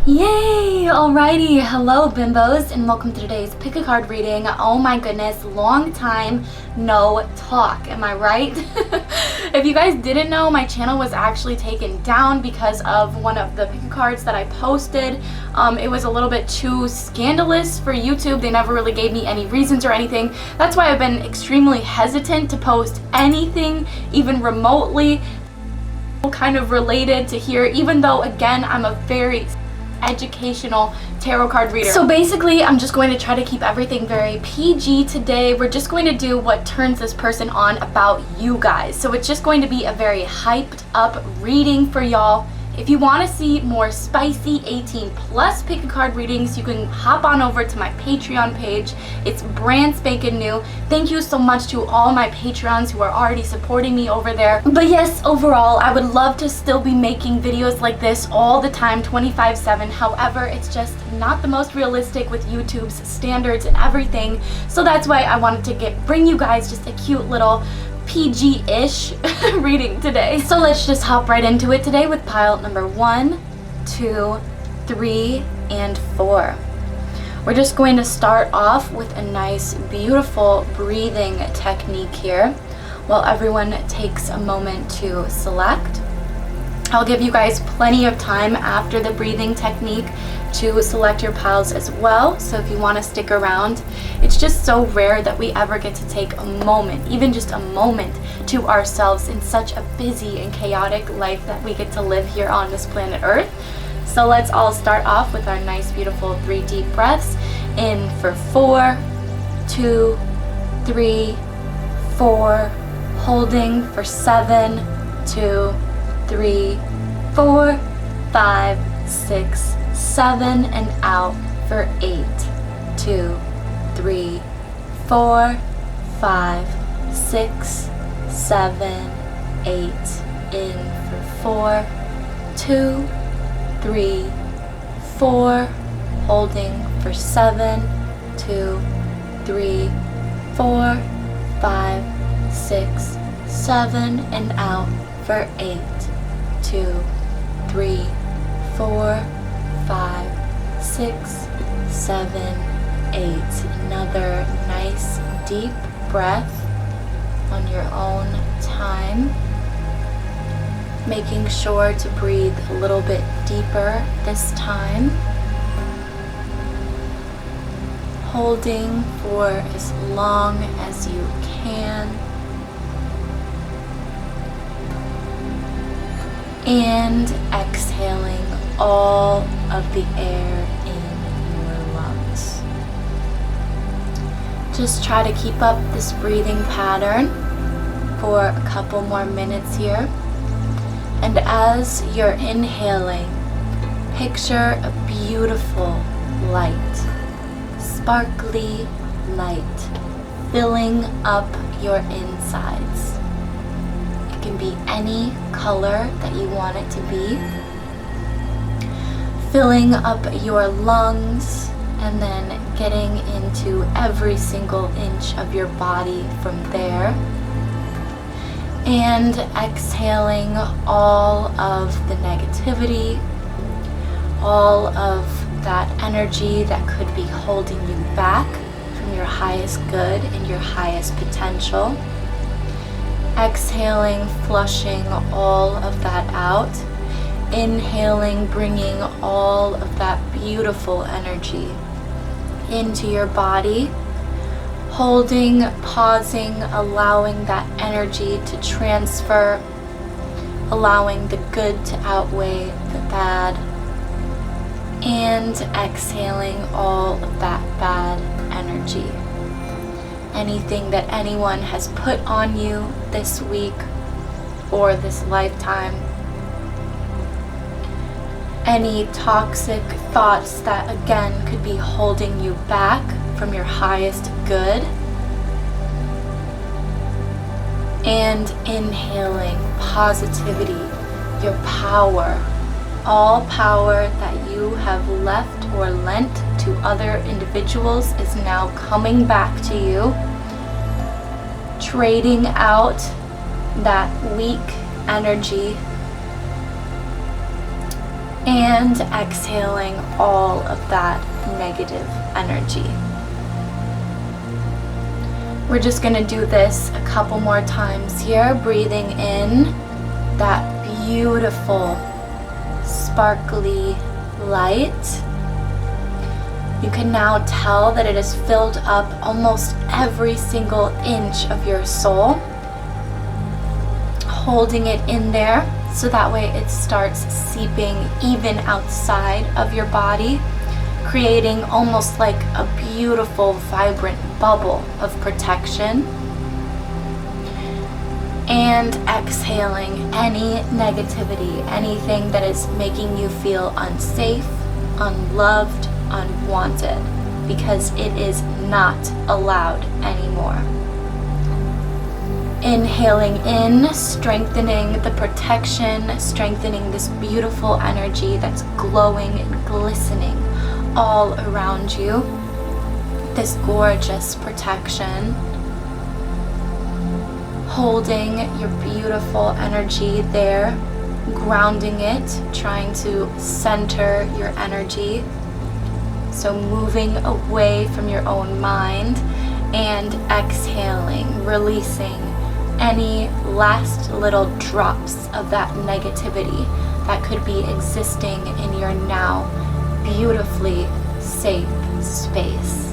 Yay! Alrighty, hello bimbos and welcome to today's pick a card reading. Oh my goodness, long time no talk, am I right? If you guys didn't know, my channel was actually taken down because of one of the pick a cards that I posted. It was a little bit too scandalous for YouTube. They never really gave me any reasons or anything. That's why I've been extremely hesitant to post anything even remotely kind of related to here, even though again I'm a very educational tarot card reader. So basically I'm just going to try to keep everything very PG today. We're just going to do what turns this person on about you guys. So it's just going to be a very hyped up reading for y'all. If you want to see more spicy 18+ pick a card readings, you can hop on over to my Patreon page. It's brand spanking new. Thank you so much to all my Patreons who are already supporting me over there. But yes, overall, I would love to still be making videos like this all the time, 24/7. However, it's just not the most realistic with YouTube's standards and everything. So that's why I wanted to bring you guys just a cute little PG-ish reading today. So let's just hop right into it today with pile number 1, 2, 3, and 4. We're just going to start off with a nice, beautiful breathing technique here while everyone takes a moment to select. I'll give you guys plenty of time after the breathing technique to select your piles as well, so if you want to stick around. It's just so rare that we ever get to take a moment, even just a moment, to ourselves in such a busy and chaotic life that we get to live here on this planet Earth. So let's all start off with our nice, beautiful 3 deep breaths. In for 4, 2, 3, 4, holding for 7, 2, 3, 4, 5, 6, 7, and out for 8, 2, 3, 4, 5, 6, 7, 8. In for 4, 2, 3, 4, holding for 7, 2, 3, 4, 5, 6, 7, and out for 8, 2, 3, 4, 5, 6, 7, 8. Another nice deep breath on your own time. Making sure to breathe a little bit deeper this time. Holding for as long as you can. And exhaling all of the air in your lungs. Just try to keep up this breathing pattern for a couple more minutes here. And as you're inhaling, picture a beautiful light, sparkly light, filling up your insides. It can be any color that you want it to be. Filling up your lungs and then getting into every single inch of your body from there. And exhaling all of the negativity, all of that energy that could be holding you back from your highest good and your highest potential. Exhaling, flushing all of that out. Inhaling, bringing all of that beautiful energy into your body. Holding, pausing, allowing that energy to transfer. Allowing the good to outweigh the bad. And exhaling all of that bad energy. Anything that anyone has put on you this week or this lifetime. Any toxic thoughts that again could be holding you back from your highest good. And inhaling positivity, your power, all power that you have left or lent to other individuals is now coming back to you. Trading out that weak energy and exhaling all of that negative energy. We're just going to do this a couple more times here, breathing in that beautiful, sparkly light. You can now tell that it has filled up almost every single inch of your soul, holding it in there so that way it starts seeping even outside of your body, creating almost like a beautiful, vibrant bubble of protection. And exhaling any negativity, anything that is making you feel unsafe, unloved, unwanted, because it is not allowed anymore. Inhaling in, strengthening the protection, strengthening this beautiful energy that's glowing and glistening all around you. This gorgeous protection. Holding your beautiful energy there, grounding it, trying to center your energy. So moving away from your own mind and exhaling, releasing any last little drops of that negativity that could be existing in your now beautifully safe space.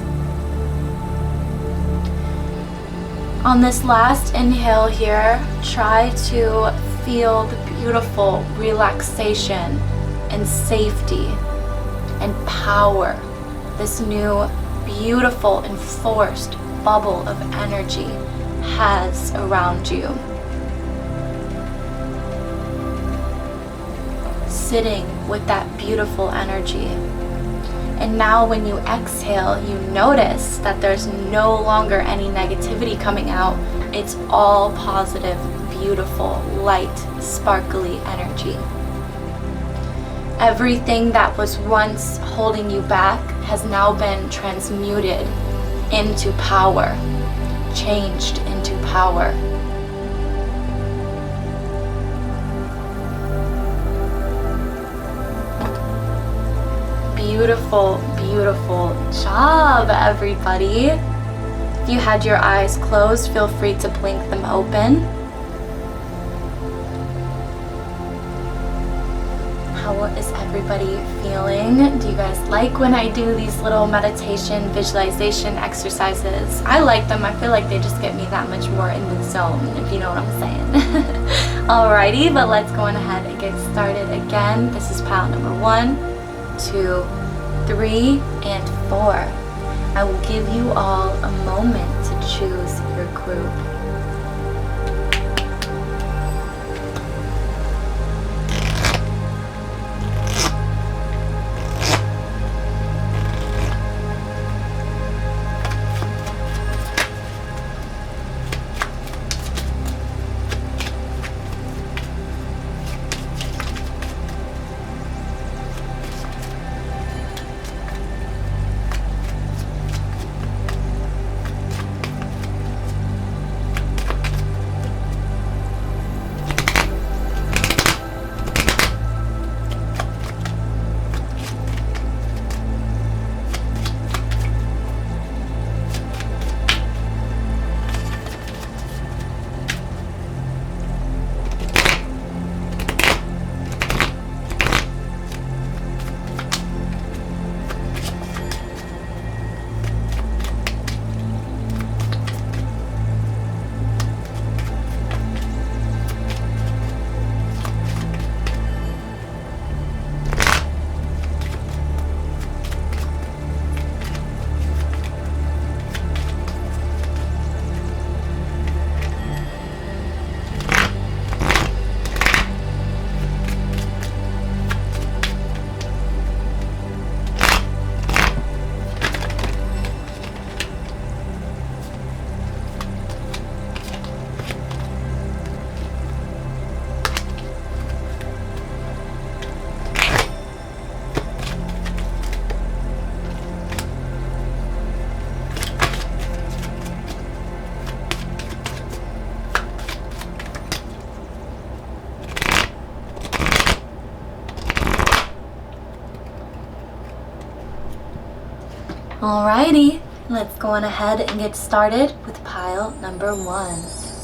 On this last inhale here, try to feel the beautiful relaxation and safety and power this new beautiful enforced bubble of energy has around you. Sitting with that beautiful energy. And now when you exhale, you notice that there's no longer any negativity coming out. It's all positive, beautiful, light, sparkly energy. Everything that was once holding you back has now been transmuted into power, changed into power. Beautiful, beautiful job, everybody. If you had your eyes closed, feel free to blink them open. How is everybody feeling? Do you guys like when I do these little meditation, visualization exercises? I like them. I feel like they just get me that much more in the zone, if you know what I'm saying. Alrighty, but let's go on ahead and get started again. This is pile number 1, 2, 3, and 4. I will give you all a moment to choose your group. Alrighty, let's go on ahead and get started with pile number 1.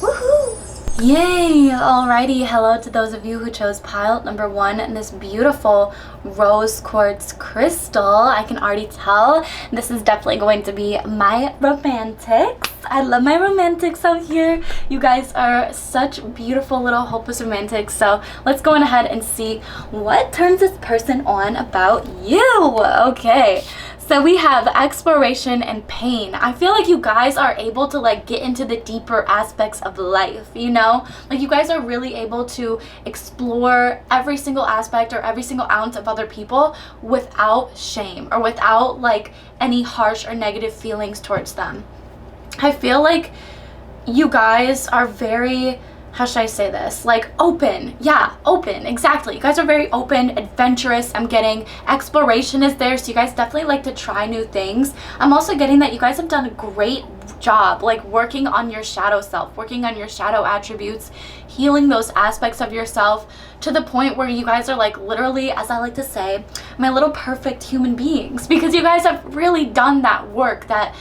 Woohoo! Yay! Alrighty, hello to those of you who chose pile number 1 and this beautiful rose quartz crystal. I can already tell this is definitely going to be my romantics. I love my romantics out here. You guys are such beautiful little hopeless romantics. So let's go on ahead and see what turns this person on about you. Okay. So we have exploration and pain. I feel like you guys are able to like get into the deeper aspects of life, you know? Like you guys are really able to explore every single aspect or every single ounce of other people without shame or without like any harsh or negative feelings towards them. I feel like you guys are very, how should I say this? Like open. Yeah, open. Exactly. You guys are very open, adventurous. I'm getting exploration is there. So you guys definitely like to try new things. I'm also getting that you guys have done a great job like working on your shadow self, working on your shadow attributes, healing those aspects of yourself to the point where you guys are like literally, as I like to say, my little perfect human beings, because you guys have really done that work, that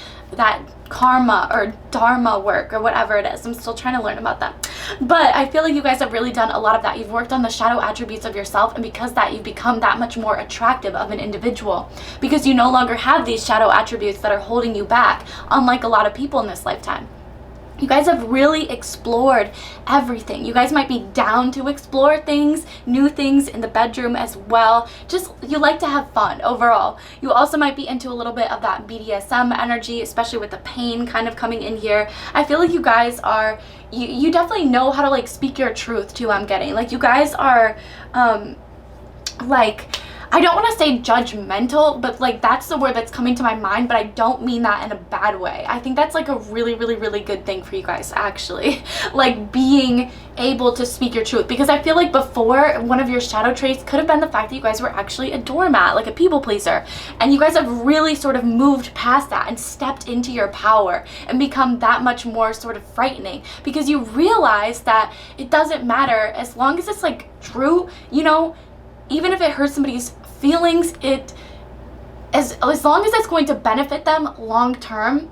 karma or dharma work or whatever it is. I'm still trying to learn about that. But I feel like you guys have really done a lot of that. You've worked on the shadow attributes of yourself, and because that, you've become that much more attractive of an individual because you no longer have these shadow attributes that are holding you back, unlike a lot of people in this lifetime. You guys have really explored everything. You guys might be down to explore things, new things in the bedroom as well. Just, you like to have fun overall. You also might be into a little bit of that BDSM energy, especially with the pain kind of coming in here. I feel like you guys are, you definitely know how to like speak your truth too, I'm getting. Like you guys are, like, I don't want to say judgmental, but like that's the word that's coming to my mind, but I don't mean that in a bad way. I think that's like a really, really, really good thing for you guys, actually. Like being able to speak your truth, because I feel like before, one of your shadow traits could have been the fact that you guys were actually a doormat, like a people pleaser, and you guys have really sort of moved past that and stepped into your power and become that much more sort of frightening, because you realize that it doesn't matter as long as it's like true, you know. Even if it hurts somebody's feelings, as long as it's going to benefit them long term,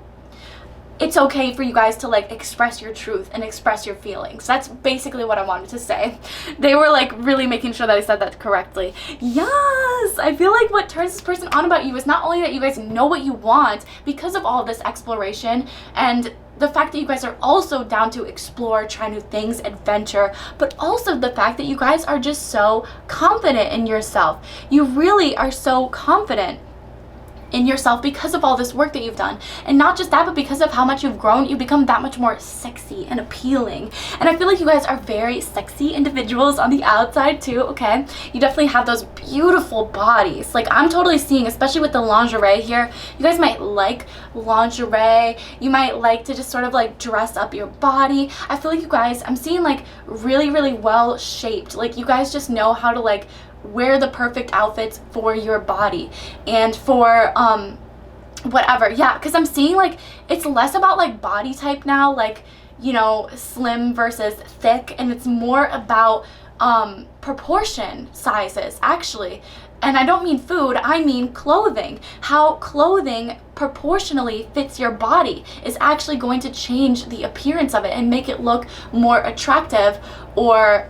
it's okay for you guys to like express your truth and express your feelings. That's basically what I wanted to say. They were like really making sure that I said that correctly. Yes! I feel like what turns this person on about you is not only that you guys know what you want because of all of this exploration and the fact that you guys are also down to explore, try new things, adventure, but also the fact that you guys are just so confident in yourself. You really are so confident in yourself because of all this work that you've done. And not just that, but because of how much you've grown, you become that much more sexy and appealing. And I feel like you guys are very sexy individuals on the outside too, okay? You definitely have those beautiful bodies. Like I'm totally seeing, especially with the lingerie here, you guys might like lingerie. You might like to just sort of like dress up your body. I feel like you guys, I'm seeing like really, really well shaped. Like you guys just know how to like wear the perfect outfits for your body and for whatever. Yeah, because I'm seeing like it's less about like body type now, like, you know, slim versus thick, and it's more about proportion sizes actually. And I don't mean food, I mean clothing. How clothing proportionally fits your body is actually going to change the appearance of it and make it look more attractive or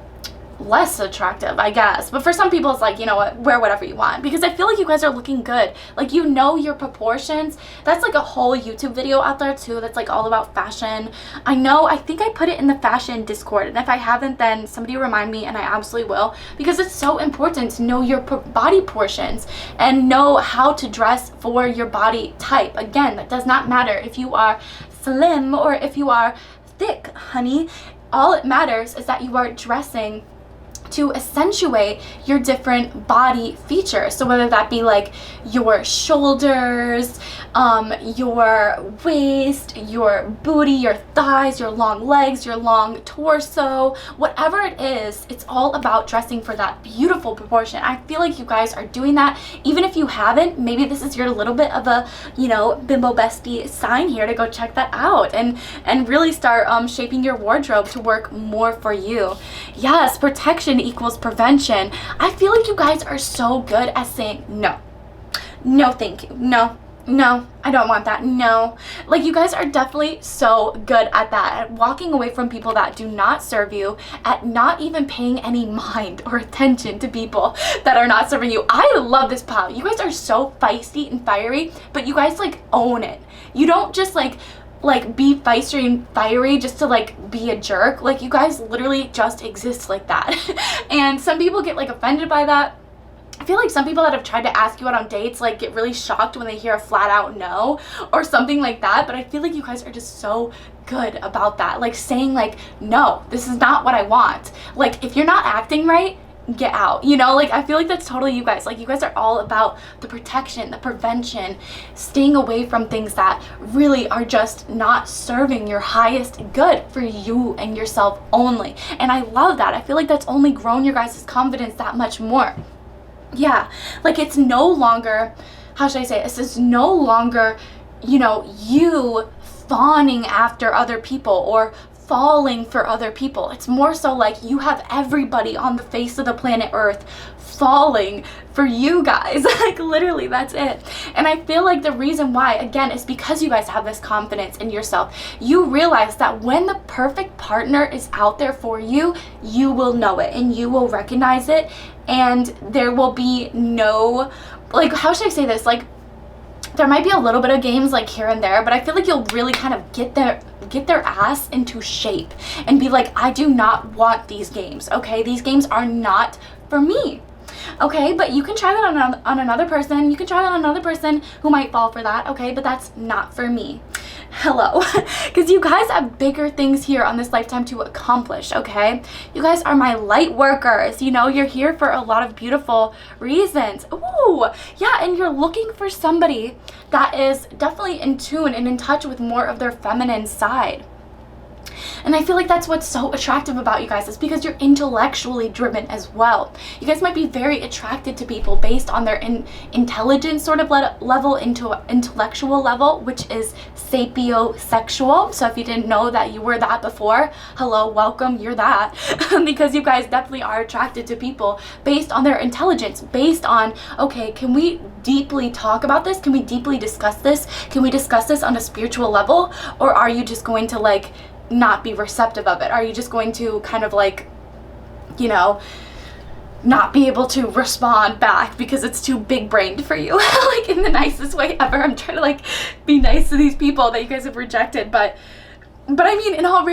less attractive, I guess. But for some people it's like, you know what, wear whatever you want, because I feel like you guys are looking good. Like, you know your proportions. That's like a whole YouTube video out there too that's like all about fashion. I know, I think I put it in the fashion Discord, and if I haven't, then somebody remind me and I absolutely will, because it's so important to know your body portions and know how to dress for your body type. Again, that does not matter if you are slim or if you are thick, honey. All it matters is that you are dressing to accentuate your different body features. So whether that be like your shoulders, your waist, your booty, your thighs, your long legs, your long torso, whatever it is, it's all about dressing for that beautiful proportion. I feel like you guys are doing that. Even if you haven't, maybe this is your little bit of a, you know, bimbo bestie sign here to go check that out and really start shaping your wardrobe to work more for you. Yes, protection equals prevention. I feel like you guys are so good at saying no. No, thank you. No. No, I don't want that. No. Like, you guys are definitely so good at that, at walking away from people that do not serve you, at not even paying any mind or attention to people that are not serving you. I love this pile. You guys are so feisty and fiery, but you guys like own it. You don't just like be feisty and fiery just to like be a jerk. Like, you guys literally just exist like that. And some people get like offended by that. I feel like some people that have tried to ask you out on dates like get really shocked when they hear a flat out no or something like that, but I feel like you guys are just so good about that, like saying like, no, this is not what I want. Like, if you're not acting right, get out, you know? Like, I feel like that's totally you guys. Like, you guys are all about the protection, the prevention, staying away from things that really are just not serving your highest good for you and yourself only. And I love that. I feel like that's only grown your guys' confidence that much more. Yeah, like, it's no longer, how should I say it? This is no longer, you know, you fawning after other people or falling for other people. It's more so like you have everybody on the face of the planet Earth falling for you guys. Like, literally, that's it. And I feel like the reason why, again, is because you guys have this confidence in yourself. You realize that when the perfect partner is out there for you, you will know it and you will recognize it, and there will be no, like, how should I say this? Like, there might be a little bit of games like here and there, but I feel like you'll really kind of get their ass into shape and be like, I do not want these games, okay? These games are not for me. Okay, but you can try that on another person. You can try that on another person who might fall for that, okay? But that's not for me. Hello. Because you guys have bigger things here on this lifetime to accomplish, okay? You guys are my light workers. You know, you're here for a lot of beautiful reasons. Ooh, yeah, and you're looking for somebody that is definitely in tune and in touch with more of their feminine side. And I feel like that's what's so attractive about you guys, is because you're intellectually driven as well. You guys might be very attracted to people based on their intelligence sort of level, into intellectual level, which is sapiosexual. So if you didn't know that you were that before, hello, welcome, you're that. Because you guys definitely are attracted to people based on their intelligence, based on, okay, can we deeply talk about this? Can we deeply discuss this? Can we discuss this on a spiritual level? Or are you just going to like not be receptive of it? Are you just going to kind of like, you know, not be able to respond back because it's too big brained for you? Like, in the nicest way ever. I'm trying to like be nice to these people that you guys have rejected, but I mean, in all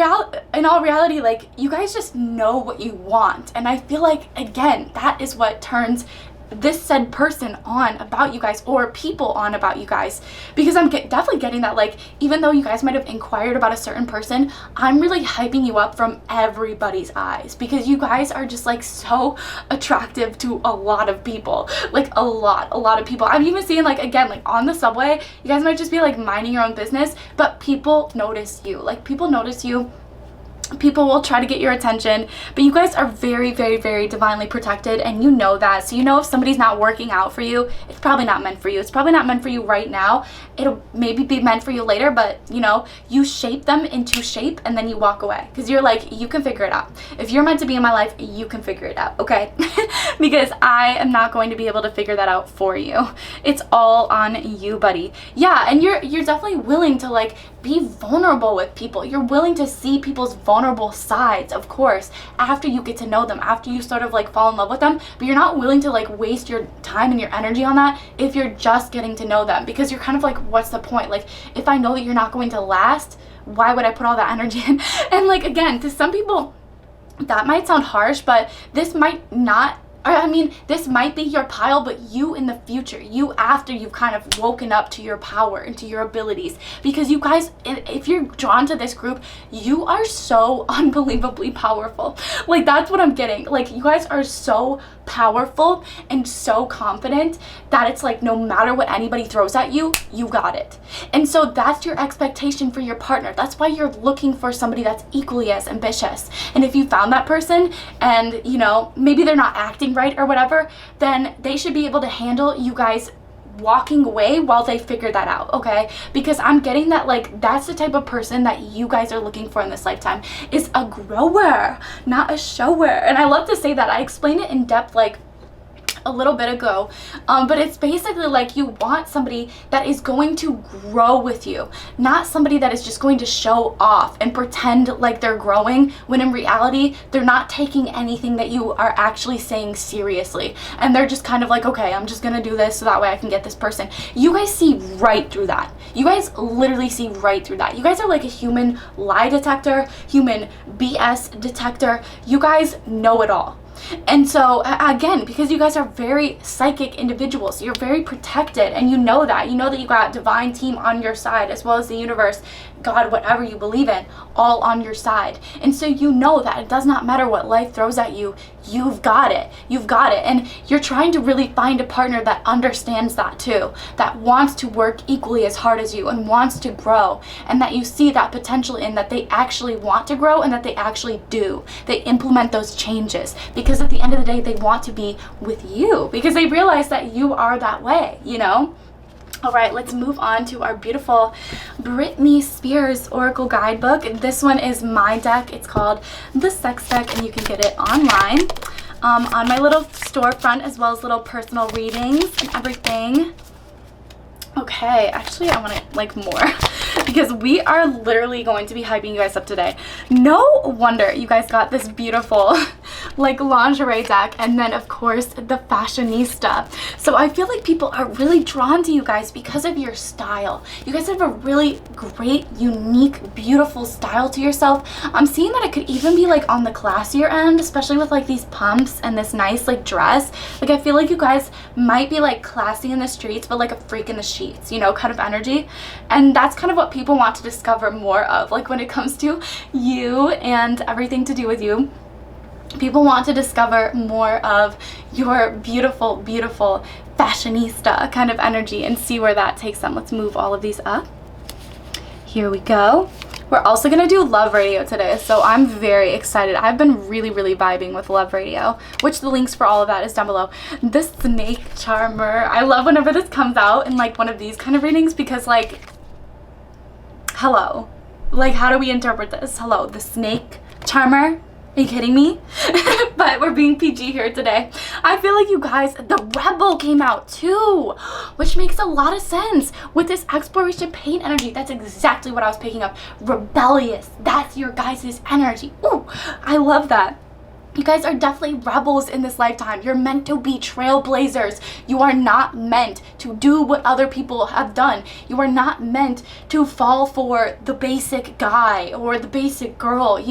reality, like, you guys just know what you want. And I feel like, again, that is what turns this said person on about you guys, or people on about you guys, because I'm definitely getting that, like, even though you guys might have inquired about a certain person, I'm really hyping you up from everybody's eyes, because you guys are just like so attractive to a lot of people, like a lot of people. I'm even seeing, like, again, like on the subway, you guys might just be like minding your own business, but people notice you. Like, people notice you. People will try to get your attention, but you guys are very, very, very divinely protected, and you know that. So you know if somebody's not working out for you, it's probably not meant for you. It's probably not meant for you right now. It'll maybe be meant for you later, but you know, you shape them into shape and then you walk away, because you're like, you can figure it out. If you're meant to be in my life, you can figure it out, okay? Because I am not going to be able to figure that out for you. It's all on you, buddy. Yeah, and you're definitely willing to like be vulnerable with people. You're willing to see people's vulnerable sides, of course, after you get to know them, after you sort of like fall in love with them, but you're not willing to like waste your time and your energy on that if you're just getting to know them, because you're kind of like, what's the point? Like, if I know that you're not going to last, why would I put all that energy in? And like, again, to some people that might sound harsh, but this might not, I mean, this might be your pile, but you in the future, you after you've kind of woken up to your power and to your abilities, because you guys, if you're drawn to this group, you are so unbelievably powerful. Like, that's what I'm getting. Like, you guys are so powerful and so confident that it's like, no matter what anybody throws at you, you got it. And so that's your expectation for your partner. That's why you're looking for somebody that's equally as ambitious. And if you found that person and, you know, maybe they're not acting right or whatever, then they should be able to handle you guys walking away while they figure that out, okay? Because I'm getting that, like, that's the type of person that you guys are looking for in this lifetime, is a grower, not a shower. And I love to say that. I explain it in depth, like, a little bit ago, but it's basically like you want somebody that is going to grow with you, not somebody that is just going to show off and pretend like they're growing when in reality they're not taking anything that you are actually saying seriously, and they're just kind of like, okay, I'm just gonna do this so that way I can get this person. You guys see right through that. You guys literally see right through that. You guys are like a human lie detector, human BS detector. You guys know it all. And so again, because you guys are very psychic individuals, you're very protected, and you know that you got divine team on your side, as well as the universe, God, whatever you believe in, all on your side. And so you know that it does not matter what life throws at you, you've got it. And you're trying to really find a partner that understands that too, that wants to work equally as hard as you and wants to grow, and that you see that potential in, that they actually want to grow and that they actually do. They implement those changes because at the end of the day, they want to be with you because they realize that you are that way, All right, let's move on to our beautiful Britney Spears Oracle Guidebook. This one is my deck. It's called the Sex Deck, and you can get it online on my little storefront, as well as little personal readings and everything. Okay, actually I want it like more because we are literally going to be hyping you guys up today. No wonder you guys got this beautiful like lingerie deck, and then of course the fashionista. So I feel like people are really drawn to you guys because of your style. You guys have a really great, unique, beautiful style to yourself. I'm seeing that it could even be like on the classier end, especially with like these pumps and this nice like dress. Like I feel like you guys might be like classy in the streets, but like a freak in the sheets, kind of energy. And that's kind of what people want to discover more of, like when it comes to you and everything to do with you. People want to discover more of your beautiful, beautiful fashionista kind of energy and see where that takes them. Let's move all of these up. Here we go. We're also going to do love radio today, so I'm very excited. I've been really, really vibing with love radio, which the links for all of that is down below. The snake charmer. I love whenever this comes out in like one of these kind of readings because like, hello. Like, how do we interpret this? Hello, the snake charmer? Are you kidding me? But we're being PG here today. I feel like you guys, the rebel came out too, which makes a lot of sense with this exploration pain energy. That's exactly what I was picking up. Rebellious. That's your guys' energy. Ooh, I love that. You guys are definitely rebels in this lifetime. You're meant to be trailblazers. You are not meant to do what other people have done. You are not meant to fall for the basic guy or the basic girl,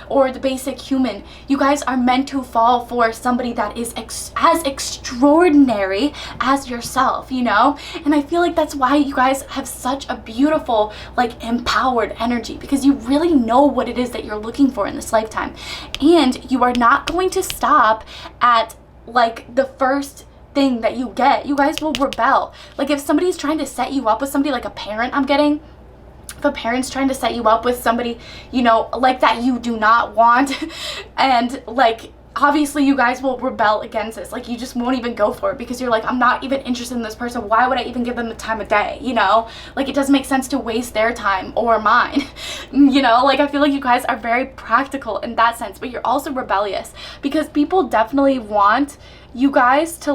or the basic human. You guys are meant to fall for somebody that is as extraordinary as yourself, And I feel like that's why you guys have such a beautiful, like, empowered energy, because you really know what it is that you're looking for in this lifetime. And you are not going to stop at like the first thing that you get. You guys will rebel. Like if somebody's trying to set you up with somebody, like a parent, if a parent's trying to set you up with somebody, like that you do not want, and like obviously you guys will rebel against this. Like you just won't even go for it because you're like, I'm not even interested in this person. Why would I even give them the time of day? Like it doesn't make sense to waste their time or mine. Like I feel like you guys are very practical in that sense, but you're also rebellious because people definitely want you guys to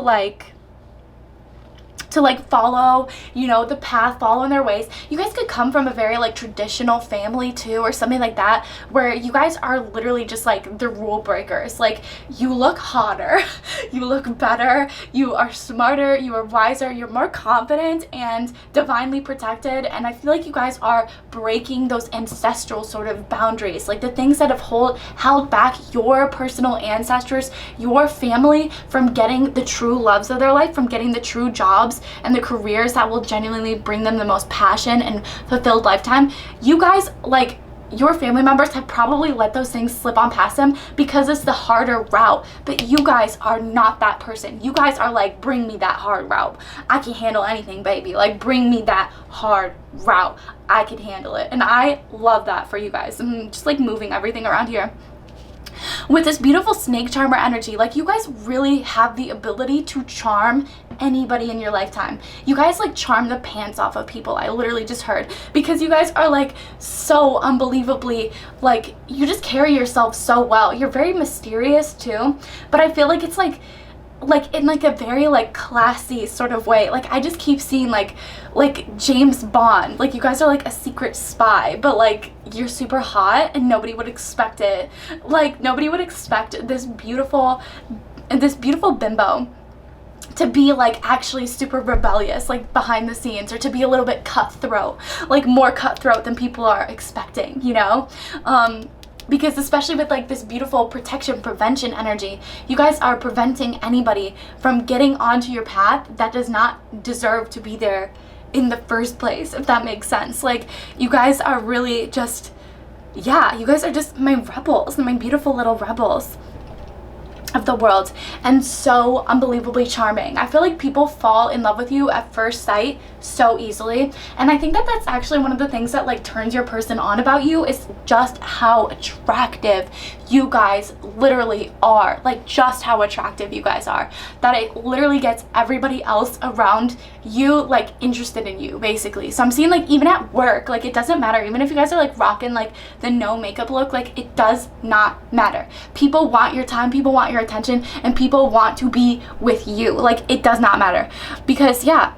follow, the path, follow in their ways. You guys could come from a very like traditional family too, or something like that, where you guys are literally just like the rule breakers. Like you look hotter, you look better, you are smarter, you are wiser, you're more confident and divinely protected. And I feel like you guys are breaking those ancestral sort of boundaries, like the things that have held back your personal ancestors, your family, from getting the true loves of their life, from getting the true jobs and the careers that will genuinely bring them the most passion and fulfilled lifetime. You guys, like your family members, have probably let those things slip on past them because it's the harder route, but you guys are not that person. You guys are like, bring me that hard route. I can handle anything, baby. Like bring me that hard route. I can handle it. And I love that for you guys. I'm just like moving everything around here. With this beautiful snake charmer energy, like you guys really have the ability to charm anybody in your lifetime. You guys like charm the pants off of people. I literally just heard, because you guys are like so unbelievably, like you just carry yourself so well. You're very mysterious too, but I feel like it's like like in like a very like classy sort of way. Like I just keep seeing like James Bond. Like you guys are like a secret spy, but like you're super hot and nobody would expect it. Like nobody would expect this beautiful bimbo to be like actually super rebellious, like behind the scenes, or to be a little bit cutthroat, like more cutthroat than people are expecting, you know? Because especially with like this beautiful protection, prevention energy, you guys are preventing anybody from getting onto your path that does not deserve to be there in the first place, if that makes sense. Like you guys are really just, yeah, you guys are just my rebels, my beautiful little rebels of the world, and so unbelievably charming. I feel like people fall in love with you at first sight so easily, and I think that that's actually one of the things that like turns your person on about you, is just how attractive you guys literally are. Like just how attractive you guys are, that it literally gets everybody else around you like interested in you, basically. So I'm seeing like even at work, like it doesn't matter, even if you guys are like rocking like the no makeup look, like it does not matter. People want your time, people want your attention, and people want to be with you. Like it does not matter, because yeah,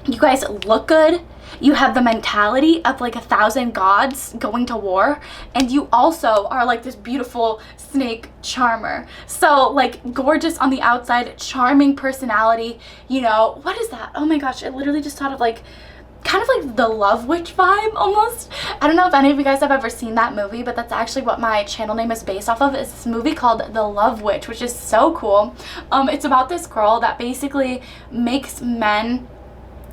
you guys look good, you have the mentality of like 1,000 gods going to war, and you also are like this beautiful snake charmer. So like gorgeous on the outside, charming personality, you know. What is that? Oh my gosh, I literally just thought of like kind of like the Love Witch vibe almost. I don't know if any of you guys have ever seen that movie, but that's actually what my channel name is based off of. It's this movie called The Love Witch, which is so cool. It's about this girl that basically makes men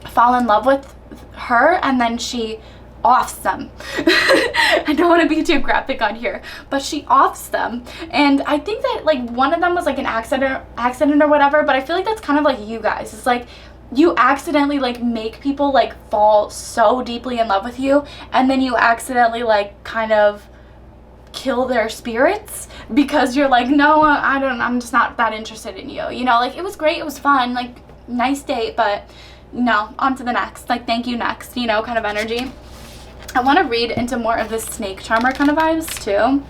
fall in love with her, and then she offs them. I don't want to be too graphic on here, but she offs them, and I think that like one of them was like an accident or whatever, but I feel like that's kind of like you guys. It's like you accidentally like make people like fall so deeply in love with you, and then you accidentally like kind of kill their spirits because you're like, no, I'm just not that interested in you, you know. Like it was great, it was fun, like nice date, but no, on to the next, like thank you next, you know, kind of energy. I want to read into more of this snake charmer kind of vibes too.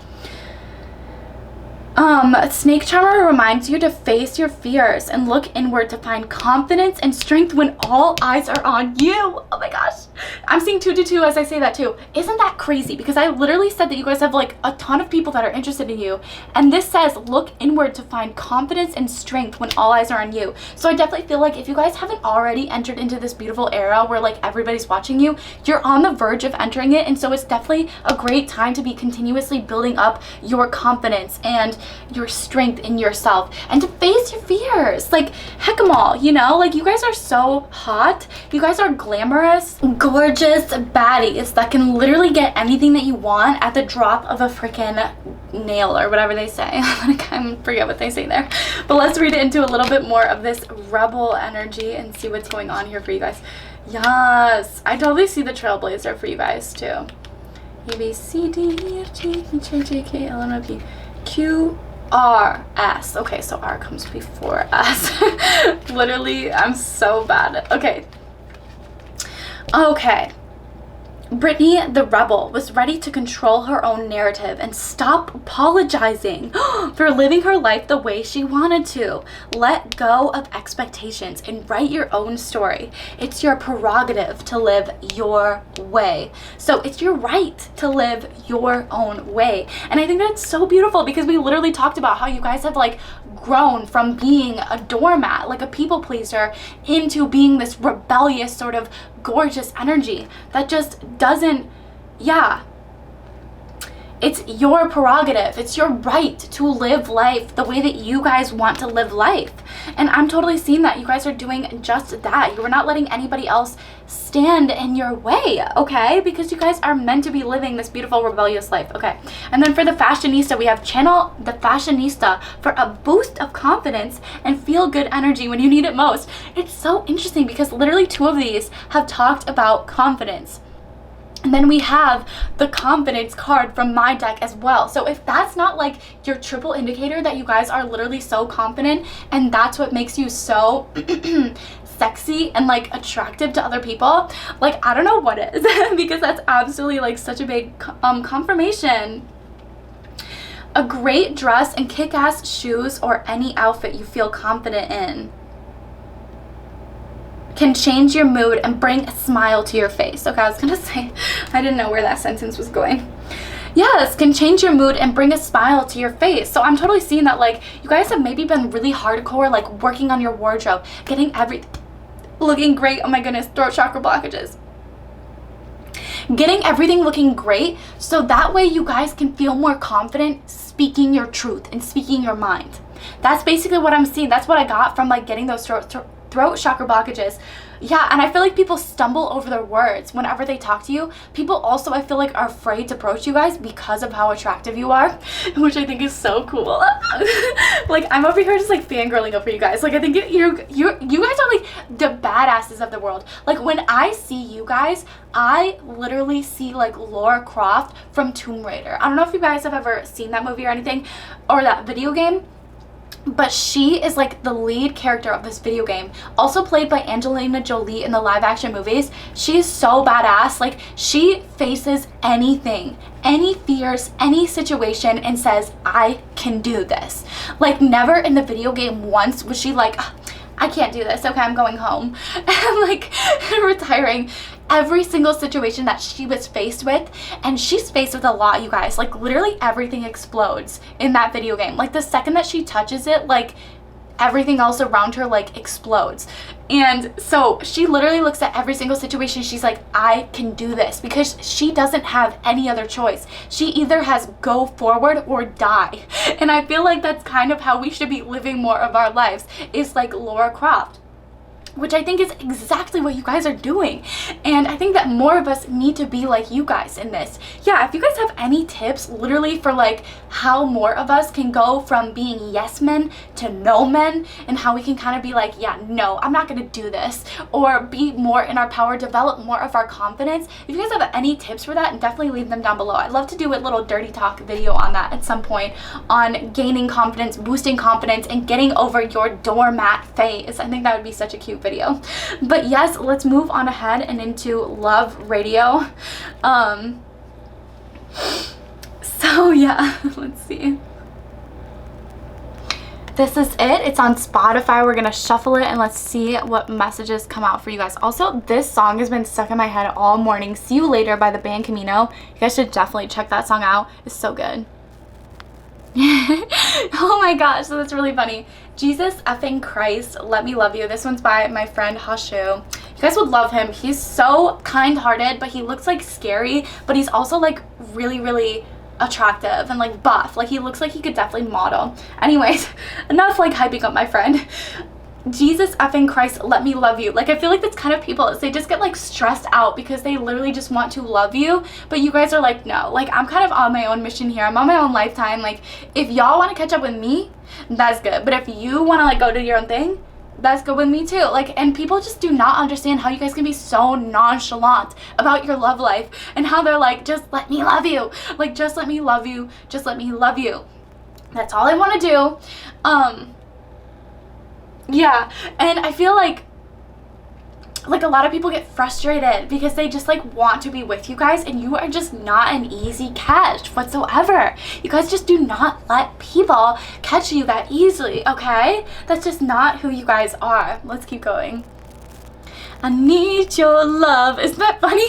Snake charmer reminds you to face your fears and look inward to find confidence and strength when all eyes are on you. Oh my gosh, I'm seeing 222 as I say that too. Isn't that crazy? Because I literally said that you guys have like a ton of people that are interested in you, and this says look inward to find confidence and strength when all eyes are on you. So I definitely feel like if you guys haven't already entered into this beautiful era where like everybody's watching you, you're on the verge of entering it, and so it's definitely a great time to be continuously building up your confidence and your strength in yourself, and to face your fears. Like heck 'em all, you know. Like you guys are so hot, you guys are glamorous, gorgeous baddies that can literally get anything that you want at the drop of a freaking nail, or whatever they say. I forget what they say there, but let's read into a little bit more of this rebel energy and see what's going on here for you guys. Yes, I totally see the trailblazer for you guys too. A B C D E F G H I J K L M N O P Q R S. Okay, so R comes before S. Literally, I'm so bad. Okay. Brittany the rebel was ready to control her own narrative and stop apologizing for living her life the way she wanted to. Let go of expectations and write your own story. It's your prerogative to live your way. So it's your right to live your own way. And I think that's so beautiful, because we literally talked about how you guys have like grown from being a doormat, like a people pleaser, into being this rebellious sort of gorgeous energy that just doesn't, yeah, it's your prerogative, it's your right to live life the way that you guys want to live life. And I'm totally seeing that you guys are doing just that. You are not letting anybody else stand in your way, okay? Because you guys are meant to be living this beautiful rebellious life, okay? And then for the fashionista, we have channel the fashionista for a boost of confidence and feel good energy when you need it most. It's so interesting because literally two of these have talked about confidence. And then we have the confidence card from my deck as well. So if that's not like your triple indicator that you guys are literally so confident, and that's what makes you so sexy and like attractive to other people, like I don't know what is. Because that's absolutely like such a big confirmation. A great dress and kick-ass shoes or any outfit you feel confident in can change your mood and bring a smile to your face. Okay, I was gonna say, I didn't know where that sentence was going. Yes, can change your mood and bring a smile to your face. So I'm totally seeing that, like, you guys have maybe been really hardcore, like, working on your wardrobe, getting looking great. Oh my goodness, throat chakra blockages. Getting everything looking great, so that way you guys can feel more confident speaking your truth and speaking your mind. That's basically what I'm seeing. That's what I got from, like, getting those throat chakra blockages. Yeah, and I feel like people stumble over their words whenever they talk to you. People also, I feel like, are afraid to approach you guys because of how attractive you are, which I think is so cool. Like, I'm over here just, like, fangirling over you guys. Like, I think you guys are, like, the badasses of the world. Like, when I see you guys, I literally see, like, Lara Croft from Tomb Raider. I don't know if you guys have ever seen that movie or anything, or that video game, but she is, like, the lead character of this video game, also played by Angelina Jolie in the live action movies. She is so badass. Like, she faces anything, any fears, any situation, and says, I can do this. Like, never in the video game once was she like, I can't do this, okay, I'm going home, and, like, retiring. Every single situation that she was faced with, and she's faced with a lot, you guys, like, literally everything explodes in that video game. Like, the second that she touches it, like, everything else around her, like, explodes. And so she literally looks at every single situation, she's like, I can do this, because she doesn't have any other choice. She either has go forward or die. And I feel like that's kind of how we should be living more of our lives, is like Lara Croft, which I think is exactly what you guys are doing. And I think that more of us need to be like you guys in this. Yeah, if you guys have any tips literally for, like, how more of us can go from being yes men to no men, and how we can kind of be like, yeah, no, I'm not gonna do this, or be more in our power, develop more of our confidence. If you guys have any tips for that, definitely leave them down below. I'd love to do a little dirty talk video on that at some point, on gaining confidence, boosting confidence, and getting over your doormat phase. I think that would be such a cute video. But yes, let's move on ahead and into Love Radio. So yeah, let's see. This is it. It's on Spotify. We're gonna shuffle it and let's see what messages come out for you guys. Also, this song has been stuck in my head all morning. See You Later by the band Camino. You guys should definitely check that song out. It's so good. Oh my gosh, so that's really funny. Jesus effing Christ, Let Me Love You. This one's by my friend ♂. You guys would love him. He's so kind-hearted, but he looks, like, scary, but he's also, like, really, really attractive and, like, buff. Like, he looks like he could definitely model. Anyways, enough, like, hyping up my friend. Jesus effing Christ, Let Me Love You. Like, I feel like that's kind of people, is they just get, like, stressed out because they literally just want to love you, but you guys are like, no. Like, I'm kind of on my own mission here. I'm on my own lifetime. Like, if y'all want to catch up with me, that's good, but if you want to, like, go do your own thing, that's good with me too. Like, and people just do not understand how you guys can be so nonchalant about your love life, and how they're like, just let me love you. Like, just let me love you. Just let me love you. That's all I want to do. Yeah, and I feel like a lot of people get frustrated because they just, like, want to be with you guys, and you are just not an easy catch whatsoever. You guys just do not let people catch you that easily, okay? That's just not who you guys are. Let's keep going. I need your love. Isn't that funny?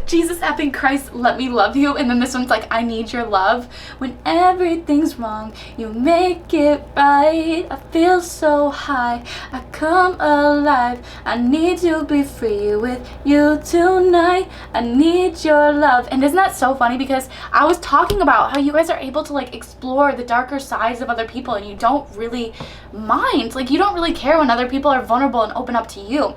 Jesus effing Christ, Let Me Love You. And then this one's like, I need your love. When everything's wrong, you make it right. I feel so high, I come alive. I need to be free with you tonight. I need your love. And isn't that so funny? Because I was talking about how you guys are able to, like, explore the darker sides of other people, and you don't really mind. Like, you don't really care when other people are vulnerable and open up to you.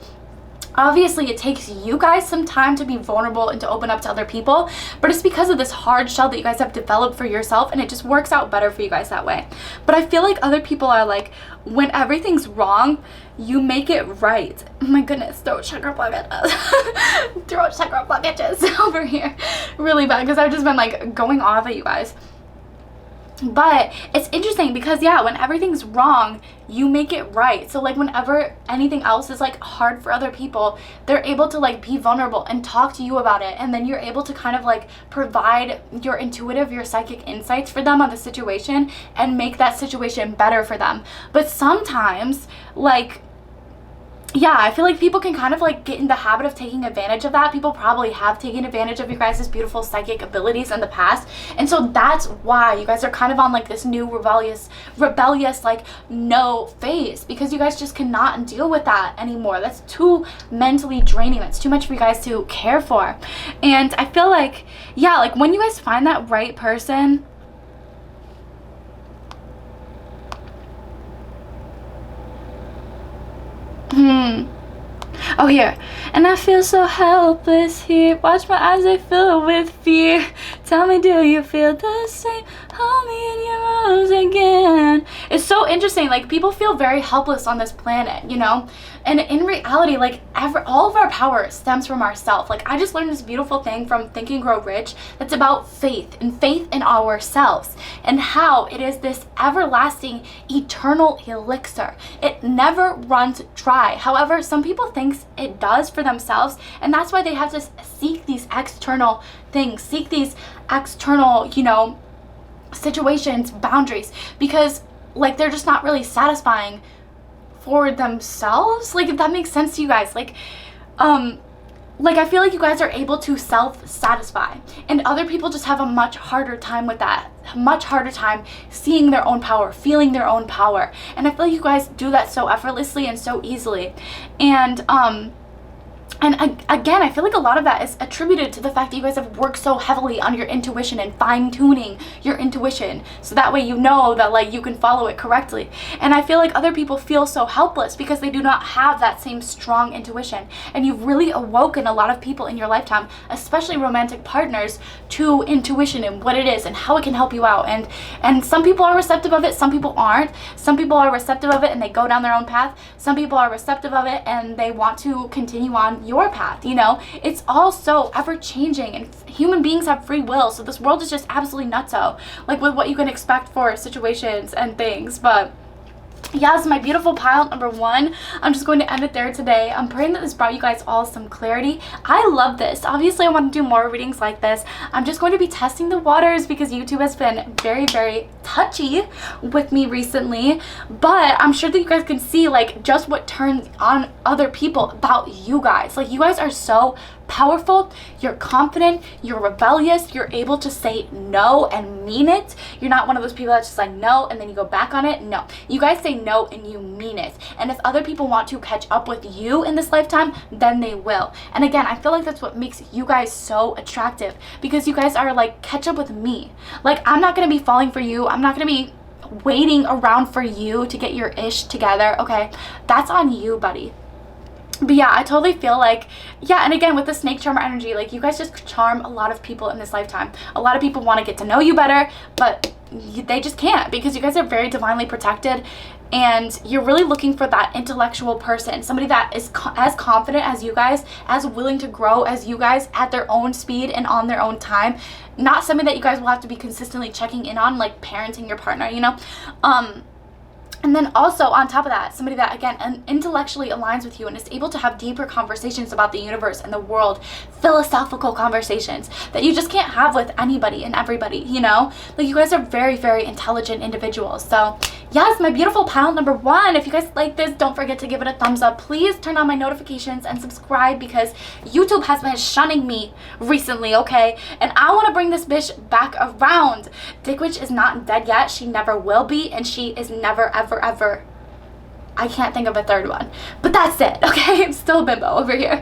Obviously, it takes you guys some time to be vulnerable and to open up to other people, but it's because of this hard shell that you guys have developed for yourself, and it just works out better for you guys that way. But I feel like other people are like, when everything's wrong, you make it right. Oh my goodness, throat chakra blockages. Throat chakra blockages over here. Really bad, because I've just been, like, going off at you guys. But it's interesting because, yeah, when everything's wrong, you make it right. So like whenever anything else is like hard for other people, they're able to like be vulnerable and talk to you about it, and then you're able to kind of like provide your intuitive, your psychic insights for them on the situation and make that situation better for them. But sometimes, like, yeah, I feel like people can kind of like get in the habit of taking advantage of that. People probably have taken advantage of you guys' beautiful psychic abilities in the past. And so that's why you guys are kind of on like this new rebellious like no phase, because you guys just cannot deal with that anymore. That's too mentally draining. That's too much for you guys to care for. And I feel like, yeah, like when you guys find that right person, oh, here. And I feel so helpless here. Watch my eyes, they fill with fear. Tell me, do you feel the same? Hold me in your arms again. It's so interesting. Like, people feel very helpless on this planet, you know? And in reality, like, all of our power stems from ourselves. Like, I just learned this beautiful thing from Think and Grow Rich that's about faith, and faith in ourselves, and how it is this everlasting, eternal elixir. It never runs dry. However, some people think it does for themselves, and that's why they have to seek these external things, seek these external, you know, situations, boundaries, because like they're just not really satisfying for themselves. Like, if that makes sense to you guys, like I feel like you guys are able to self-satisfy, and other people just have a much harder time with that, a much harder time seeing their own power, feeling their own power. And I feel like you guys do that so effortlessly and so easily. And again, I feel like a lot of that is attributed to the fact that you guys have worked so heavily on your intuition and fine-tuning your intuition, so that way you know that like you can follow it correctly. And I feel like other people feel so helpless because they do not have that same strong intuition. And you've really awoken a lot of people in your lifetime, especially romantic partners, to intuition and what it is and how it can help you out. And some people are receptive of it, some people aren't. Some people are receptive of it and they go down their own path. Some people are receptive of it and they want to continue on your path, you know? It's all so ever changing, and human beings have free will, so this world is just absolutely nutso, like with what you can expect for situations and things. But yes, my beautiful pile number one, I'm just going to end it there today. I'm praying that this brought you guys all some clarity. I love this. Obviously, I want to do more readings like this. I'm just going to be testing the waters because YouTube has been very, very touchy with me recently. But I'm sure that you guys can see like just what turns on other people about you guys. Like, you guys are so powerful, you're confident, you're rebellious, you're able to say no and mean it. You're not one of those people that's just like no and then you go back on it. No, you guys say no and you mean it. And if other people want to catch up with you in this lifetime, then they will. And again, I feel like that's what makes you guys so attractive, because you guys are like, catch up with me. Like, I'm not gonna be falling for you. I'm not gonna be waiting around for you to get your ish together. Okay, that's on you, buddy. But yeah, I totally feel like, yeah, and again, with the snake charmer energy, like, you guys just charm a lot of people in this lifetime. A lot of people want to get to know you better, but they just can't, because you guys are very divinely protected, and you're really looking for that intellectual person, somebody that is as confident as you guys, as willing to grow as you guys, at their own speed and on their own time. Not somebody that you guys will have to be consistently checking in on, like parenting your partner, you know? And then also, on top of that, somebody that, again, intellectually aligns with you and is able to have deeper conversations about the universe and the world, philosophical conversations that you just can't have with anybody and everybody, you know? Like, you guys are very, very intelligent individuals. So, yes, my beautiful pile number one, if you guys like this, don't forget to give it a thumbs up. Please turn on my notifications and subscribe, because YouTube has been shunning me recently, okay? And I want to bring this bitch back around. Dick Witch is not dead yet. She never will be, and she is never, ever, I can't think of a third one, but that's it, okay? I'm still a bimbo over here.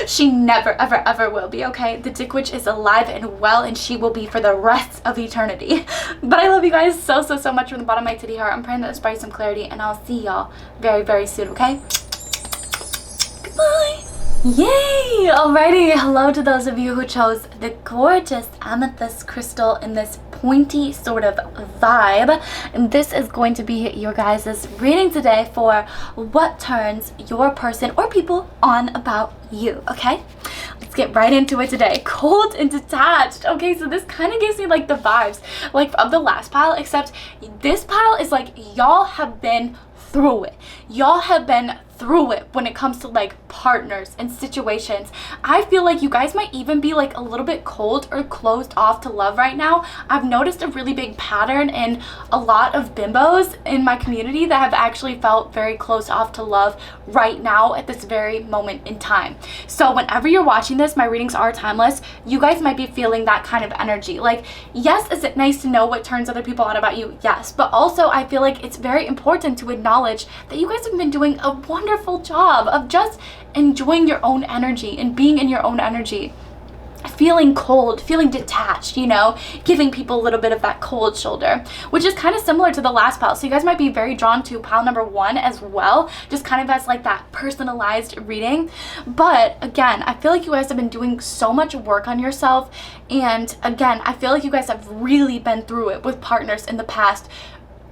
She never, ever, ever will be, okay? The Dick Witch is alive and well, and she will be for the rest of eternity. But I love you guys so, so, so much from the bottom of my titty heart. I'm praying that this brought you some clarity, and I'll see y'all very, very soon, okay? Goodbye. Yay! Alrighty, hello to those of you who chose the gorgeous amethyst crystal in this pointy sort of vibe. And this is going to be your guys' reading today for what turns your person or people on about you, okay? let's get right into it today. Cold and detached. Okay, so this kind of gives me like the vibes like of the last pile, except this pile is like y'all have been through it. Y'all have been through it when it comes to like partners and situations. I feel like you guys might even be like a little bit cold or closed off to love right now. I've noticed a really big pattern in a lot of bimbos in my community that have actually felt very closed off to love right now at this very moment in time. So whenever you're watching this, my readings are timeless. You guys might be feeling that kind of energy. Like, yes, is it nice to know what turns other people on about you? Yes, but also I feel like it's very important to acknowledge that you guys have been doing a wonderful job of just enjoying your own energy and being in your own energy, feeling cold, feeling detached, you know, giving people a little bit of that cold shoulder, which is kind of similar to the last pile. So you guys might be very drawn to pile number 1 as well, just kind of as like that personalized reading. But again, I feel like you guys have been doing so much work on yourself, and again, I feel like you guys have really been through it with partners in the past,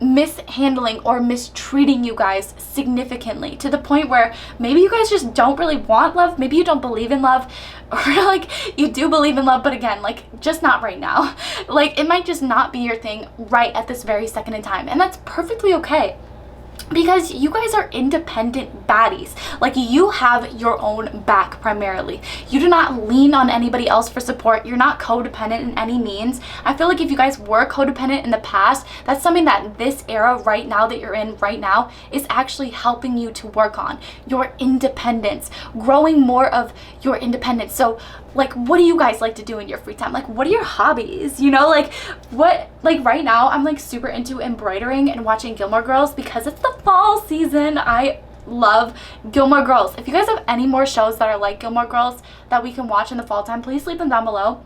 mishandling or mistreating you guys significantly to the point where maybe you guys just don't really want love, maybe you don't believe in love, or like you do believe in love, but again, like just not right now. Like it might just not be your thing right at this very second in time, and that's perfectly okay. Because you guys are independent baddies. Like, you have your own back primarily. You do not lean on anybody else for support. You're not codependent in any means. I feel like if you guys were codependent in the past, that's something that this era right now that you're in right now is actually helping you to work on. Your independence, growing more of your independence. So like, what do you guys like to do in your free time? Like, what are your hobbies? You know, like what, like right now I'm like super into embroidering and watching Gilmore Girls because it's the fall season. I love Gilmore Girls. If you guys have any more shows that are like Gilmore Girls that we can watch in the fall time, please leave them down below.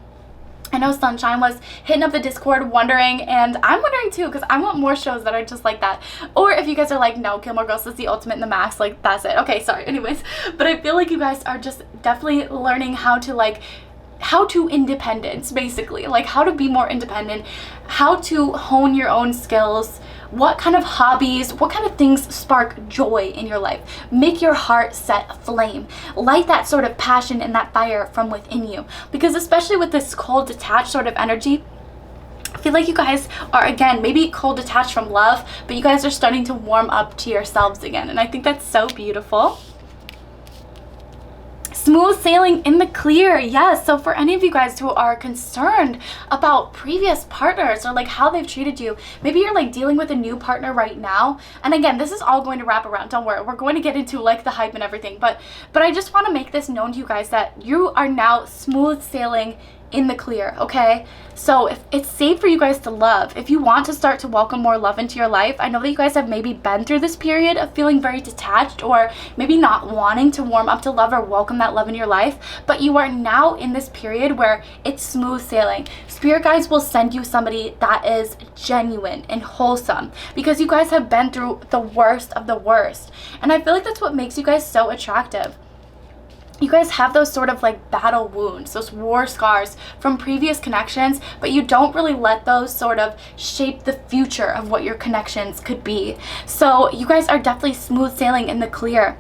I know Sunshine was hitting up the Discord wondering, and I'm wondering too, because I want more shows that are just like that. Or if you guys are like, no, Gilmore Girls is the ultimate in the max, like that's it. Okay, sorry. Anyways, but I feel like you guys are just definitely learning how to independence, basically, like how to be more independent, how to hone your own skills, what kind of hobbies, what kind of things spark joy in your life, make your heart set aflame, light that sort of passion and that fire from within you. Because especially with this cold detached sort of energy, I feel like you guys are, again, maybe cold detached from love, but you guys are starting to warm up to yourselves again, and I think that's so beautiful. Smooth sailing in the clear. Yes, so for any of you guys who are concerned about previous partners or like how they've treated you, maybe you're like dealing with a new partner right now, and again, this is all going to wrap around, don't worry, we're going to get into like the hype and everything, but I just want to make this known to you guys that you are now smooth sailing in the clear, okay? So if it's safe for you guys to love, if you want to start to welcome more love into your life, I know that you guys have maybe been through this period of feeling very detached or maybe not wanting to warm up to love or welcome that love in your life, but you are now in this period where it's smooth sailing. Spirit guides will send you somebody that is genuine and wholesome because you guys have been through the worst of the worst, and I feel like that's what makes you guys so attractive. You guys have those sort of like battle wounds, those war scars from previous connections, but you don't really let those sort of shape the future of what your connections could be. So you guys are definitely smooth sailing in the clear.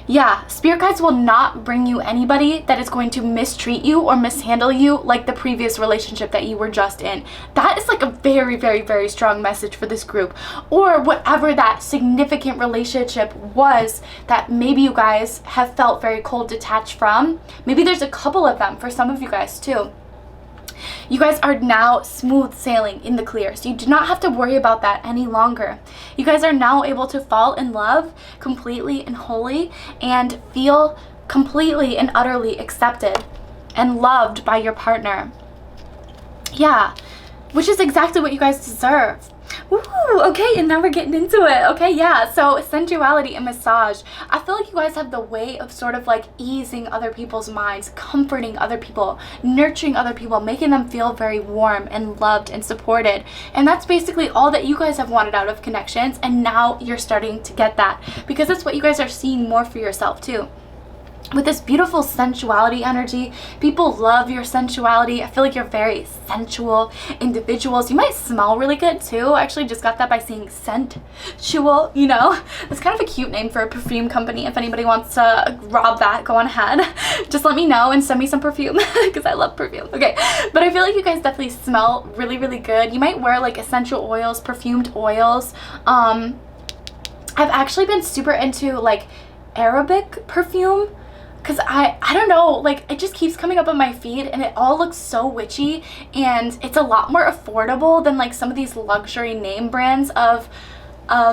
Yeah, spirit guides will not bring you anybody that is going to mistreat you or mishandle you like the previous relationship that you were just in. That is like a very, very, very strong message for this group. Or whatever that significant relationship was that maybe you guys have felt very cold detached from. Maybe there's a couple of them for some of you guys too. You guys are now smooth sailing in the clear, so you do not have to worry about that any longer. You guys are now able to fall in love completely and wholly and feel completely and utterly accepted and loved by your partner. Yeah, which is exactly what you guys deserve. Ooh, okay, and now we're getting into it. Okay, yeah, so sensuality and massage. I feel like you guys have the way of sort of like easing other people's minds, comforting other people, nurturing other people, making them feel very warm and loved and supported. And that's basically all that you guys have wanted out of connections, and now you're starting to get that because that's what you guys are seeing more for yourself too. with this beautiful sensuality energy. People love your sensuality. I feel like you're very sensual individuals. You might smell really good too. I actually just got that by seeing sensual, you know. It's kind of a cute name for a perfume company. If anybody wants to rob that, go on ahead. Just let me know and send me some perfume because I love perfume. Okay, but I feel like you guys definitely smell really, really good. You might wear like essential oils, perfumed oils. I've actually been super into like Arabic perfume, because I don't know, like it just keeps coming up on my feed and it all looks so witchy, and it's a lot more affordable than like some of these luxury name brands of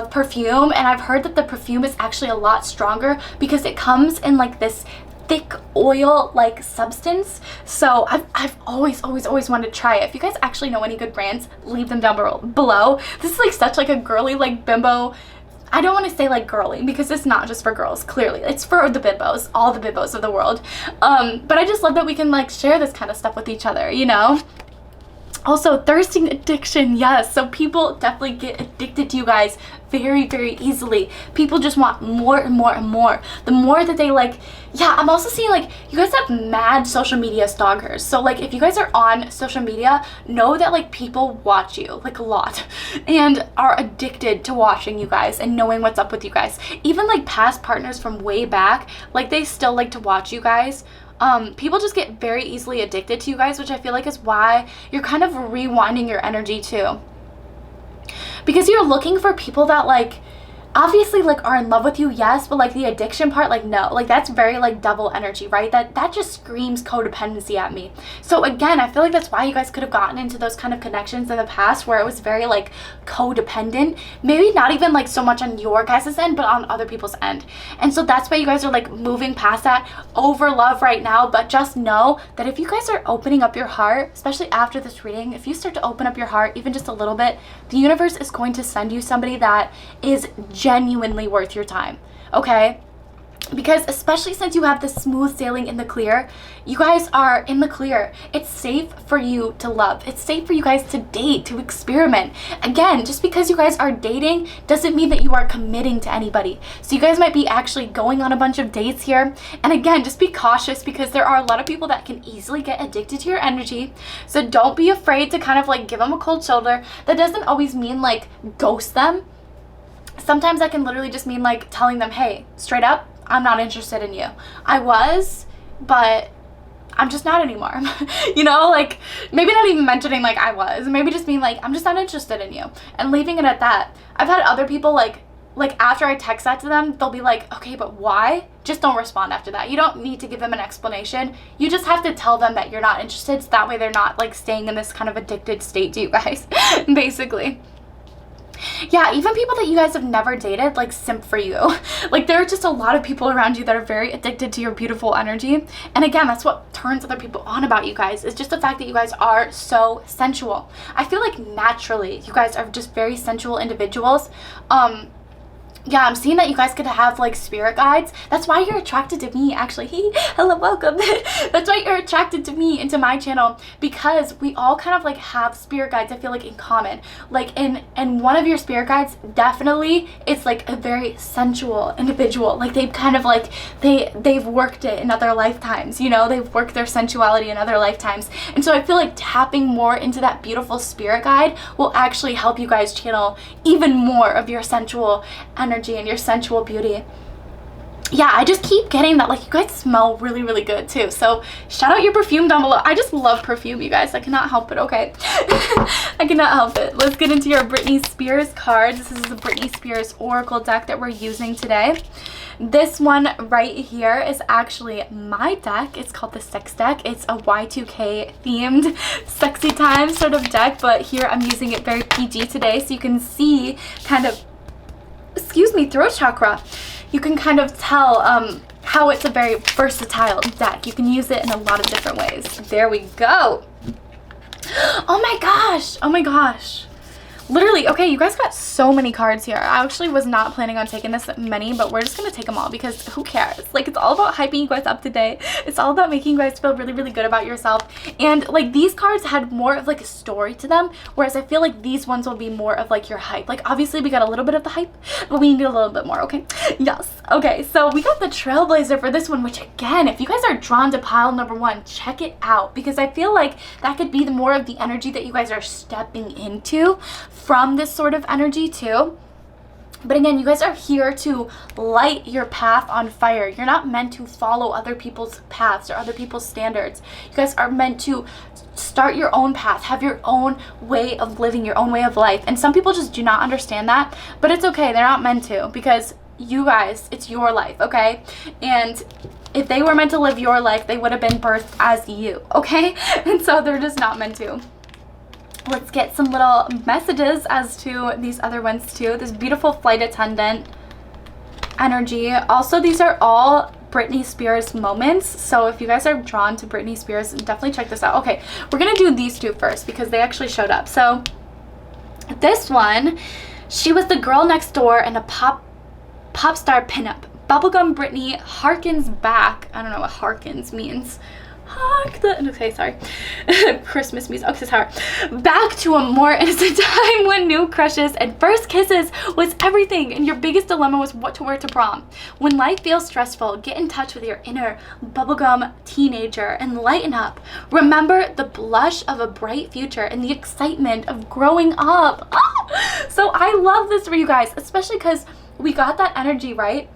perfume. And I've heard that the perfume is actually a lot stronger because it comes in like this thick oil like substance. So I've always wanted to try it. If you guys actually know any good brands, leave them down below. This is like such like a girly like bimbo. I don't want to say like girly because it's not just for girls, clearly. It's for the bimbos, all the bimbos of the world. But I just love that we can like share this kind of stuff with each other, you know? Also, thirsting addiction, yes. So people definitely get addicted to you guys very, very easily. People just want more and more and more. The more that they like, yeah, I'm also seeing like you guys have mad social media stalkers. So like if you guys are on social media, know that like people watch you like a lot and are addicted to watching you guys and knowing what's up with you guys. Even like past partners from way back, like they still like to watch you guys. People just get very easily addicted to you guys, which I feel like is why you're kind of rewinding your energy too. Because you're looking for people that like obviously like are in love with you, yes, but like the addiction part, like no, like that's very like double energy, right? That just screams codependency at me. So again, I feel like that's why you guys could have gotten into those kind of connections in the past where it was very like codependent, maybe not even like so much on your guys' end, but on other people's end. And so that's why you guys are like moving past that over love right now. But just know that if you guys are opening up your heart, especially after this reading, if you start to open up your heart even just a little bit, the universe is going to send you somebody that is genuinely worth your time, okay? Because especially since you have this smooth sailing in the clear, you guys are in the clear. It's safe for you to love. It's safe for you guys to date, to experiment. Again, just because you guys are dating doesn't mean that you are committing to anybody. So you guys might be actually going on a bunch of dates here. And again, just be cautious because there are a lot of people that can easily get addicted to your energy. So don't be afraid to kind of like give them a cold shoulder. That doesn't always mean like ghost them. Sometimes that can literally just mean like telling them, hey, straight up, I'm not interested in you. I was, but I'm just not anymore. You know, like maybe not even mentioning like I was, maybe just being like, I'm just not interested in you and leaving it at that. I've had other people like after I text that to them, they'll be like, okay, but why? Just don't respond after that. You don't need to give them an explanation. You just have to tell them that you're not interested. So that way they're not like staying in this kind of addicted state to you guys, basically. Yeah, even people that you guys have never dated, like, simp for you. Like, there are just a lot of people around you that are very addicted to your beautiful energy. And again, that's what turns other people on about you guys, is just the fact that you guys are so sensual. I feel like naturally, you guys are just very sensual individuals. Yeah, I'm seeing that you guys could have like spirit guides. That's why you're attracted to me, actually. Hello, welcome. That's why you're attracted to me, into my channel, because we all kind of like have spirit guides, I feel like, in common. Like and one of your spirit guides, definitely, it's like a very sensual individual. Like they've kind of like they've worked it in other lifetimes, you know, they've worked their sensuality in other lifetimes. And so I feel like tapping more into that beautiful spirit guide will actually help you guys channel even more of your sensual energy and your sensual beauty. Yeah, I just keep getting that like you guys smell really, really good too. So shout out your perfume down below. I just love perfume, you guys. I cannot help it, okay? I cannot help it. Let's get into your Britney Spears cards. This is the Britney Spears Oracle deck that we're using today. This one right here is actually my deck. It's called the Sex deck. It's a Y2K themed sexy time sort of deck, but here I'm using it very PG today so you can see kind of, excuse me, throat chakra. You can kind of tell how it's a very versatile deck. You can use it in a lot of different ways. There we go. Oh my gosh. Oh my gosh. Literally, okay, you guys got so many cards here. I actually was not planning on taking this many, but we're just gonna take them all because who cares? Like, it's all about hyping you guys up today. It's all about making you guys feel really, really good about yourself. And like, these cards had more of like a story to them, whereas I feel like these ones will be more of like your hype. Like, obviously we got a little bit of the hype, but we need a little bit more, okay? Yes. Okay, so we got the Trailblazer for this one, which again, if you guys are drawn to pile number 1, check it out, because I feel like that could be more of the energy that you guys are stepping into from this sort of energy too. But again, you guys are here to light your path on fire. You're not meant to follow other people's paths or other people's standards. You guys are meant to start your own path, have your own way of living, your own way of life. And some people just do not understand that, but it's okay. They're not meant to, because you guys, it's your life, okay? And if they were meant to live your life, they would have been birthed as you, okay? And so they're just not meant to. Let's get some little messages as to these other ones too. This beautiful flight attendant energy. Also, these are all Britney Spears moments. So if you guys are drawn to Britney Spears, definitely check this out. Okay, we're gonna do these two first because they actually showed up. So this one, she was the girl next door in a pop star pinup. Bubblegum Britney harkens back. I don't know what harkens means. Okay, sorry. Christmas music. Okay, sorry. Back to a more innocent time when new crushes and first kisses was everything, and your biggest dilemma was what to wear to prom. When life feels stressful, get in touch with your inner bubblegum teenager and lighten up. Remember the blush of a bright future and the excitement of growing up. Oh! So I love this for you guys, especially because we got that energy, right?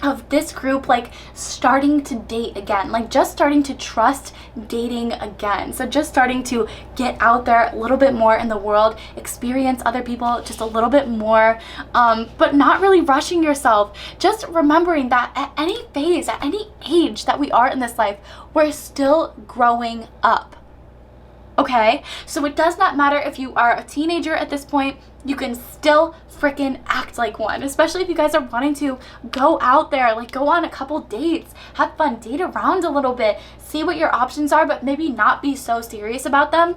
Of this group like starting to date again, like just starting to trust dating again. So just starting to get out there a little bit more in the world, experience other people just a little bit more, but not really rushing yourself. Just remembering that at any phase, at any age that we are in this life, we're still growing up. Okay, so it does not matter if you are a teenager at this point, you can still freaking act like one, especially if you guys are wanting to go out there, like go on a couple dates, have fun, date around a little bit, see what your options are, but maybe not be so serious about them.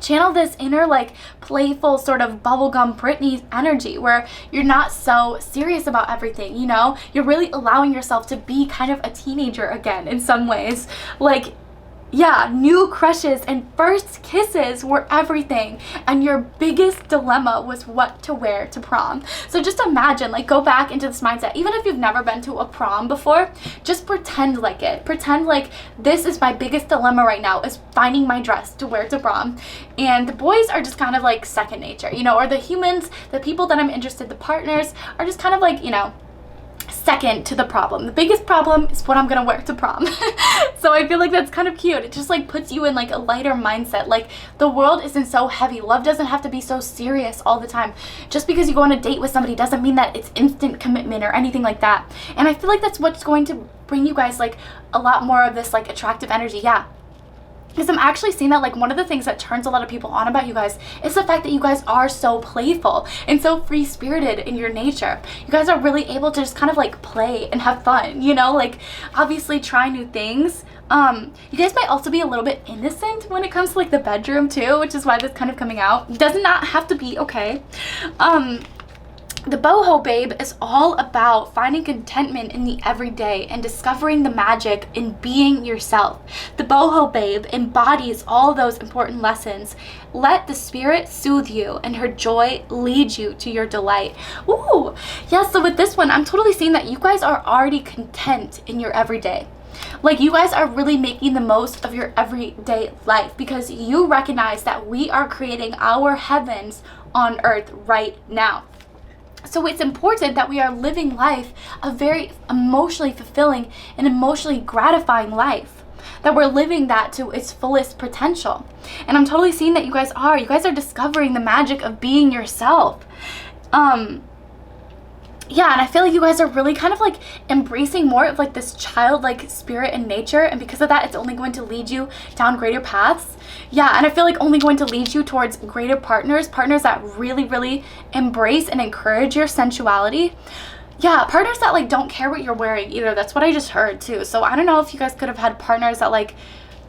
Channel this inner like playful sort of bubblegum Britney energy where you're not so serious about everything, you know? You're really allowing yourself to be kind of a teenager again in some ways. Like, yeah, new crushes and first kisses were everything, and your biggest dilemma was what to wear to prom. So just imagine, like, go back into this mindset. Even if you've never been to a prom before, just pretend like it. Pretend like this is my biggest dilemma right now, is finding my dress to wear to prom. And the boys are just kind of like second nature, you know, or the humans, the people that I'm interested, the partners are just kind of like, you know, second to the problem. The biggest problem is what I'm gonna wear to prom. So I feel like that's kind of cute. It just like puts you in like a lighter mindset. Like, the world isn't so heavy. Love doesn't have to be so serious all the time. Just because you go on a date with somebody doesn't mean that it's instant commitment or anything like that. And I feel like that's what's going to bring you guys like a lot more of this like attractive energy. Yeah. Because I'm actually seeing that like one of the things that turns a lot of people on about you guys is the fact that you guys are so playful and so free-spirited in your nature. You guys are really able to just kind of like play and have fun, you know, like obviously try new things. You guys might also be a little bit innocent when it comes to like the bedroom too, which is why this kind of coming out. Does not have to be, okay. The boho babe is all about finding contentment in the everyday and discovering the magic in being yourself. The boho babe embodies all those important lessons. Let the spirit soothe you and her joy lead you to your delight. Ooh, yeah, so with this one, I'm totally seeing that you guys are already content in your everyday. Like, you guys are really making the most of your everyday life because you recognize that we are creating our heavens on earth right now. So it's important that we are living life a very emotionally fulfilling and emotionally gratifying life. That we're living that to its fullest potential. And I'm totally seeing that you guys are. You guys are discovering the magic of being yourself. Yeah, and I feel like you guys are really kind of like embracing more of like this childlike spirit and nature, and because of that, it's only going to lead you down greater paths. Yeah, and I feel like only going to lead you towards greater partners that really, really embrace and encourage your sensuality. Yeah, partners that like don't care what you're wearing either. That's what I just heard too. So I don't know if you guys could have had partners that like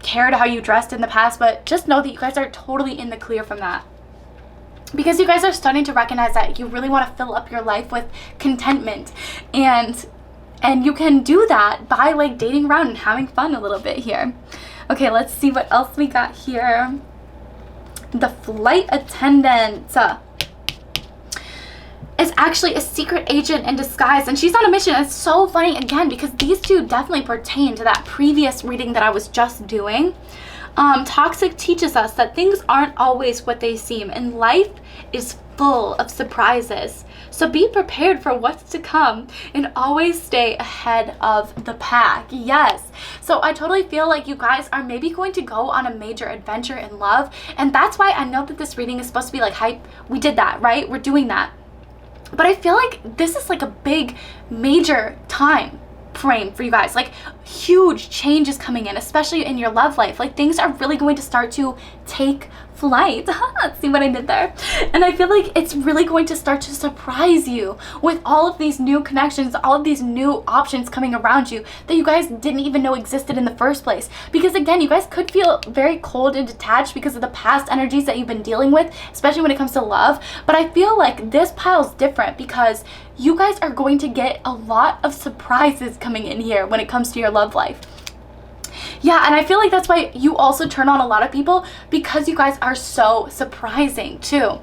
cared how you dressed in the past, but just know that you guys are totally in the clear from that. because you guys are starting to recognize that you really want to fill up your life with contentment, and you can do that by like dating around and having fun a little bit here. Okay, let's see what else we got here. The flight attendant is actually a secret agent in disguise, and she's on a mission. It's so funny again because these two definitely pertain to that previous reading that I was just doing. Toxic teaches us that things aren't always what they seem, and life is full of surprises. So be prepared for what's to come and always stay ahead of the pack. Yes. So I totally feel like you guys are maybe going to go on a major adventure in love, and that's why I know that this reading is supposed to be like hype. We did that, right? We're doing that. But I feel like this is like a big major time frame for you guys. Like huge changes coming in, especially in your love life. Like things are really going to start to take flight. See what I did there? And I feel like it's really going to start to surprise you with all of these new connections, all of these new options coming around you that you guys didn't even know existed in the first place. Because again, you guys could feel very cold and detached because of the past energies that you've been dealing with, especially when it comes to love. But I feel like this pile's different because you guys are going to get a lot of surprises coming in here when it comes to your love life. Yeah, and I feel like that's why you also turn on a lot of people, because you guys are so surprising too.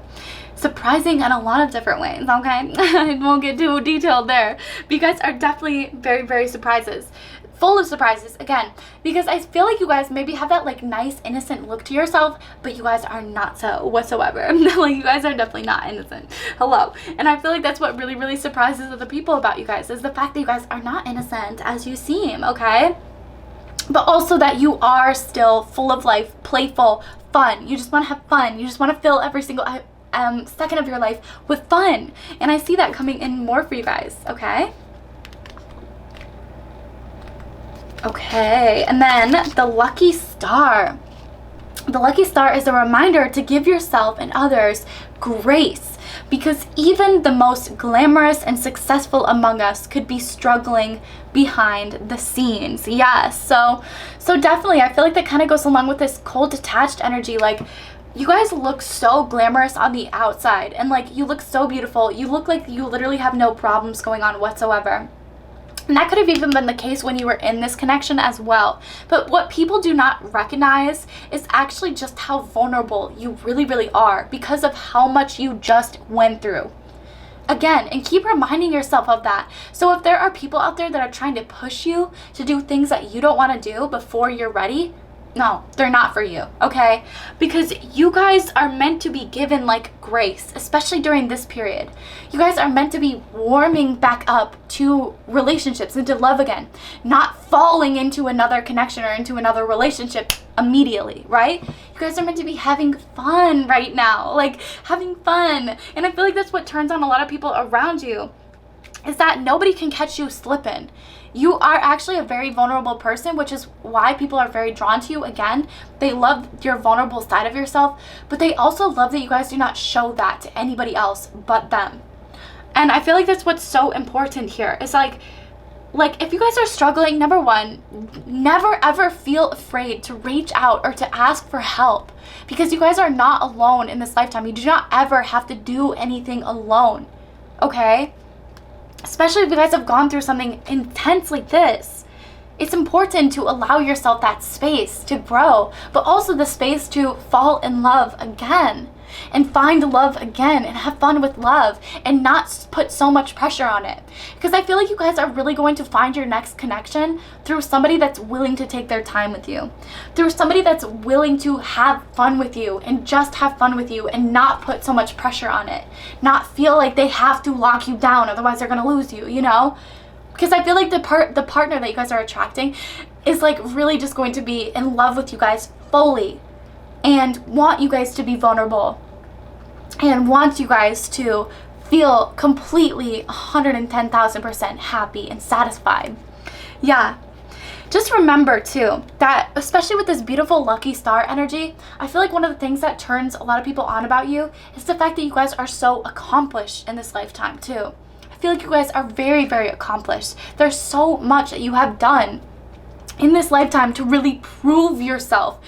Surprising in a lot of different ways, okay? I won't get too detailed there. But you guys are definitely very, very full of surprises, again, because I feel like you guys maybe have that like nice innocent look to yourself, but you guys are not so whatsoever. Like you guys are definitely not innocent. Hello. And I feel like that's what really, really surprises other people about you guys, is the fact that you guys are not innocent as you seem, okay? But also that you are still full of life, playful, fun. You just want to have fun. You just want to fill every single second of your life with fun. And I see that coming in more for you guys, okay? Okay, and then the lucky star. The lucky star is a reminder to give yourself and others grace, because even the most glamorous and successful among us could be struggling behind the scenes. Yes, so definitely I feel like that kind of goes along with this cold detached energy. Like you guys look so glamorous on the outside, and like you look so beautiful. You look like you literally have no problems going on whatsoever. And that could have even been the case when you were in this connection as well. But what people do not recognize is actually just how vulnerable you really, really are because of how much you just went through. Again, and keep reminding yourself of that. So if there are people out there that are trying to push you to do things that you don't want to do before you're ready, no, they're not for you, okay? Because you guys are meant to be given like grace, especially during this period. You guys are meant to be warming back up to relationships and to love again, not falling into another connection or into another relationship immediately, right? You guys are meant to be having fun right now, like having fun. And I feel like that's what turns on a lot of people around you, is that nobody can catch you slipping. You are actually a very vulnerable person, which is why people are very drawn to you. Again, they love your vulnerable side of yourself, but they also love that you guys do not show that to anybody else but them. And I feel like that's what's so important here. It's like if you guys are struggling, number one, never ever feel afraid to reach out or to ask for help, because you guys are not alone in this lifetime. You do not ever have to do anything alone, okay? Especially if you guys have gone through something intense like this. It's important to allow yourself that space to grow, but also the space to fall in love again and find love again and have fun with love and not put so much pressure on it. Because I feel like you guys are really going to find your next connection through somebody that's willing to take their time with you, through somebody that's willing to have fun with you and just have fun with you and not put so much pressure on it, not feel like they have to lock you down, otherwise they're gonna lose you, you know? Because I feel like the partner that you guys are attracting is like really just going to be in love with you guys fully and want you guys to be vulnerable and want you guys to feel completely 110,000% happy and satisfied. Yeah. Just remember too that, especially with this beautiful lucky star energy, I feel like one of the things that turns a lot of people on about you is the fact that you guys are so accomplished in this lifetime too. I feel like you guys are very, very accomplished. There's so much that you have done in this lifetime to really prove yourself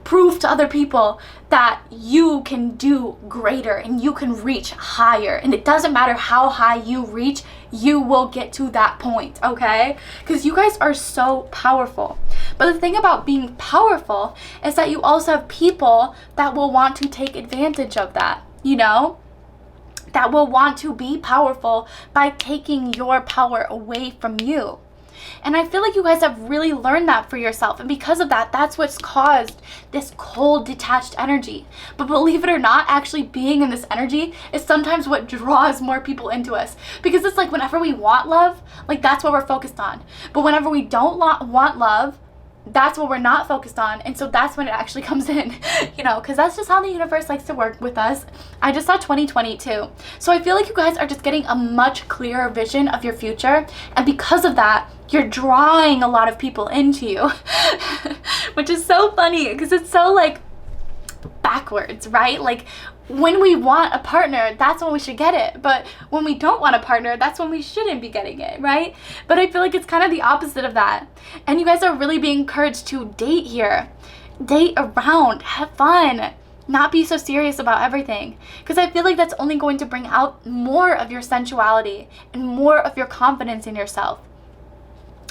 prove to other people that you can do greater and you can reach higher. And it doesn't matter how high you reach, you will get to that point, okay? Because you guys are so powerful. But the thing about being powerful is that you also have people that will want to take advantage of that, you know? That will want to be powerful by taking your power away from you. And I feel like you guys have really learned that for yourself. And because of that, that's what's caused this cold, detached energy. But believe it or not, actually being in this energy is sometimes what draws more people into us. Because it's like whenever we want love, like that's what we're focused on. But whenever we don't want love, that's what we're not focused on. And so that's when it actually comes in, you know, because that's just how the universe likes to work with us. I just saw 2020 too. So I feel like you guys are just getting a much clearer vision of your future. And because of that, you're drawing a lot of people into you, which is so funny because it's so like backwards, right? Like when we want a partner, that's when we should get it. But when we don't want a partner, that's when we shouldn't be getting it, right? But I feel like it's kind of the opposite of that. And you guys are really being encouraged to date here. Date around, have fun, not be so serious about everything. Because I feel like that's only going to bring out more of your sensuality and more of your confidence in yourself.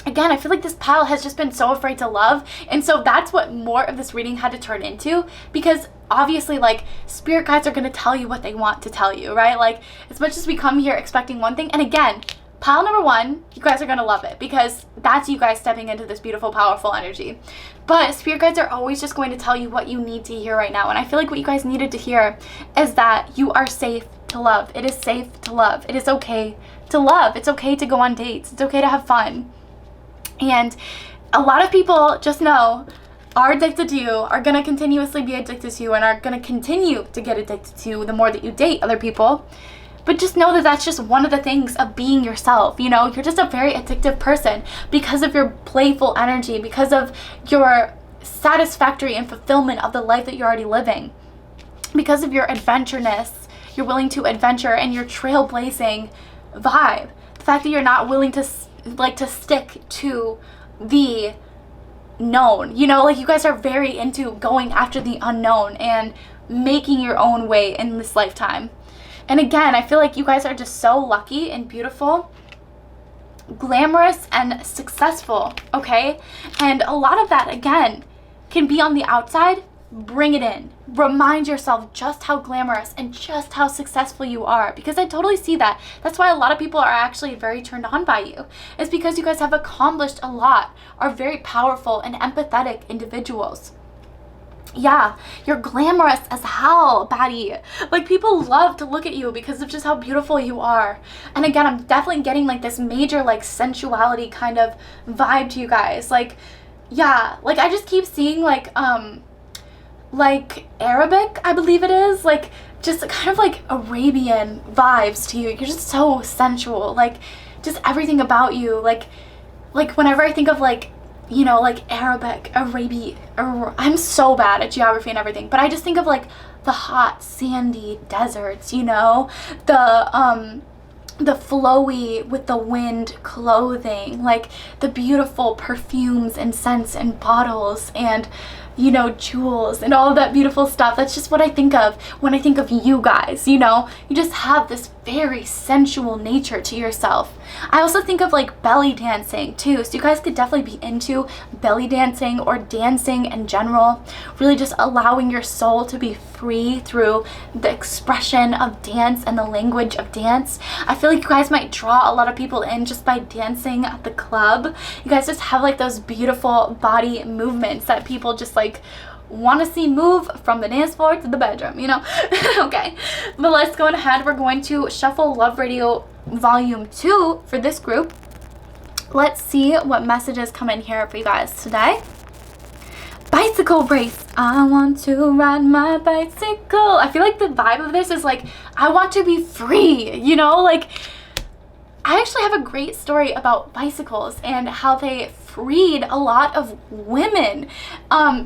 Again, I feel like this pile has just been so afraid to love. And so that's what more of this reading had to turn into. Because obviously, like, spirit guides are going to tell you what they want to tell you, right? Like, as much as we come here expecting one thing. And again, pile number one, you guys are going to love it. Because that's you guys stepping into this beautiful, powerful energy. But spirit guides are always just going to tell you what you need to hear right now. And I feel like what you guys needed to hear is that you are safe to love. It is safe to love. It is okay to love. It's okay to go on dates. It's okay to have fun. And a lot of people, just know, are addicted to you, are going to continuously be addicted to you, and are going to continue to get addicted to you the more that you date other people. But just know that that's just one of the things of being yourself. You know, you're just a very addictive person because of your playful energy, because of your satisfactory and fulfillment of the life that you're already living, because of your adventureness, you're willing to adventure, and your trailblazing vibe. The fact that you're not willing to stick to the known, you know, like you guys are very into going after the unknown and making your own way in this lifetime. And again, I feel like you guys are just so lucky and beautiful, glamorous and successful, okay? And a lot of that, again, can be on the outside. Bring it in. Remind yourself just how glamorous and just how successful you are, because I totally see that. That's why a lot of people are actually very turned on by you. It's because you guys have accomplished a lot, are very powerful and empathetic individuals. Yeah, you're glamorous as hell, baddie. Like, people love to look at you because of just how beautiful you are. And again, I'm definitely getting like this major like sensuality kind of vibe to you guys. Like, yeah, like I just keep seeing like Arabic, I believe it is, like just kind of like Arabian vibes to you. You're just so sensual, like just everything about you, like whenever I think of like, you know, like Arabic, Arabian, I'm so bad at geography and everything, but I just think of like the hot sandy deserts, you know, the flowy with the wind clothing, like the beautiful perfumes and scents and bottles and, you know, jewels and all of that beautiful stuff. That's just what I think of when I think of you guys, you know? You just have this very sensual nature to yourself. I also think of like belly dancing too, so you guys could definitely be into belly dancing or dancing in general, really just allowing your soul to be free through the expression of dance and the language of dance. I feel like you guys might draw a lot of people in just by dancing at the club. You guys just have like those beautiful body movements that people just like want to see move from the dance floor to the bedroom, you know? Okay, but let's go ahead. We're going to shuffle Love Radio Volume 2 for this group. Let's see what messages come in here for you guys today. Bicycle race. I want to ride my bicycle. I feel like the vibe of this is like, I want to be free, you know? Like, I actually have a great story about bicycles and how they freed a lot of women,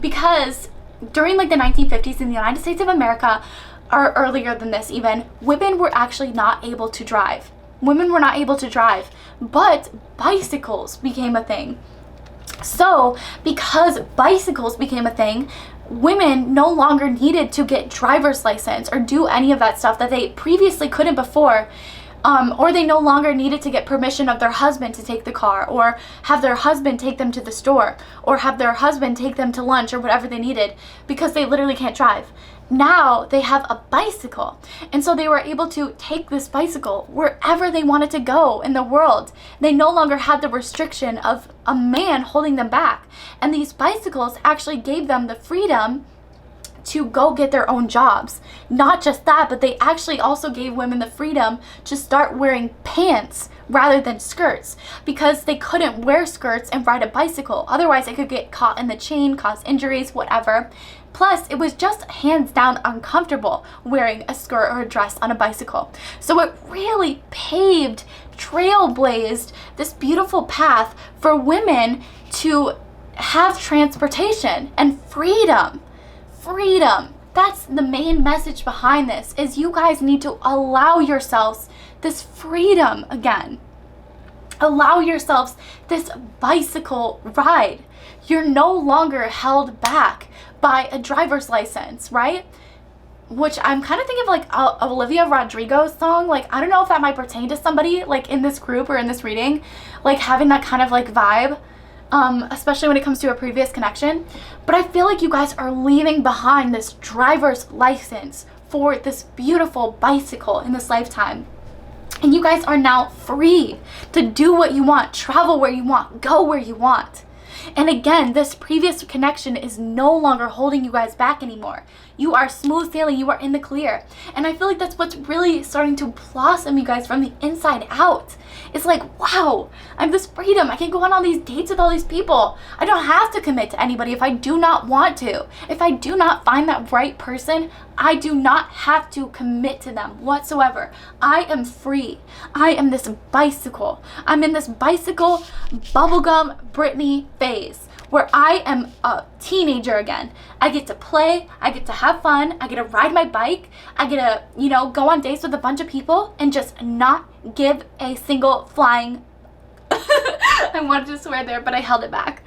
because during like the 1950s in the United States of America, or earlier than this even, women were actually not able to drive. Women were not able to drive, but bicycles became a thing. So because bicycles became a thing, women no longer needed to get driver's license or do any of that stuff that they previously couldn't before. Or they no longer needed to get permission of their husband to take the car, or have their husband take them to the store, or have their husband take them to lunch or whatever they needed, because they literally can't drive. Now they have a bicycle, and so they were able to take this bicycle wherever they wanted to go in the world. They no longer had the restriction of a man holding them back, and these bicycles actually gave them the freedom to go get their own jobs. Not just that, but they actually also gave women the freedom to start wearing pants rather than skirts, because they couldn't wear skirts and ride a bicycle. Otherwise, they could get caught in the chain, cause injuries, whatever. Plus, it was just hands down uncomfortable wearing a skirt or a dress on a bicycle. So it really paved, trailblazed this beautiful path for women to have transportation and freedom. Freedom. That's the main message behind this, is you guys need to allow yourselves this freedom again. Allow yourselves this bicycle ride. You're no longer held back by a driver's license, right? Which I'm kind of thinking of like Olivia Rodrigo's song. Like, I don't know if that might pertain to somebody like in this group or in this reading, like having that kind of like vibe. Especially when it comes to a previous connection. But I feel like you guys are leaving behind this driver's license for this beautiful bicycle in this lifetime. And you guys are now free to do what you want, travel where you want, go where you want. And again, this previous connection is no longer holding you guys back anymore. You are smooth sailing, you are in the clear. And I feel like that's what's really starting to blossom you guys from the inside out. It's like, wow, I have this freedom. I can go on all these dates with all these people. I don't have to commit to anybody if I do not want to. If I do not find that right person, I do not have to commit to them whatsoever. I am free. I am this bicycle. I'm in this bicycle bubblegum Britney phase where I am a teenager again. I get to play, I get to have fun, I get to ride my bike, I get to, go on dates with a bunch of people and just not give a single flying I wanted to swear there, but I held it back.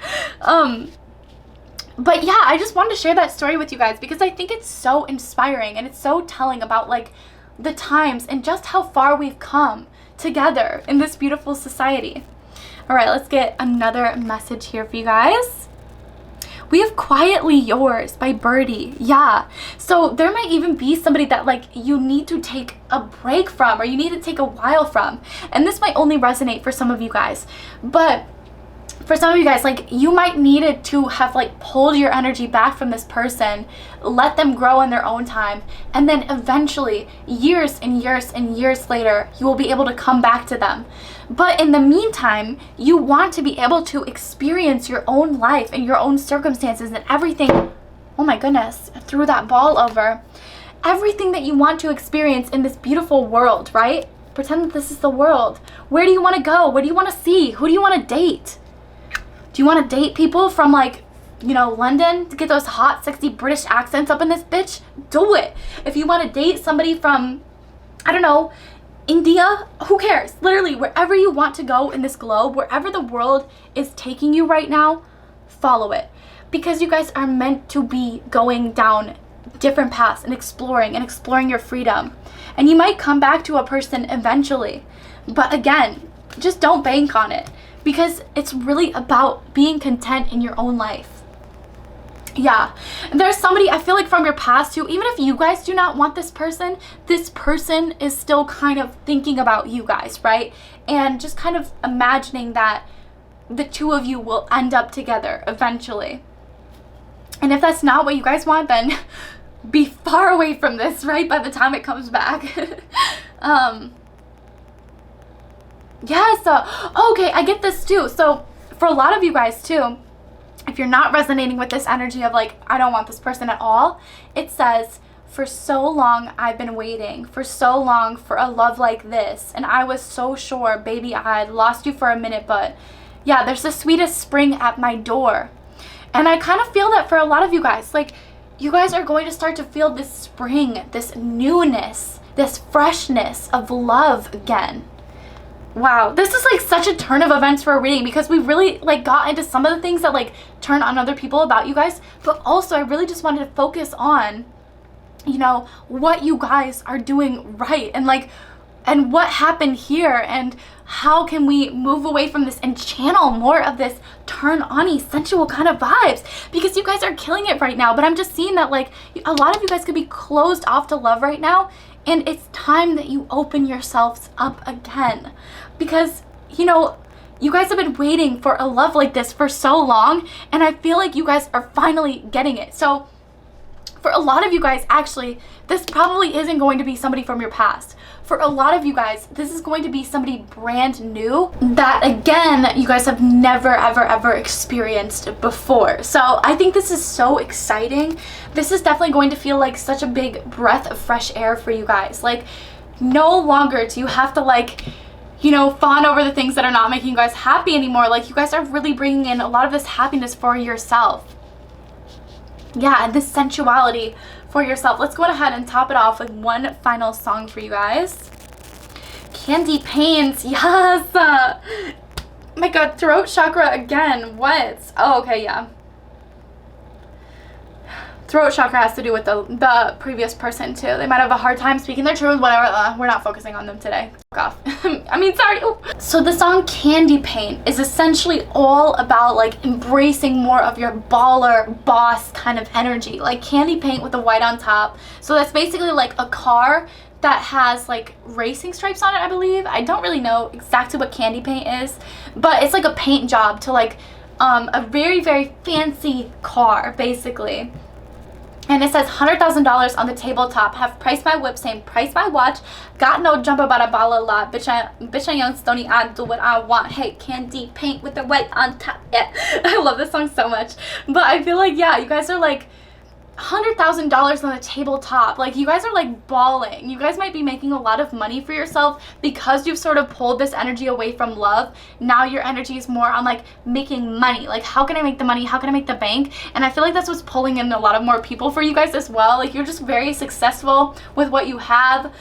But yeah, I just wanted to share that story with you guys because I think it's so inspiring and it's so telling about like the times and just how far we've come together in this beautiful society. All right, let's get another message here for you guys. We have Quietly Yours by Birdie. Yeah. So there might even be somebody that like you need to take a break from or you need to take a while from. And this might only resonate for some of you guys. But for some of you guys, like you might needed to have like pulled your energy back from this person, let them grow in their own time, and then eventually years and years and years later, you will be able to come back to them. But in the meantime, you want to be able to experience your own life and your own circumstances and everything. Oh my goodness, I threw that ball over. Everything that you want to experience in this beautiful world, right? Pretend that this is the world. Where do you want to go? What do you want to see? Who do you want to date? Do you want to date people from like, London to get those hot, sexy British accents up in this bitch? Do it. If you want to date somebody from, I don't know, India, who cares? Literally, wherever you want to go in this globe, wherever the world is taking you right now, follow it. Because you guys are meant to be going down different paths and exploring your freedom. And you might come back to a person eventually. But again, just don't bank on it. Because it's really about being content in your own life. Yeah. And there's somebody, I feel like from your past who, even if you guys do not want this person is still kind of thinking about you guys, right? And just kind of imagining that the two of you will end up together eventually. And if that's not what you guys want, then be far away from this, right? By the time it comes back. Yes. Okay, I get this too. So for a lot of you guys too, if you're not resonating with this energy of like, I don't want this person at all, it says, for so long I've been waiting, for so long for a love like this. And I was so sure, baby, I'd lost you for a minute, but yeah, there's the sweetest spring at my door. And I kind of feel that for a lot of you guys, like you guys are going to start to feel this spring, this newness, this freshness of love again. Wow, this is like such a turn of events for a reading, because we really like got into some of the things that like turn on other people about you guys, but also I really just wanted to focus on, you know, what you guys are doing right, and like, and what happened here, and how can we move away from this and channel more of this turn-on-y sensual kind of vibes, because you guys are killing it right now. But I'm just seeing that like a lot of you guys could be closed off to love right now, and it's time that you open yourselves up again, because, you know, you guys have been waiting for a love like this for so long, and I feel like you guys are finally getting it. So for a lot of you guys, actually, this probably isn't going to be somebody from your past. For a lot of you guys, this is going to be somebody brand new that, again, you guys have never, ever, ever experienced before. So I think this is so exciting. This is definitely going to feel like such a big breath of fresh air for you guys. Like, no longer do you have to, like, you know, fawn over the things that are not making you guys happy anymore. Like, you guys are really bringing in a lot of this happiness for yourself. Yeah, and this sensuality for yourself. Let's go ahead and top it off with one final song for you guys. Candy Paints, yes! My god, throat chakra again. What? Oh, okay, yeah. Throat chakra has to do with the previous person too. They might have a hard time speaking their truth, whatever. We're not focusing on them today. Fuck off. I mean, sorry. Ooh. So the song Candy Paint is essentially all about like embracing more of your baller, boss kind of energy. Like candy paint with the white on top. So that's basically like a car that has like racing stripes on it, I believe. I don't really know exactly what candy paint is, but it's like a paint job to like a very, very fancy car, basically. And it says $100,000 on the tabletop. Have priced my whip, same price my watch. Got no jump about a ball a lot. Bitch, I young stony. I do what I want. Hey, candy paint with the white on top. Yeah, I love this song so much. But I feel like, yeah, you guys are like $100,000 on the tabletop. Like, you guys are like bawling. You guys might be making a lot of money for yourself because you've sort of pulled this energy away from love. Now your energy is more on like making money. Like, how can I make the money? How can I make the bank? And I feel like that's what's pulling in a lot of more people for you guys as well. Like, you're just very successful with what you have.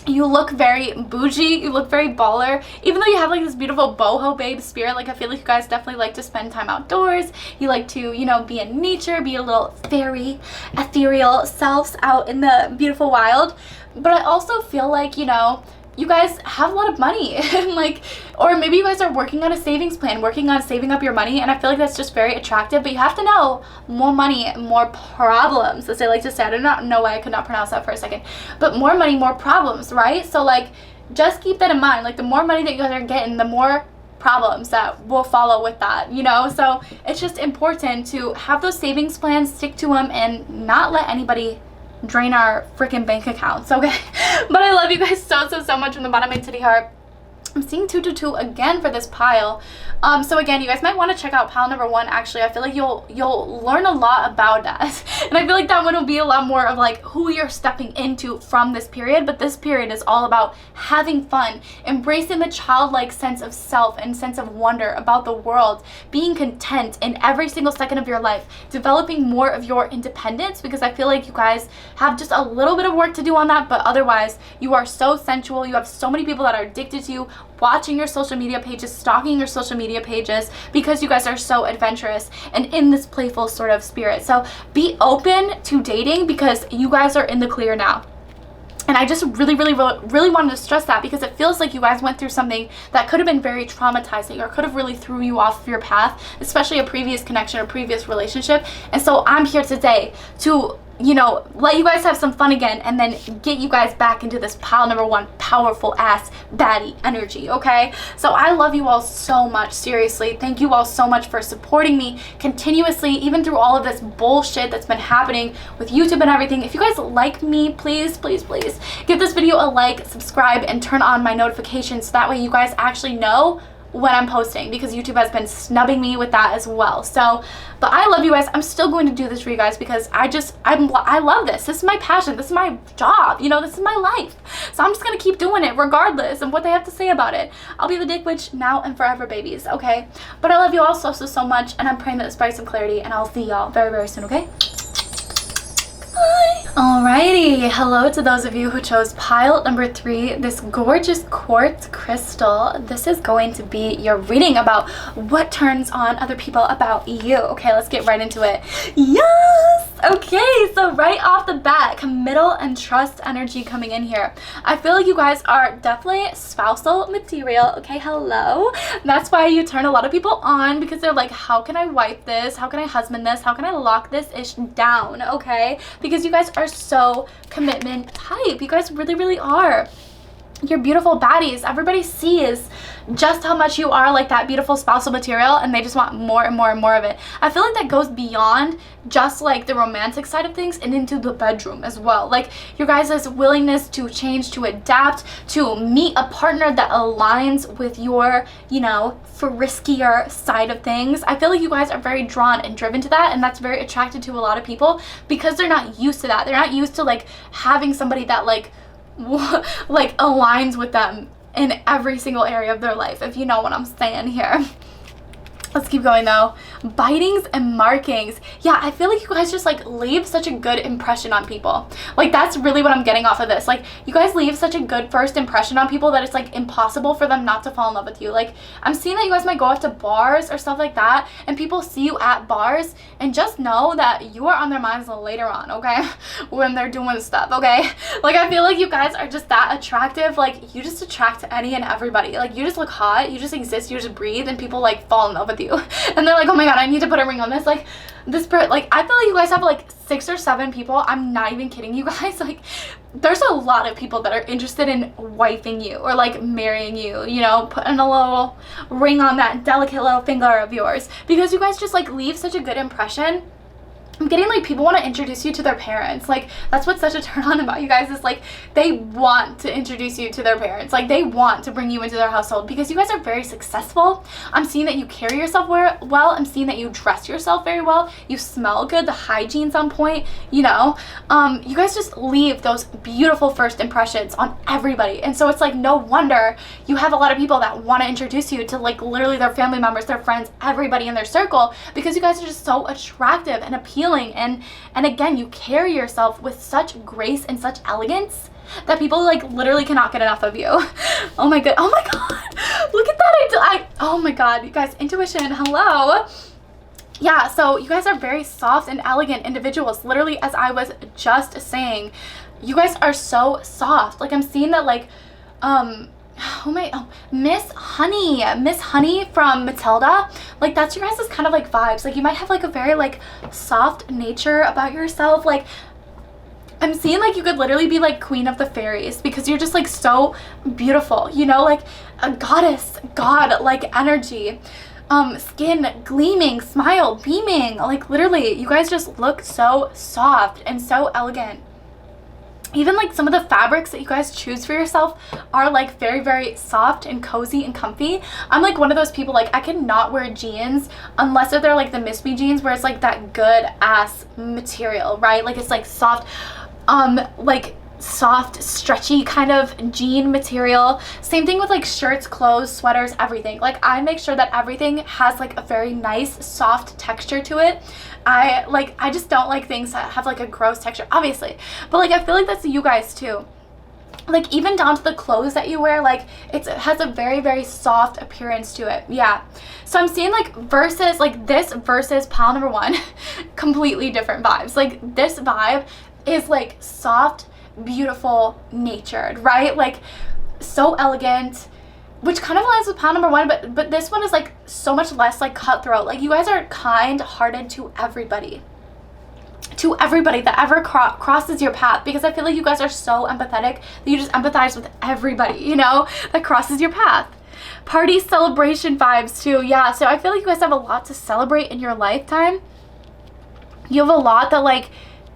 You look very bougie, you look very baller, even though you have like this beautiful boho babe spirit. Like, I feel like you guys definitely like to spend time outdoors. You like to, you know, be in nature, be a little fairy, ethereal selves out in the beautiful wild. But I also feel like, you know, you guys have a lot of money and like, or maybe you guys are working on a savings plan, working on saving up your money, and I feel like that's just very attractive. But you have to know, more money, more problems, as they like to say. I do not know why I could not pronounce that for a second, but more money, more problems, right? So like, just keep that in mind. Like, the more money that you guys are getting, the more problems that will follow with that, you know? So it's just important to have those savings plans, stick to them, and not let anybody drain our freaking bank accounts, okay? But I love you guys so much from the bottom of my titty heart. I'm seeing 222 again for this pile. So again, you guys might want to check out pile number 1. Actually, I feel like you'll learn a lot about that. And I feel like that one will be a lot more of like who you're stepping into from this period. But this period is all about having fun, embracing the childlike sense of self and sense of wonder about the world, being content in every single second of your life, developing more of your independence, because I feel like you guys have just a little bit of work to do on that. But otherwise, you are so sensual. You have so many people that are addicted to you, watching your social media pages, stalking your social media pages, because you guys are so adventurous and in this playful sort of spirit. So be open to dating, because you guys are in the clear now. And I just really wanted to stress that, because it feels like you guys went through something that could have been very traumatizing or could have really threw you off of your path, especially a previous connection or previous relationship. And so I'm here today to, you know, let you guys have some fun again, and then get you guys back into this pile number 1 powerful ass baddie energy, okay? So I love you all so much, seriously. Thank you all so much for supporting me continuously, even through all of this bullshit that's been happening with YouTube and everything. If you guys like me, please give this video a like, subscribe, and turn on my notifications so that way you guys actually know when I'm posting, because YouTube has been snubbing me with that as well. So, but I love you guys. I'm still going to do this for you guys, because I love this. This is my passion. This is my job. You know, this is my life. So I'm just gonna keep doing it regardless of what they have to say about it. I'll be the dick witch now and forever, babies, okay? But I love you all so much, and I'm praying that this brings some clarity, and I'll see y'all very soon, okay? Bye. Alrighty, hello to those of you who chose pile number 3, this gorgeous quartz crystal. This is going to be your reading about what turns on other people about you. Okay, let's get right into it. Yes! Okay, so right off the bat, committal and trust energy coming in here. I feel like you guys are definitely spousal material. Okay, hello. That's why you turn a lot of people on, because they're like, how can I wife this? How can I husband this? How can I lock this ish down? Okay, because you guys are so commitment type. You guys really are. You're beautiful baddies. Everybody sees just how much you are like that beautiful spousal material, and they just want more and more and more of it. I feel like that goes beyond just like the romantic side of things and into the bedroom as well. Like your guys' willingness to change, to adapt, to meet a partner that aligns with your, you know, friskier side of things. I feel like you guys are very drawn and driven to that, and that's very attracted to a lot of people because they're not used to that. They're not used to like having somebody that like aligns with them in every single area of their life, if you know what I'm saying here. Let's keep going though. Bitings and markings. Yeah, I feel like you guys just like leave such a good impression on people. Like that's really what I'm getting off of this. Like you guys leave such a good first impression on people that it's like impossible for them not to fall in love with you. Like I'm seeing that you guys might go out to bars or stuff like that, and people see you at bars, and just know that you are on their minds later on, okay? When they're doing stuff, okay? Like I feel like you guys are just that attractive. Like you just attract any and everybody. Like you just look hot, you just exist, you just breathe, and people like fall in love with you. And they're like, oh my god, I need to put a ring on this. Like this, like I feel like you guys have like 6 or 7 people. I'm not even kidding you guys. Like there's a lot of people that are interested in wifing you or like marrying you, you know, putting a little ring on that delicate little finger of yours, because you guys just like leave such a good impression. I'm getting like people want to introduce you to their parents. Like that's what's such a turn on about you guys, is like they want to introduce you to their parents. Like they want to bring you into their household because you guys are very successful. I'm seeing that you carry yourself well. I'm seeing that you dress yourself very well. You smell good. The hygiene's on point, you know. You guys just leave those beautiful first impressions on everybody. And so it's like no wonder you have a lot of people that want to introduce you to like literally their family members, their friends, everybody in their circle, because you guys are just so attractive and appealing. And again, you carry yourself with such grace and such elegance that people like literally cannot get enough of you. Oh my god, look at that. Oh my god, you guys, intuition, hello. Yeah, so you guys are very soft and elegant individuals, literally, as I was just saying. You guys are so soft. Like I'm seeing that like Miss Honey from Matilda, like that's your guys' kind of like vibes. Like you might have like a very like soft nature about yourself. Like I'm seeing like you could literally be like queen of the fairies, because you're just like so beautiful, you know, like a god like energy. Skin gleaming, smile beaming, like literally you guys just look so soft and so elegant. Even like some of the fabrics that you guys choose for yourself are like very soft and cozy and comfy. I'm like one of those people, like I cannot wear jeans unless they're like the Miss Me jeans, where it's like that good ass material, right? Like it's like soft, like soft, stretchy kind of jean material. Same thing with like shirts, clothes, sweaters, everything. Like I make sure that everything has like a very nice soft texture to it. I just don't like things that have like a gross texture, obviously, but like I feel like that's you guys too. Like even down to the clothes that you wear, like it has a very soft appearance to it. Yeah, so I'm seeing like versus like this versus pile number 1 completely different vibes. Like this vibe is like soft, beautiful, natured, right? Like so elegant, which kind of aligns with pile number 1, but this one is like so much less like cutthroat. Like you guys are kind-hearted to everybody that ever crosses your path, because I feel like you guys are so empathetic that you just empathize with everybody, you know, that crosses your path. Party celebration vibes too. Yeah, so I feel like you guys have a lot to celebrate in your lifetime. You have a lot that like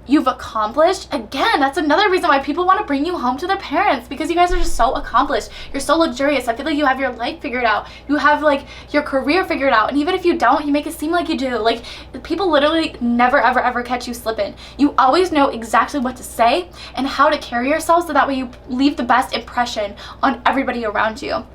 you've accomplished. Again, that's another reason why people want to bring you home to their parents, because you guys are just so accomplished. You're so luxurious. I feel like you have your life figured out. You have like your career figured out. And even if you don't, you make it seem like you do. Like people literally never ever catch you slipping. You always know exactly what to say and how to carry yourself, so that way you leave the best impression on everybody around you.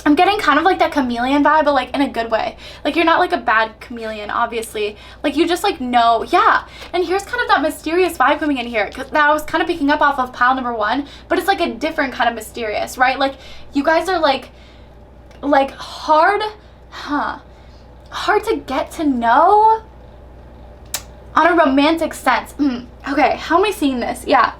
I'm getting kind of like that chameleon vibe, but like in a good way. Like you're not like a bad chameleon, obviously. Like you just like know, yeah. And here's kind of that mysterious vibe coming in here, because that I was kind of picking up off of pile number 1, but it's like a different kind of mysterious, right? Like you guys are like hard to get to know on a romantic sense. Okay, how am I seeing this? Yeah.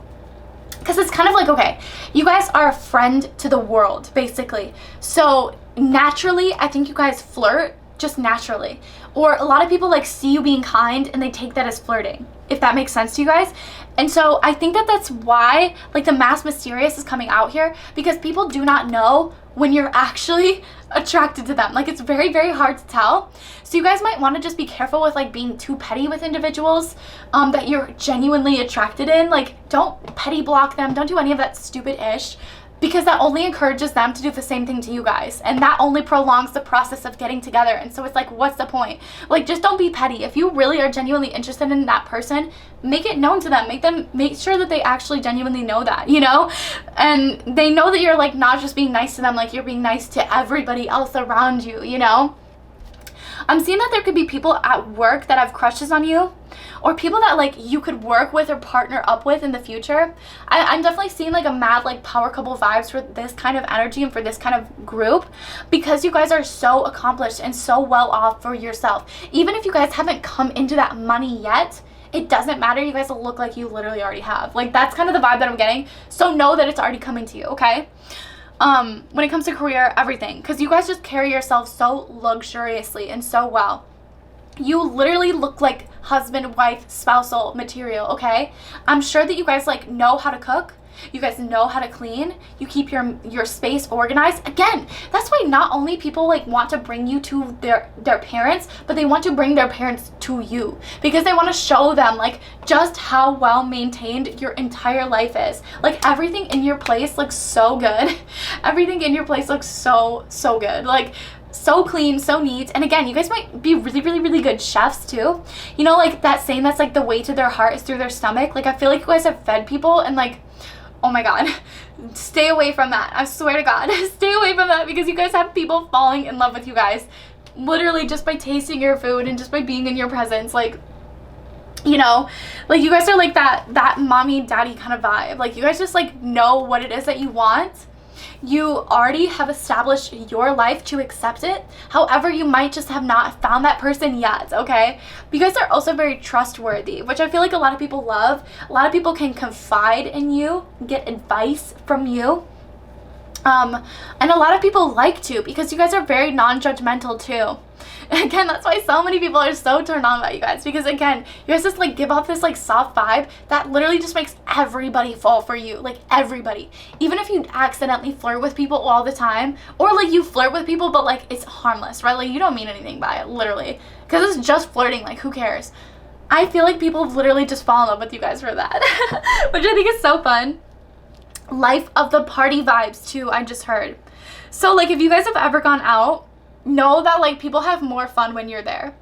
Because it's kind of like, okay, you guys are a friend to the world, basically. So naturally, I think you guys flirt just naturally. Or a lot of people like see you being kind and they take that as flirting, if that makes sense to you guys. And so I think that that's why like the mass mysterious is coming out here, because people do not know when you're actually attracted to them. Like it's very, very hard to tell. So you guys might want to just be careful with like being too petty with individuals that you're genuinely attracted in. Like don't petty block them. Don't do any of that stupid ish, because that only encourages them to do the same thing to you guys, and that only prolongs the process of getting together. And so it's like, what's the point? Like just don't be petty. If you really are genuinely interested in that person, make it known to them. Make sure that they actually genuinely know that, you know, and they know that you're like not just being nice to them, like you're being nice to everybody else around you, you know. I'm seeing that there could be people at work that have crushes on you, or people that like you could work with or partner up with in the future. I'm definitely seeing like a mad like power couple vibes for this kind of energy and for this kind of group, because you guys are so accomplished and so well off for yourself. Even if you guys haven't come into that money yet, it doesn't matter. You guys will look like you literally already have. Like that's kind of the vibe that I'm getting. So know that it's already coming to you, okay? When it comes to career, everything, because you guys just carry yourself so luxuriously and so well. You literally look like husband, wife, spousal material, okay? I'm sure that you guys like know how to cook. You guys know how to clean. You keep your space organized. Again, that's why not only people like want to bring you to their parents, but they want to bring their parents to you, because they want to show them like just how well maintained your entire life is. Like everything in your place looks so good. Everything in your place looks so good. Like so clean, so neat. And again, you guys might be really, really, really good chefs too. You know, like that saying that's like the way to their heart is through their stomach. Like I feel like you guys have fed people, and like, oh my god, stay away from that. I swear to god, stay away from that, because you guys have people falling in love with you guys literally just by tasting your food and just by being in your presence. Like, you know, like you guys are like that mommy daddy kind of vibe. Like you guys just like know what it is that you want. You already have established your life to accept it. However, you might just have not found that person yet, okay? You guys are also very trustworthy, which I feel like a lot of people love. A lot of people can confide in you, get advice from you. And a lot of people like to, because you guys are very non-judgmental too. Again, that's why so many people are so turned on by you guys, because again, you guys just like give off this like soft vibe that literally just makes everybody fall for you. Like everybody, even if you accidentally flirt with people all the time, or like you flirt with people but like it's harmless, right? Like you don't mean anything by it, literally, because it's just flirting. Like who cares? I feel like people literally just fall in love with you guys for that, which I think is so fun. Life of the party vibes too, I just heard. So like if you guys have ever gone out, know that like people have more fun when you're there.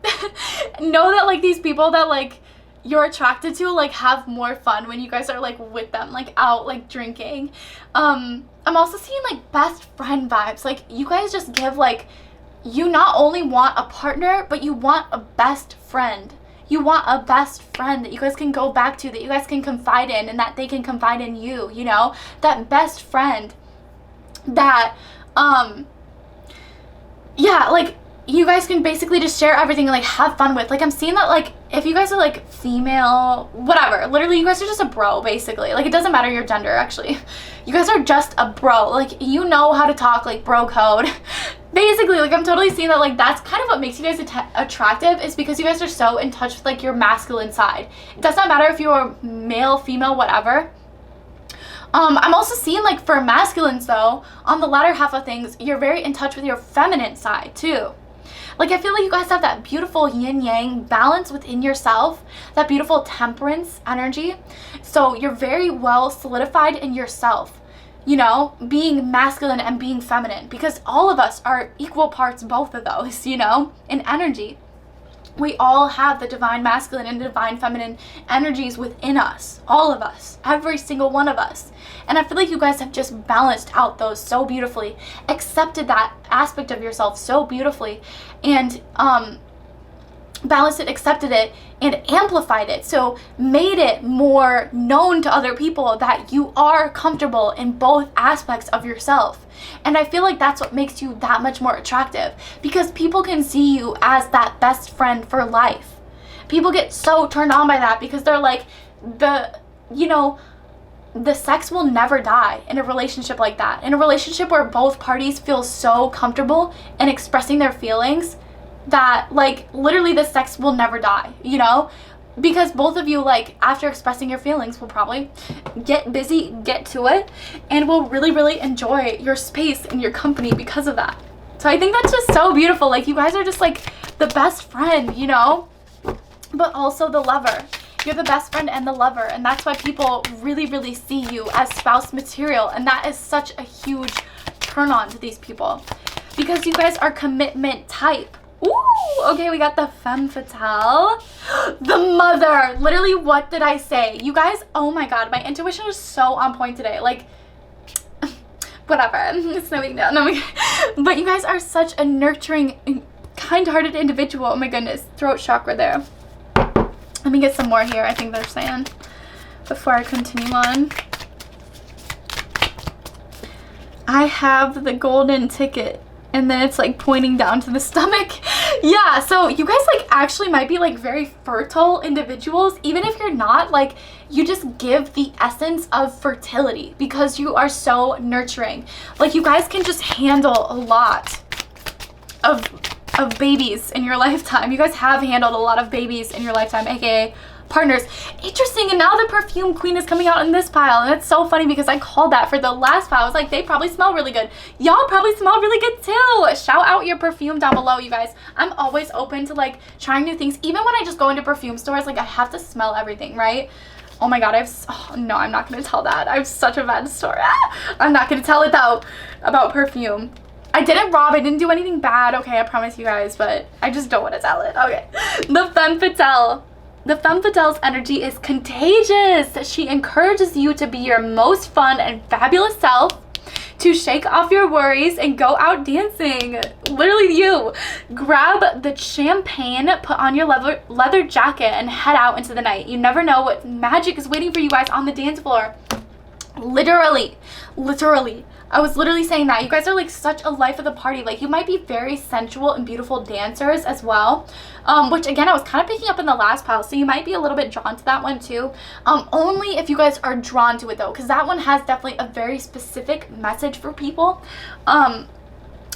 Know that like these people that like you're attracted to like have more fun when you guys are like with them, like out like drinking. I'm also seeing like best friend vibes. Like you guys just give like, you not only want a partner, but you want a best friend. You want a best friend that you guys can go back to, that you guys can confide in, and that they can confide in you, you know? That best friend that, yeah, like, you guys can basically just share everything and, like, have fun with. Like, I'm seeing that, like, if you guys are, like, female, whatever, literally, you guys are just a bro, basically. Like, it doesn't matter your gender, actually. You guys are just a bro. Like, you know how to talk, like, bro code. Basically, like, I'm totally seeing that, like, that's kind of what makes you guys attractive, is because you guys are so in touch with, like, your masculine side. It does not matter if you're male, female, whatever. I'm also seeing, like, for masculines, though, on the latter half of things, you're very in touch with your feminine side, too. Like, I feel like you guys have that beautiful yin-yang balance within yourself, that beautiful temperance energy. So you're very well solidified in yourself, you know, being masculine and being feminine, because all of us are equal parts, both of those, you know, in energy. We all have the divine masculine and divine feminine energies within us, all of us, every single one of us. And I feel like you guys have just balanced out those so beautifully, accepted that aspect of yourself so beautifully, and balanced it, accepted it, and amplified it. So made it more known to other people that you are comfortable in both aspects of yourself. And I feel like that's what makes you that much more attractive, because people can see you as that best friend for life. People get so turned on by that because they're like, the sex will never die in a relationship like that. In a relationship where both parties feel so comfortable in expressing their feelings that, like, literally the sex will never die, because both of you, like, after expressing your feelings, will probably get busy, get to it, and will really, really enjoy your space and your company because of that. So I think that's just so beautiful. Like, you guys are just like the best friend, but also the lover. You're the best friend and the lover, and that's why people really, really see you as spouse material, and that is such a huge turn on to these people, because you guys are commitment type. Ooh, okay, we got the femme fatale, the mother. Literally, what did I say? You guys, oh my god, my intuition is so on point today. Like, whatever, it's no big deal. No, but you guys are such a nurturing, kind-hearted individual. Oh my goodness, throat chakra there. Let me get some more here, I think they're saying, before I continue on. I have the golden ticket. And then it's like pointing down to the stomach. Yeah, so you guys like actually might be like very fertile individuals. Even if you're not, like, you just give the essence of fertility because you are so nurturing. Like, you guys can just handle a lot of babies in your lifetime. You guys have handled a lot of babies in your lifetime, aka partners. Interesting. And now the perfume queen is coming out in this pile, and it's so funny because I called that for the last pile. I was like, they probably smell really good. Y'all probably smell really good too. Shout out your perfume down below, you guys. I'm always open to like trying new things. Even when I just go into perfume stores, like, I have to smell everything, right? Oh my god, no, I'm not gonna tell that. I have such a bad story. I'm not gonna tell it though about perfume. I didn't rob, I didn't do anything bad, okay, I promise you guys, but I just don't want to tell it. Okay, the femme fatale. The femme fatale's energy is contagious. She encourages you to be your most fun and fabulous self, to shake off your worries and go out dancing. Literally you. Grab the champagne, put on your leather jacket, and head out into the night. You never know what magic is waiting for you guys on the dance floor. Literally. I was literally saying that. You guys are like such a life of the party. Like, you might be very sensual and beautiful dancers as well. Which again, I was kind of picking up in the last pile. So you might be a little bit drawn to that one too. Only if you guys are drawn to it though. Because that one has definitely a very specific message for people.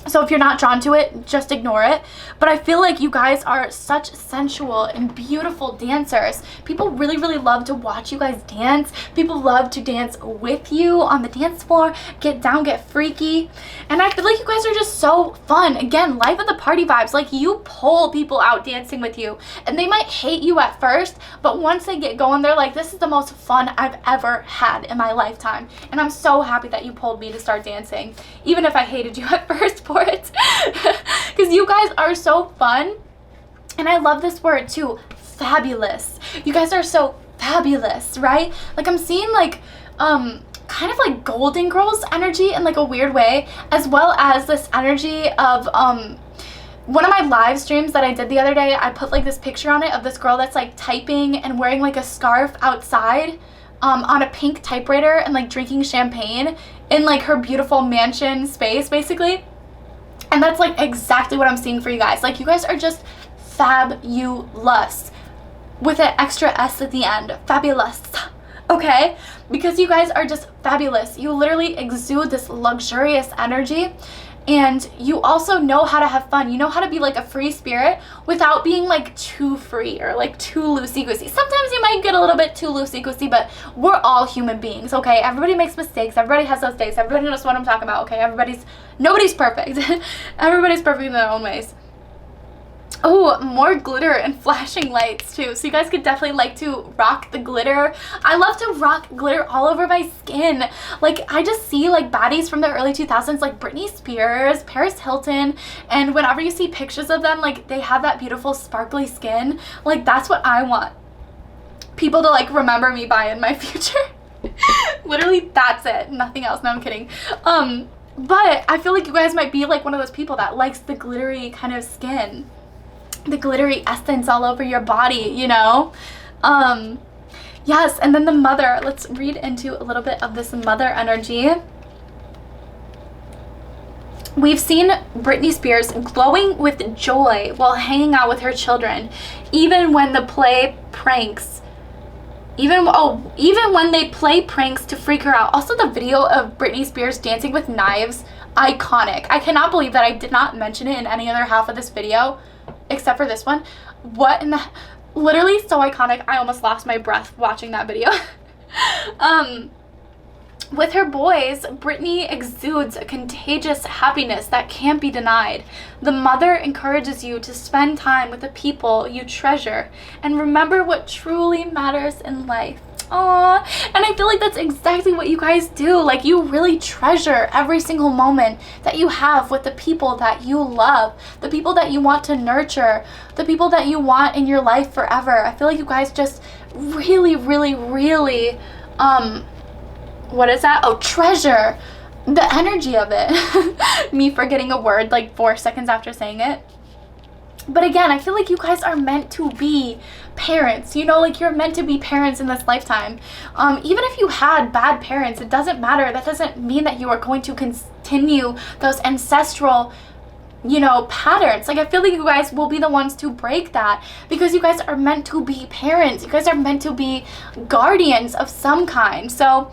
So if you're not drawn to it, just ignore it. But I feel like you guys are such sensual and beautiful dancers. People really, really love to watch you guys dance. People love to dance with you on the dance floor, get down, get freaky. And I feel like you guys are just so fun. Again, life of the party vibes. Like, you pull people out dancing with you. And they might hate you at first, but once they get going, they're like, this is the most fun I've ever had in my lifetime. And I'm so happy that you pulled me to start dancing, even if I hated you at first for it. Because you guys are so fun. And I love this word too, fabulous. You guys are so fabulous, right? Like, I'm seeing like kind of like Golden Girls energy in like a weird way, as well as this energy of one of my live streams that I did the other day. I put like this picture on it of this girl that's like typing and wearing like a scarf outside on a pink typewriter and like drinking champagne in like her beautiful mansion space basically. And that's like exactly what I'm seeing for you guys. Like, you guys are just fabulous with an extra S at the end. Fabulous. Okay? Because you guys are just fabulous. You literally exude this luxurious energy. And you also know how to have fun. You know how to be like a free spirit without being like too free or like too loosey-goosey. Sometimes you might get a little bit too loosey-goosey, but we're all human beings, okay? Everybody makes mistakes. Everybody has those days. Everybody knows what I'm talking about, okay? Nobody's perfect. Everybody's perfect in their own ways. Oh, more glitter and flashing lights too. So you guys could definitely like to rock the glitter. I love to rock glitter all over my skin. Like, I just see like baddies from the early 2000s, like Britney Spears, Paris Hilton, and whenever you see pictures of them, like they have that beautiful sparkly skin. Like, that's what I want people to like remember me by in my future. Literally, that's it. Nothing else. No, I'm kidding. But I feel like you guys might be like one of those people that likes the glittery kind of skin, the glittery essence all over your body, you know? Yes, and then the mother. Let's read into a little bit of this mother energy. We've seen Britney Spears glowing with joy while hanging out with her children, even when the play pranks. Even when they play pranks to freak her out. Also, the video of Britney Spears dancing with knives, iconic. I cannot believe that I did not mention it in any other half of this video, except for this one. What in the... Literally so iconic. I almost lost my breath watching that video. With her boys, Britney exudes a contagious happiness that can't be denied. The mother encourages you to spend time with the people you treasure and remember what truly matters in life. Aww. And I feel like that's exactly what you guys do. Like, you really treasure every single moment that you have with the people that you love, the people that you want to nurture, the people that you want in your life forever. I feel like you guys just really, really, really, what is that? Oh, treasure the energy of it. Me forgetting a word like 4 seconds after saying it. But again, I feel like you guys are meant to be parents, you know, like you're meant to be parents in this lifetime. Even if you had bad parents, it doesn't matter. That doesn't mean that you are going to continue those ancestral, you know, patterns. Like, I feel like you guys will be the ones to break that, because you guys are meant to be parents. You guys are meant to be guardians of some kind. So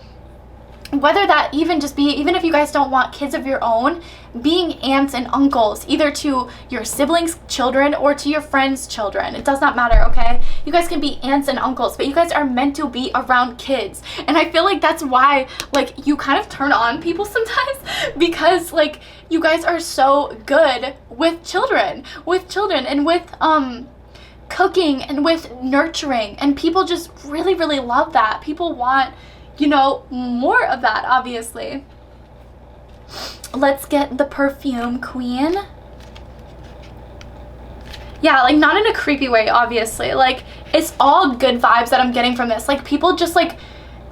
whether that even if you guys don't want kids of your own, being aunts and uncles, either to your siblings' children or to your friends' children, it does not matter, okay? You guys can be aunts and uncles, but you guys are meant to be around kids. And I feel like that's why, like, you kind of turn on people sometimes, because, like, you guys are so good with children and with cooking and with nurturing, and people just really, really love that. People want, you know, more of that, obviously. Let's get the perfume queen. Yeah, like, not in a creepy way, obviously. Like, it's all good vibes that I'm getting from this. Like, people just like,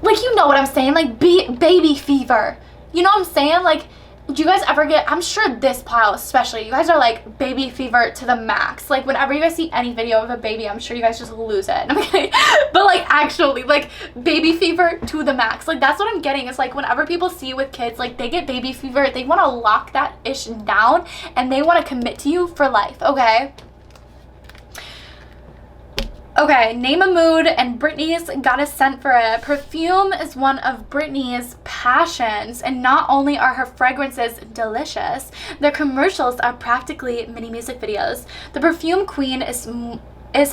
you know what I'm saying? Like, baby fever. You know what I'm saying? Like, do you guys ever get, I'm sure this pile especially, you guys are like baby fever to the max. Like, whenever you guys see any video of a baby, I'm sure you guys just lose it. Okay? But like, actually, like, baby fever to the max. Like, that's what I'm getting. It's like, whenever people see you with kids, like, they get baby fever, they want to lock that ish down and they want to commit to you for life, okay? Okay, name a mood, and Britney's got a scent for it. Perfume is one of Britney's passions, and not only are her fragrances delicious, their commercials are practically mini music videos. The perfume queen is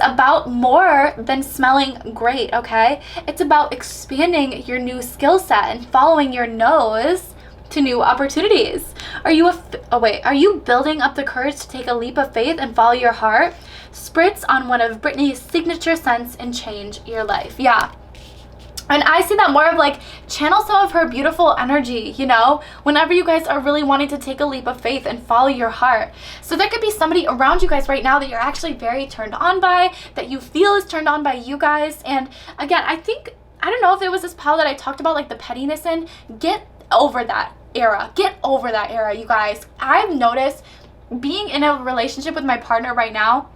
about more than smelling great, okay? It's about expanding your new skill set and following your nose to new opportunities. Are you building up the courage to take a leap of faith and follow your heart? Spritz on one of Britney's signature scents and change your life. Yeah. And I see that more of like, channel some of her beautiful energy, you know, whenever you guys are really wanting to take a leap of faith and follow your heart. So there could be somebody around you guys right now that you're actually very turned on by, that you feel is turned on by you guys. And again, I don't know if it was this pile that I talked about, like the pettiness in. Get over that era. Get over that era, you guys. I've noticed being in a relationship with my partner right now,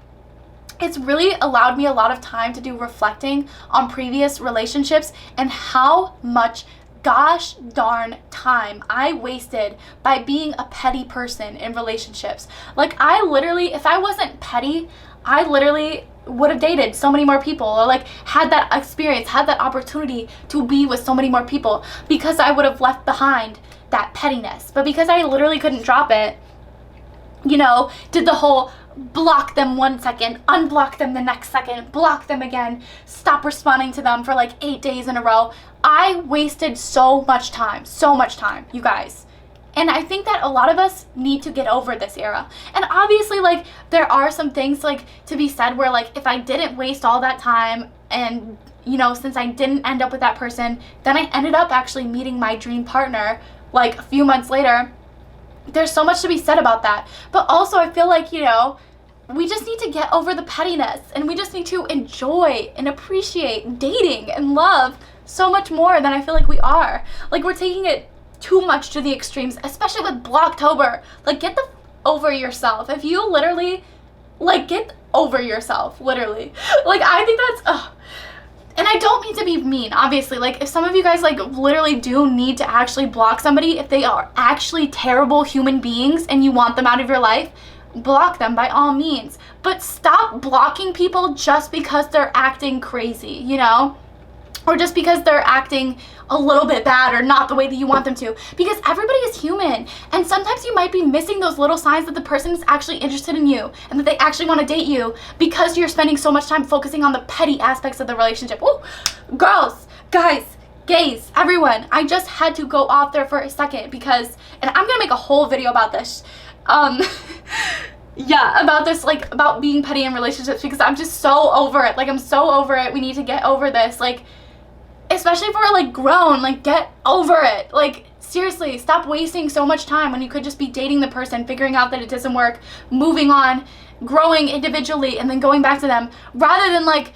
it's really allowed me a lot of time to do reflecting on previous relationships and how much gosh darn time I wasted by being a petty person in relationships. Like, I literally, if I wasn't petty, I literally would have dated so many more people, or like had that experience, had that opportunity to be with so many more people, because I would have left behind that pettiness. But because I literally couldn't drop it, you know, did the whole block them 1 second, unblock them the next second, block them again, stop responding to them for like 8 days in a row. I wasted so much time, you guys. And I think that a lot of us need to get over this era. And obviously, like, there are some things, like, to be said where, like, if I didn't waste all that time and, you know, since I didn't end up with that person, then I ended up actually meeting my dream partner, like, a few months later. There's so much to be said about that. But also, I feel like, you know, we just need to get over the pettiness, and we just need to enjoy and appreciate dating and love so much more than I feel like we are. Like, we're taking it too much to the extremes, especially with Blocktober. Like, get the over yourself. If you literally, like, get over yourself, literally. Like, I think that's, and I don't mean to be mean, obviously. Like, if some of you guys, like, literally do need to actually block somebody, if they are actually terrible human beings and you want them out of your life, block them by all means. But stop blocking people just because they're acting crazy, you know? Or just because they're acting a little bit bad or not the way that you want them to. Because everybody is human. And sometimes you might be missing those little signs that the person is actually interested in you and that they actually want to date you because you're spending so much time focusing on the petty aspects of the relationship. Ooh, girls, guys, gays, everyone. I just had to go off there for a second because, and I'm going to make a whole video about this. Yeah, about this, like, about being petty in relationships, because I'm just so over it. Like, I'm so over it. We need to get over this. Like, especially if we're, like, grown, like, get over it. Like, seriously, stop wasting so much time when you could just be dating the person, figuring out that it doesn't work, moving on, growing individually, and then going back to them, rather than, like,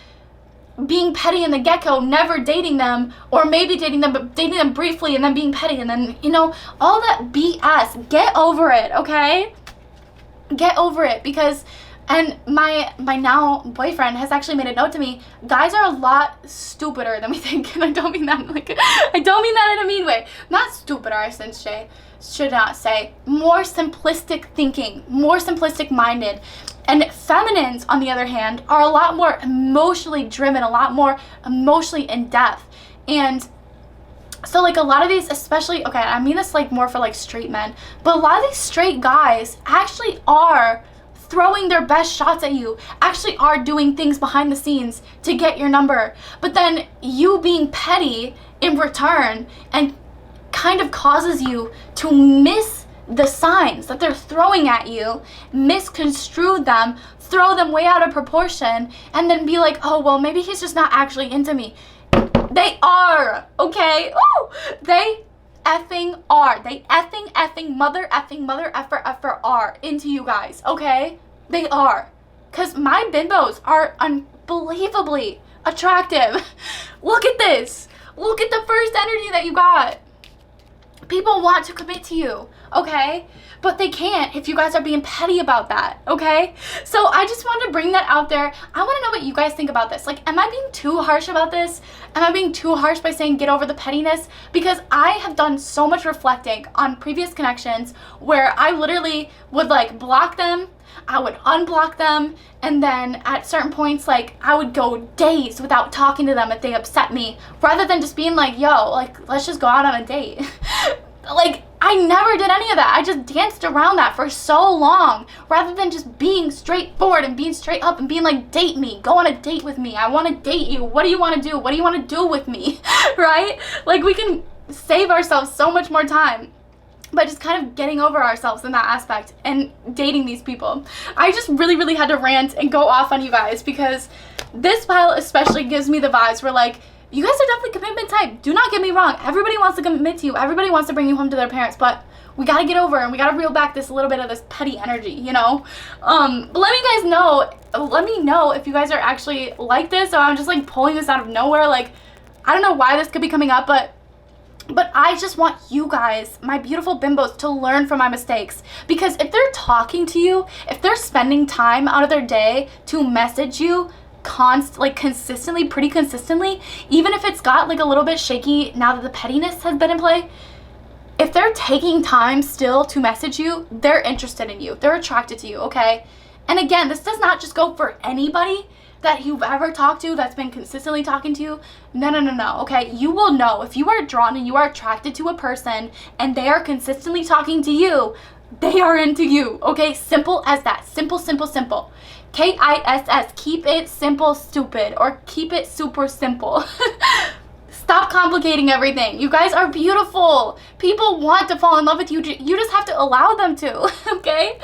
being petty in the get-go, never dating them, or maybe dating them, but dating them briefly and then being petty, and then, you know, all that BS. Get over it, okay? Get over it, because, and my now boyfriend has actually made a note to me, guys are a lot stupider than we think, and I don't mean that, like, I don't mean that in a mean way. Not stupider, I should not say. More simplistic thinking, more simplistic minded. And feminines, on the other hand, are a lot more emotionally driven, a lot more emotionally in depth. And so, like, a lot of these, especially, okay, I mean this, like, more for, like, straight men, but a lot of these straight guys actually are throwing their best shots at you, actually are doing things behind the scenes to get your number, but then you being petty in return and kind of causes you to miss the signs that they're throwing at you, misconstrue them, throw them way out of proportion, and then be like, oh, well, maybe he's just not actually into me. They are, okay? Ooh, they effing are. They mother effer are into you guys, okay? They are. Because my bimbos are unbelievably attractive. Look at this. Look at the first energy that you got. People want to commit to you, okay? But they can't if you guys are being petty about that, okay? So I just wanted to bring that out there. I want to know what you guys think about this. Like, am I being too harsh about this? Am I being too harsh by saying get over the pettiness? Because I have done so much reflecting on previous connections where I literally would, like, block them, I would unblock them, and then at certain points, like, I would go days without talking to them if they upset me, rather than just being like, yo, like, let's just go out on a date. Like, I never did any of that. I just danced around that for so long, rather than just being straightforward and being straight up and being like, date me, go on a date with me, I want to date you, what do you want to do, what do you want to do with me, right? Like, we can save ourselves so much more time by just kind of getting over ourselves in that aspect and dating these people. I just really had to rant and go off on you guys, because this file especially gives me the vibes where, like, you guys are definitely commitment type. Do not get me wrong. Everybody wants to commit to you. Everybody wants to bring you home to their parents, but we got to get over and we got to reel back this little bit of this petty energy, you know? Let me know if you guys are actually like this, or I'm just, like, pulling this out of nowhere. Like, I don't know why this could be coming up, but I just want you guys, my beautiful bimbos, to learn from my mistakes. Because if they're talking to you, if they're spending time out of their day to message you consistently, pretty consistently, even if it's got, like, a little bit shaky now that the pettiness has been in play, if they're taking time still to message you, they're interested in you. They're attracted to you, okay? And again, this does not just go for anybody that you've ever talked to that's been consistently talking to you. No, okay? You will know if you are drawn and you are attracted to a person and they are consistently talking to you, they are into you, okay? Simple as that. Simple. KISS. Keep it simple, stupid. Or keep it super simple. Stop complicating everything. You guys are beautiful. People want to fall in love with you. You just have to allow them to, okay?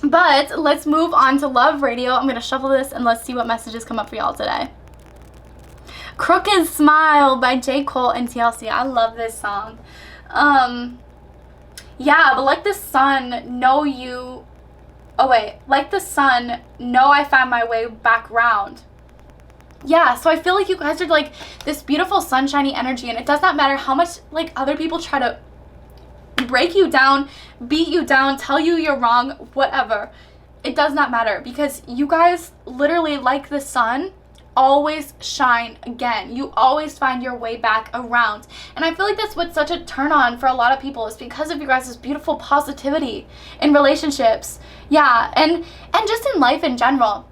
But let's move on to love radio. I'm going to shuffle this and let's see what messages come up for y'all today. Crooked Smile by J. Cole and TLC. I love this song. Yeah, but like the sun, know you... Oh, wait. Like the sun, know I found my way back round. Yeah, so I feel like you guys are like this beautiful sunshiny energy, and it does not matter how much like other people try to break you down, beat you down, tell you you're wrong, whatever. It does not matter, because you guys literally, like the sun, always shine again. You always find your way back around. And I feel like that's what's such a turn on for a lot of people, is because of you guys' beautiful positivity in relationships. Yeah, and just in life in general.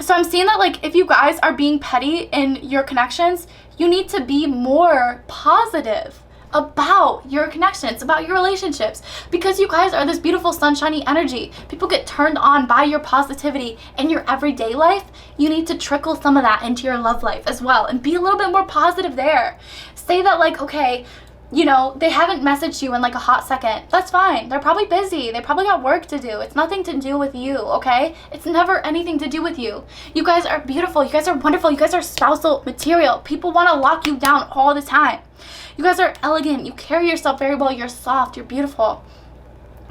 So I'm seeing that like if you guys are being petty in your connections, you need to be more positive about your connections, about your relationships, because you guys are this beautiful sunshiny energy. People get turned on by your positivity in your everyday life. You need to trickle some of that into your love life as well and be a little bit more positive there. Say that like, okay, you know, they haven't messaged you in like a hot second. That's fine. They're probably busy. They probably got work to do. It's nothing to do with you, okay? It's never anything to do with you. You guys are beautiful. You guys are wonderful. You guys are spousal material. People want to lock you down all the time. You guys are elegant. You carry yourself very well. You're soft. You're beautiful.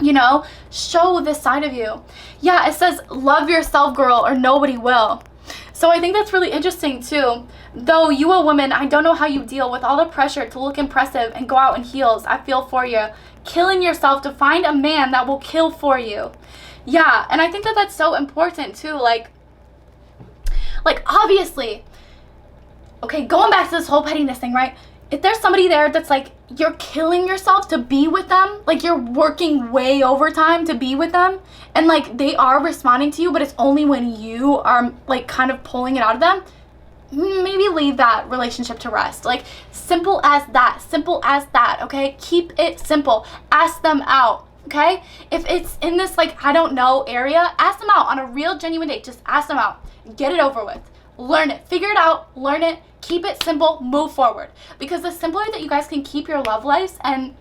You know, show this side of you. Yeah, it says, love yourself, girl, or nobody will. So I think that's really interesting too. Though you a woman, I don't know how you deal with all the pressure to look impressive and go out in heels. I feel for you. Killing yourself to find a man that will kill for you. Yeah, and I think that that's so important too. Like obviously, okay, going back to this whole pettiness thing, right? If there's somebody there that's like, you're killing yourself to be with them, like you're working way overtime to be with them, and like they are responding to you, but it's only when you are like kind of pulling it out of them, maybe leave that relationship to rest. Like simple as that, okay? Keep it simple. Ask them out, okay? If it's in this like, I don't know area, ask them out on a real genuine date. Just ask them out. Get it over with. Learn it. Figure it out. Learn it. Keep it simple. Move forward. Because the simpler that you guys can keep your love lives and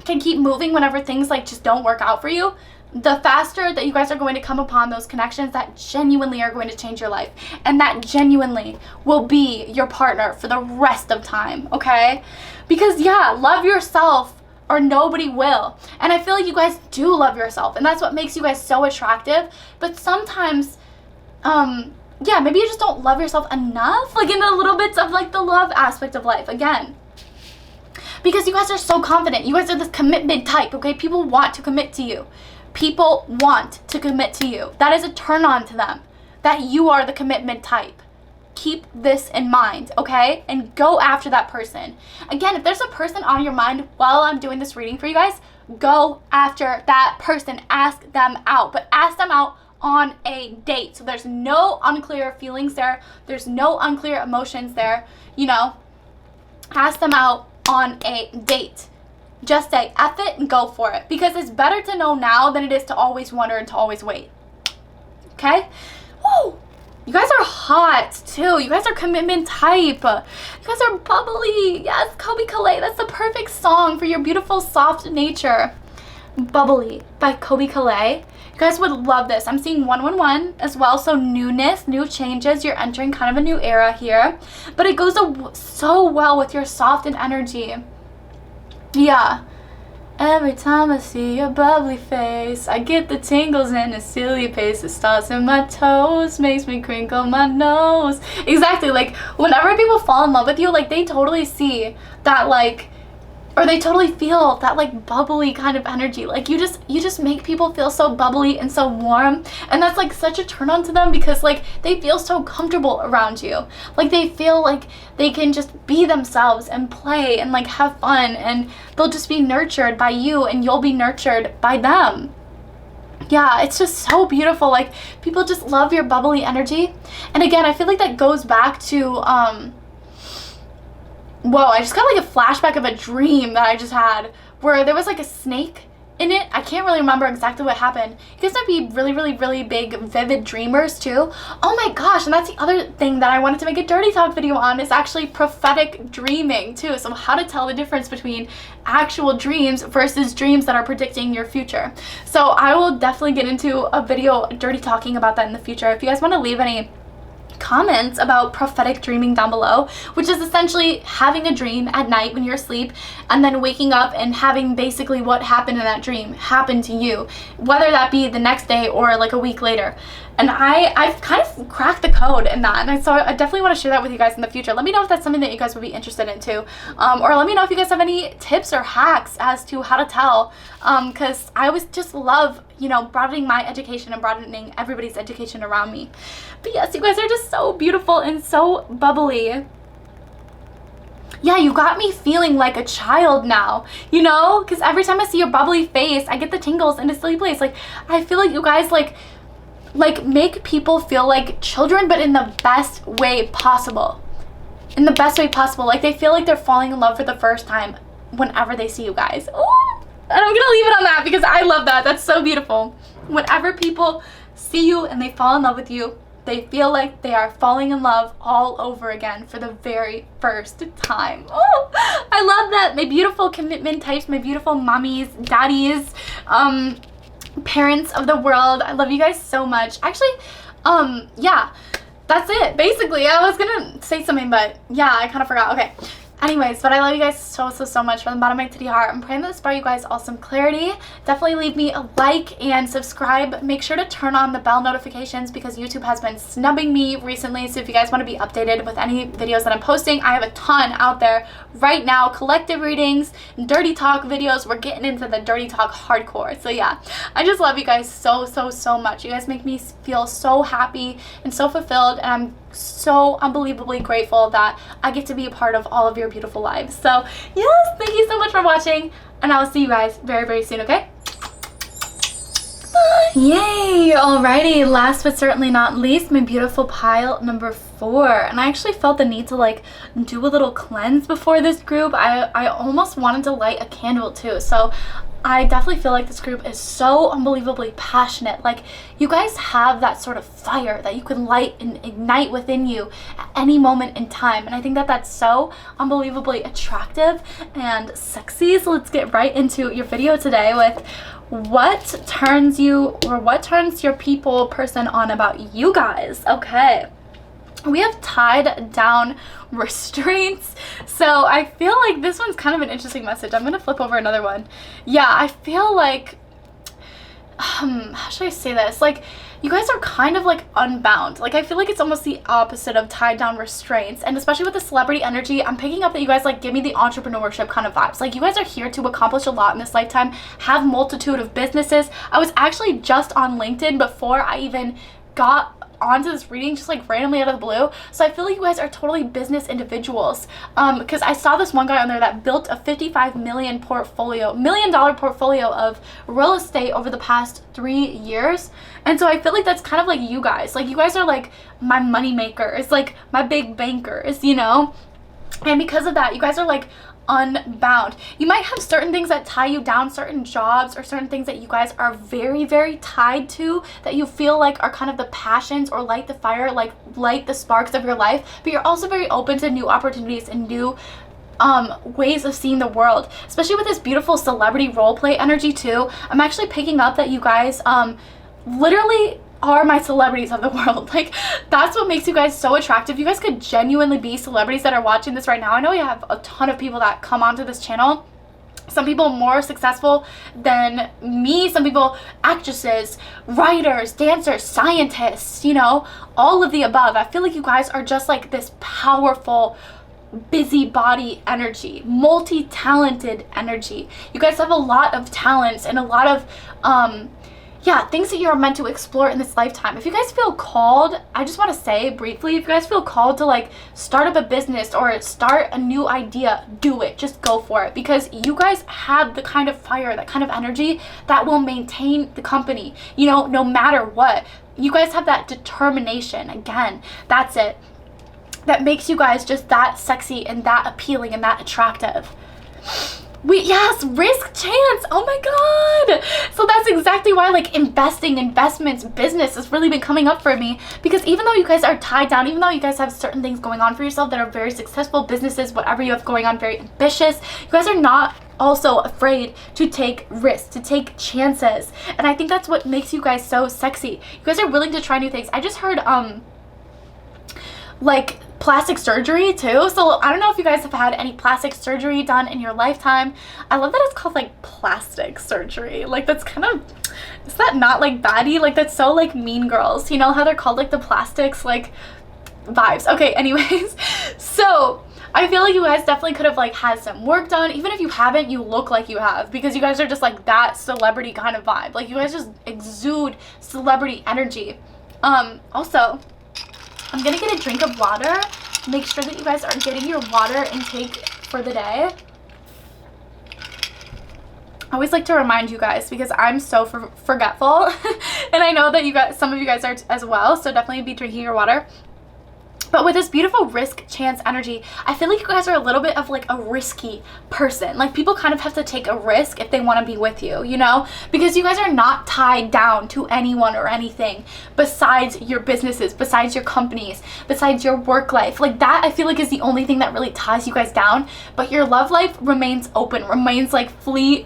can keep moving whenever things like just don't work out for you, the faster that you guys are going to come upon those connections that genuinely are going to change your life, and that genuinely will be your partner for the rest of time, okay? Because yeah, love yourself or nobody will. And I feel like you guys do love yourself, and that's what makes you guys so attractive. But sometimes yeah, maybe you just don't love yourself enough, like in the little bits of like the love aspect of life again. Because you guys are so confident. You guys are this commitment type, okay? People want to commit to you. People want to commit to you. That is a turn on to them, that you are the commitment type. Keep this in mind, okay? And go after that person. Again, if there's a person on your mind while I'm doing this reading for you guys, go after that person. Ask them out, but ask them out on a date. So there's no unclear feelings there. There's no unclear emotions there, you know? Ask them out on a date. Just say F it and go for it, because it's better to know now than it is to always wonder and to always wait. Okay? Woo! You guys are hot too. You guys are commitment type. You guys are bubbly. Yes, 𝖭𝖫𝑗𝐽. That's the perfect song for your beautiful soft nature. Bubbly by 𝖭𝖫𝑗𝐽. You guys would love this. I'm seeing 111 as well. So newness, new changes. You're entering kind of a new era here. But it goes so well with your soft and energy. Yeah. Every time I see your bubbly face, I get the tingles in a silly pace. It starts in my toes, makes me crinkle my nose. Exactly. Like whenever people fall in love with you, like they totally see that like, or they totally feel that like bubbly kind of energy. Like you just make people feel so bubbly and so warm, and that's like such a turn on to them, because like they feel so comfortable around you. Like they feel like they can just be themselves and play and like have fun, and they'll just be nurtured by you and you'll be nurtured by them. Yeah, it's just so beautiful. Like people just love your bubbly energy. And again, I feel like that goes back to whoa, I just got like a flashback of a dream that I just had, where there was like a snake in it. I can't really remember exactly what happened. You guys might be really, really, really big, vivid dreamers too. Oh my gosh, and that's the other thing that I wanted to make a dirty talk video on, is actually prophetic dreaming too. So how to tell the difference between actual dreams versus dreams that are predicting your future. So I will definitely get into a video dirty talking about that in the future. If you guys want to leave any comments about prophetic dreaming down below, which is essentially having a dream at night when you're asleep and then waking up and having basically what happened in that dream happen to you, whether that be the next day or like a week later. And I've kind of cracked the code in that, and so I definitely want to share that with you guys in the future. Let me know if that's something that you guys would be interested in too, or let me know if you guys have any tips or hacks as to how to tell, because I always just love, you know, broadening my education and broadening everybody's education around me. But yes, you guys are just so beautiful and so bubbly. Yeah, you got me feeling like a child now, you know, because every time I see your bubbly face, I get the tingles in a silly place. Like, I feel like you guys like make people feel like children, but in the best way possible. In the best way possible. Like, they feel like they're falling in love for the first time whenever they see you guys. Ooh. And I'm gonna leave it on that because I love that. That's so beautiful. Whenever people see you and they fall in love with you, they feel like they are falling in love all over again for the very first time. Oh, I love that. My beautiful commitment types, my beautiful mommies, daddies, parents of the world. I love you guys so much. Actually, yeah, that's it. Basically, I was gonna say something, but yeah, I kind of forgot. Okay. Anyways, but I love you guys so much from the bottom of my titty heart. I'm praying that this brought you guys all some clarity. Definitely leave me a like and subscribe. Make sure to turn on the bell notifications because YouTube has been snubbing me recently. So if you guys want to be updated with any videos that I'm posting, I have a ton out there right now. Collective readings, dirty talk videos. We're getting into the dirty talk hardcore. So yeah, I just love you guys so much. You guys make me feel so happy and so fulfilled, and I'm so unbelievably grateful that I get to be a part of all of your beautiful lives. So yes, thank you so much for watching, and I'll see you guys very soon, okay? Bye. Yay! Alrighty, last but certainly not least, my beautiful pile number 4. And I actually felt the need to like do a little cleanse before this group. I almost wanted to light a candle too. So I definitely feel like this group is so unbelievably passionate. Like, you guys have that sort of fire that you can light and ignite within you at any moment in time. And I think that that's so unbelievably attractive and sexy. So let's get right into your video today with what turns you, or what turns your person on about you guys. Okay. We have tied down restraints. So I feel like this one's kind of an interesting message. I'm gonna flip over another one. Yeah, I feel like, how should I say this? Like, you guys are kind of like unbound. Like, I feel like it's almost the opposite of tied down restraints. And especially with the celebrity energy, I'm picking up that you guys like give me the entrepreneurship kind of vibes. Like, you guys are here to accomplish a lot in this lifetime, have multitude of businesses. I was actually just on LinkedIn before I even got onto this reading, just like randomly out of the blue. So I feel like you guys are totally business individuals, because I saw this one guy on there that built a $55 million portfolio of real estate over the past 3 years. And so I feel like that's kind of like you guys. Like, you guys are like my money makers, like my big bankers, you know? And because of that, you guys are like unbound. You might have certain things that tie you down, certain jobs or certain things that you guys are very tied to, that you feel like are kind of the passions or light the fire, like light the sparks of your life. But you're also very open to new opportunities and new ways of seeing the world, especially with this beautiful celebrity role play energy too. I'm actually picking up that you guys literally are my celebrities of the world. Like, that's what makes you guys so attractive. You guys could genuinely be celebrities that are watching this right now. I know we have a ton of people that come onto this channel. Some people more successful than me, some people actresses, writers, dancers, scientists, you know, all of the above. I feel like you guys are just like this powerful busybody energy, multi-talented energy. You guys have a lot of talents and a lot of yeah, things that you're meant to explore in this lifetime. If you guys feel called, I just want to say briefly, if you guys feel called to like start up a business or start a new idea, do it. Just go for it, because you guys have the kind of fire, that kind of energy that will maintain the company, you know, no matter what. You guys have that determination. Again, that's it. That makes you guys just that sexy and that appealing and that attractive. Yes, risk chance. Oh my god. So that's exactly why like investments, business has really been coming up for me, because even though you guys are tied down, even though you guys have certain things going on for yourself that are very successful, businesses, whatever you have going on, very ambitious, you guys are not also afraid to take risks, to take chances. And I think that's what makes you guys so sexy. You guys are willing to try new things. I just heard like plastic surgery too. So I don't know if you guys have had any plastic surgery done in your lifetime. I love that it's called like plastic surgery. Like that's kind of, is that not like baddie? Like that's so like Mean Girls, you know how they're called like the plastics like vibes. Okay, anyways, so I feel like you guys definitely could have like had some work done. Even if you haven't, you look like you have, because you guys are just like that celebrity kind of vibe. Like you guys just exude celebrity energy. Also, I'm gonna get a drink of water. Make sure that you guys are getting your water intake for the day. I always like to remind you guys because I'm so forgetful. And I know that you guys, some of you guys are as well, so definitely be drinking your water. But with this beautiful risk chance energy, I feel like you guys are a little bit of like a risky person. Like people kind of have to take a risk if they want to be with you, you know? Because you guys are not tied down to anyone or anything besides your businesses, besides your companies, besides your work life. Like that I feel like is the only thing that really ties you guys down. But your love life remains open, remains like free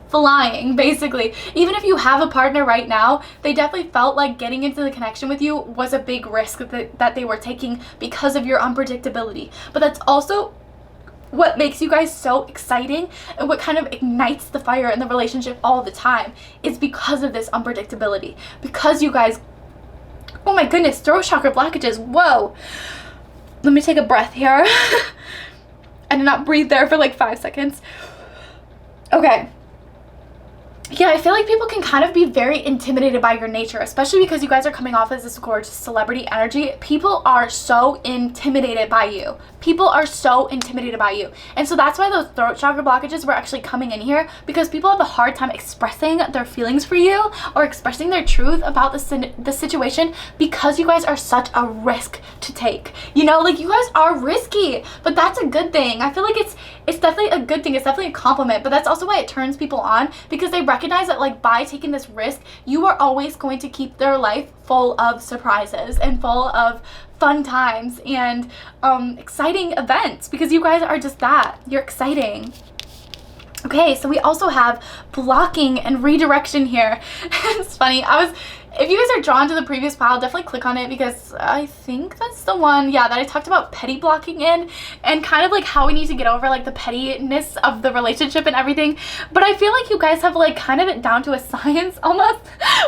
flying, basically. Even if you have a partner right now, they definitely felt like getting into the connection with you was a big risk that they were taking because of your unpredictability. But that's also what makes you guys so exciting, and what kind of ignites the fire in the relationship all the time is because of this unpredictability. Because you guys, oh my goodness, throat chakra blockages. Whoa, let me take a breath here. I did not breathe there for like 5 seconds. Okay. Yeah, I feel like people can kind of be very intimidated by your nature, especially because you guys are coming off as this gorgeous celebrity energy. People are so intimidated by you. People are so intimidated by you. And so that's why those throat chakra blockages were actually coming in here, because people have a hard time expressing their feelings for you or expressing their truth about the situation, because you guys are such a risk to take. You know, like you guys are risky, but that's a good thing. I feel like it's definitely a good thing. It's definitely a compliment, but that's also why it turns people on, because they recognize that like by taking this risk, you are always going to keep their life full of surprises and full of fun times and exciting events, because you guys are just that. You're exciting. Okay, so we also have blocking and redirection here. It's funny. If you guys are drawn to the previous pile, definitely click on it, because I think that's the one, yeah, that I talked about petty blocking in, and kind of like how we need to get over like the pettiness of the relationship and everything. But I feel like you guys have like kind of it down to a science almost,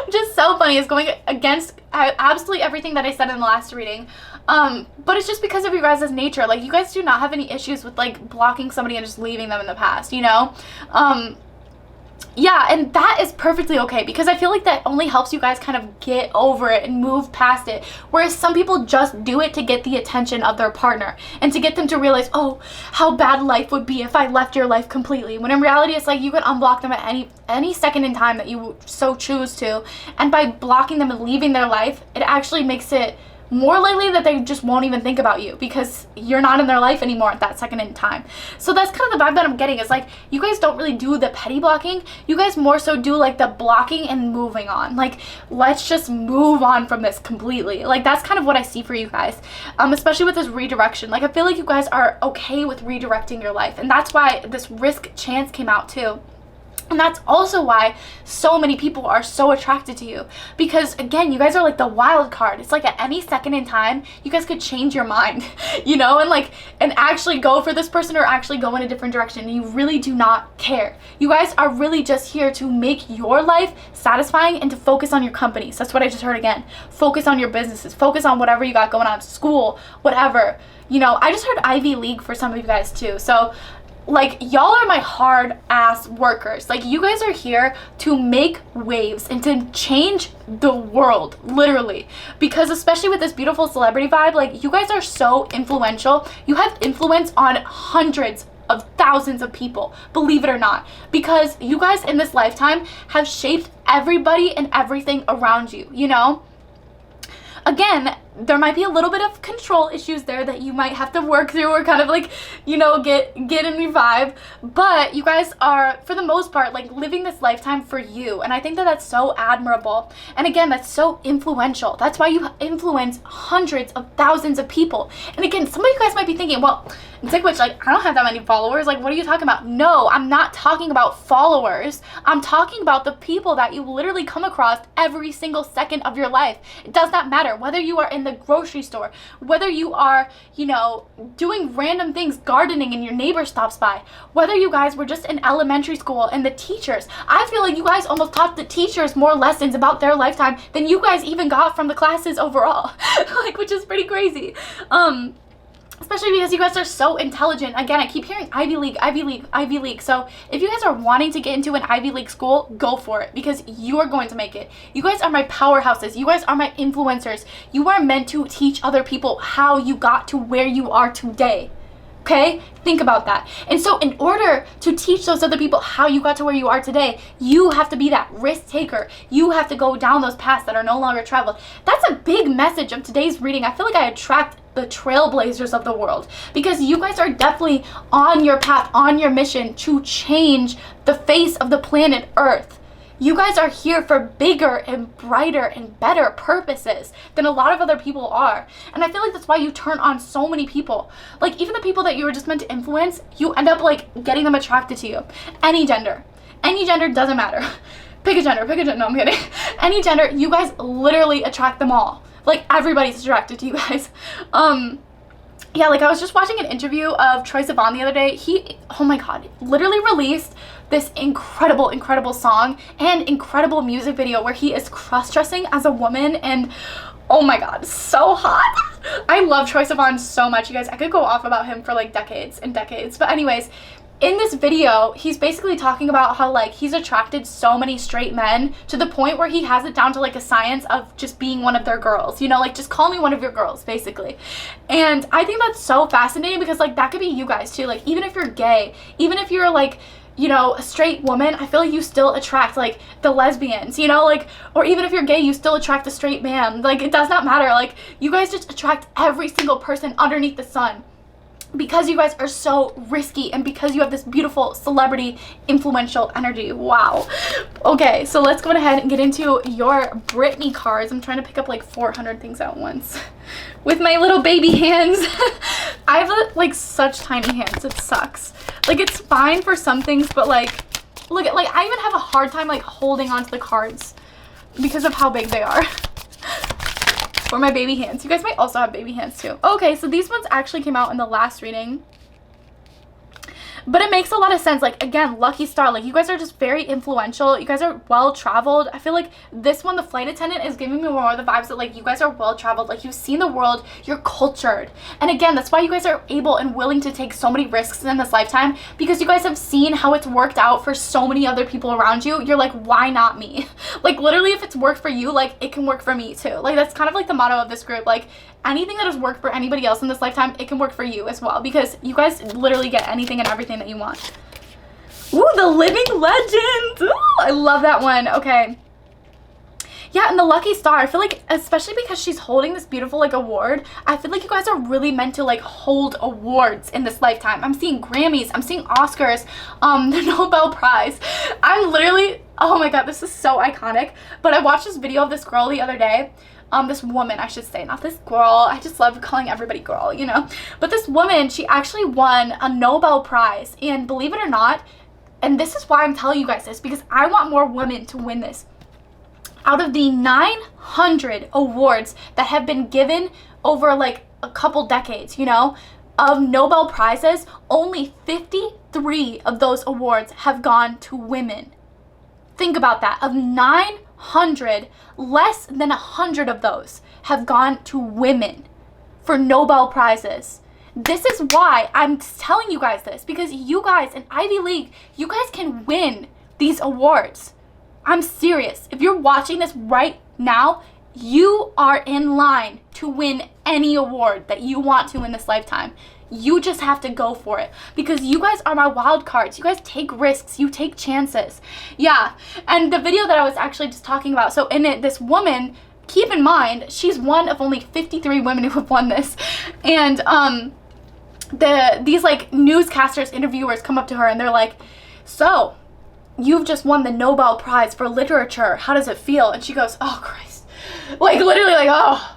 which is so funny. It's going against absolutely everything that I said in the last reading. But it's just because of your guys' nature. Like you guys do not have any issues with like blocking somebody and just leaving them in the past, you know? Yeah, and that is perfectly okay, because I feel like that only helps you guys kind of get over it and move past it. Whereas some people just do it to get the attention of their partner and to get them to realize, oh, how bad life would be if I left your life completely. When in reality, it's like you can unblock them at any second in time that you so choose to. And by blocking them and leaving their life, it actually makes it more likely that they just won't even think about you, because you're not in their life anymore at that second in time. So that's kind of the vibe that I'm getting, is like you guys don't really do the petty blocking. You guys more so do like the blocking and moving on. Like, let's just move on from this completely. Like that's kind of what I see for you guys, especially with this redirection. Like I feel like you guys are okay with redirecting your life, and that's why this risk chance came out too. And that's also why so many people are so attracted to you, because again, you guys are like the wild card. It's like at any second in time, you guys could change your mind, you know, and actually go for this person or actually go in a different direction. And you really do not care. You guys are really just here to make your life satisfying and to focus on your companies. That's what I just heard again. Focus on your businesses, focus on whatever you got going on, school, whatever. You know, I just heard Ivy League for some of you guys too. So like y'all are my hard ass workers. Like you guys are here to make waves and to change the world, literally. Because especially with this beautiful celebrity vibe, like you guys are so influential. You have influence on hundreds of thousands of people, believe it or not, because you guys in this lifetime have shaped everybody and everything around you, you know? Again, there might be a little bit of control issues there that you might have to work through or kind of like, you know, get in your vibe. But you guys are, for the most part, like living this lifetime for you. And I think that that's so admirable. And again, that's so influential. That's why you influence hundreds of thousands of people. And again, some of you guys might be thinking, well, 𝔟𝔦𝔪𝔟𝔬𝔪, like, I don't have that many followers. Like, what are you talking about? No, I'm not talking about followers. I'm talking about the people that you literally come across every single second of your life. It does not matter whether you are in the grocery store, whether you are, you know, doing random things, gardening and your neighbor stops by, whether you guys were just in elementary school and the teachers. I feel like you guys almost taught the teachers more lessons about their lifetime than you guys even got from the classes overall. Like, which is pretty crazy. Especially because you guys are so intelligent. Again, I keep hearing Ivy League, Ivy League, Ivy League. So if you guys are wanting to get into an Ivy League school, go for it, because you are going to make it. You guys are my powerhouses. You guys are my influencers. You are meant to teach other people how you got to where you are today. Okay? Think about that. And so in order to teach those other people how you got to where you are today, you have to be that risk taker. You have to go down those paths that are no longer traveled. That's a big message of today's reading. I feel like I attract the trailblazers of the world, because you guys are definitely on your path, on your mission to change the face of the planet Earth. You guys are here for bigger and brighter and better purposes than a lot of other people are. And I feel like that's why you turn on so many people. Like, even the people that you were just meant to influence, you end up like getting them attracted to you. Any gender doesn't matter. Pick a gender, no, I'm kidding. Any gender, you guys literally attract them all. Like, everybody's attracted to you guys. Yeah, like I was just watching an interview of 𝔟𝙁the other day. He, oh my god, literally released this incredible song and incredible music video where he is cross-dressing as a woman, and oh my god, so hot. I love 𝔟𝙁 so much, you guys. I could go off about him for like decades and decades. But anyways, in this video, he's basically talking about how like he's attracted so many straight men to the point where he has it down to like a science of just being one of their girls, you know, like just call me one of your girls, basically. And I think that's so fascinating, because like that could be you guys too. Like, even if you're gay, even if you're like, you know, a straight woman, I feel like you still attract like the lesbians, you know, like, or even if you're gay, you still attract a straight man. Like, it does not matter. Like, you guys just attract every single person underneath the sun, because you guys are so risky and because you have this beautiful celebrity influential energy. Wow. Okay, so let's go ahead and get into your Britney cards. I'm trying to pick up like 400 things at once with my little baby hands. I have like such tiny hands. It sucks. Like, it's fine for some things, but like, look at, like, I even have a hard time like holding onto the cards because of how big they are. For my baby hands. You guys might also have baby hands too. Okay, so these ones actually came out in the last reading. But it makes a lot of sense. Like, again, lucky star. Like, you guys are just very influential. You guys are well-traveled. I feel like this one, the flight attendant, is giving me more of the vibes that, like, you guys are well-traveled. Like, you've seen the world. You're cultured. And again, that's why you guys are able and willing to take so many risks in this lifetime, because you guys have seen how it's worked out for so many other people around you. You're like, why not me? Like, literally, if it's worked for you, like, it can work for me too. Like, that's kind of like the motto of this group. Like, anything that has worked for anybody else in this lifetime, it can work for you as well, because you guys literally get anything and everything that you want. Ooh, the living legend. Ooh, I love that one. Okay. Yeah, and the lucky star, I feel like, especially because she's holding this beautiful like award, I feel like you guys are really meant to like hold awards in this lifetime. I'm seeing Grammys, I'm seeing Oscars, the Nobel Prize. I'm literally, oh my god, this is so iconic. But I watched this video of this girl the other day. This woman, I should say, not this girl. I just love calling everybody girl, you know. But this woman, she actually won a Nobel Prize. And believe it or not, and this is why I'm telling you guys this, because I want more women to win this. Out of the 900 awards that have been given over like a couple decades, you know, of Nobel Prizes, only 53 of those awards have gone to women. Think about that. Of 900, less than 100 of those have gone to women for Nobel Prizes. This is why I'm telling you guys this, because you guys in Ivy League, you guys can win these awards. I'm serious. If you're watching this right now, you are in line to win any award that you want to in this lifetime. You just have to go for it, because you guys are my wild cards. You guys take risks. You take chances. Yeah. And the video that I was actually just talking about, so in it, this woman keep in mind, she's one of only 53 women who have won this. And these like newscasters, interviewers come up to her and they're like, so you've just won the Nobel Prize for literature. How does it feel? And she goes, oh Christ. Like literally like, oh,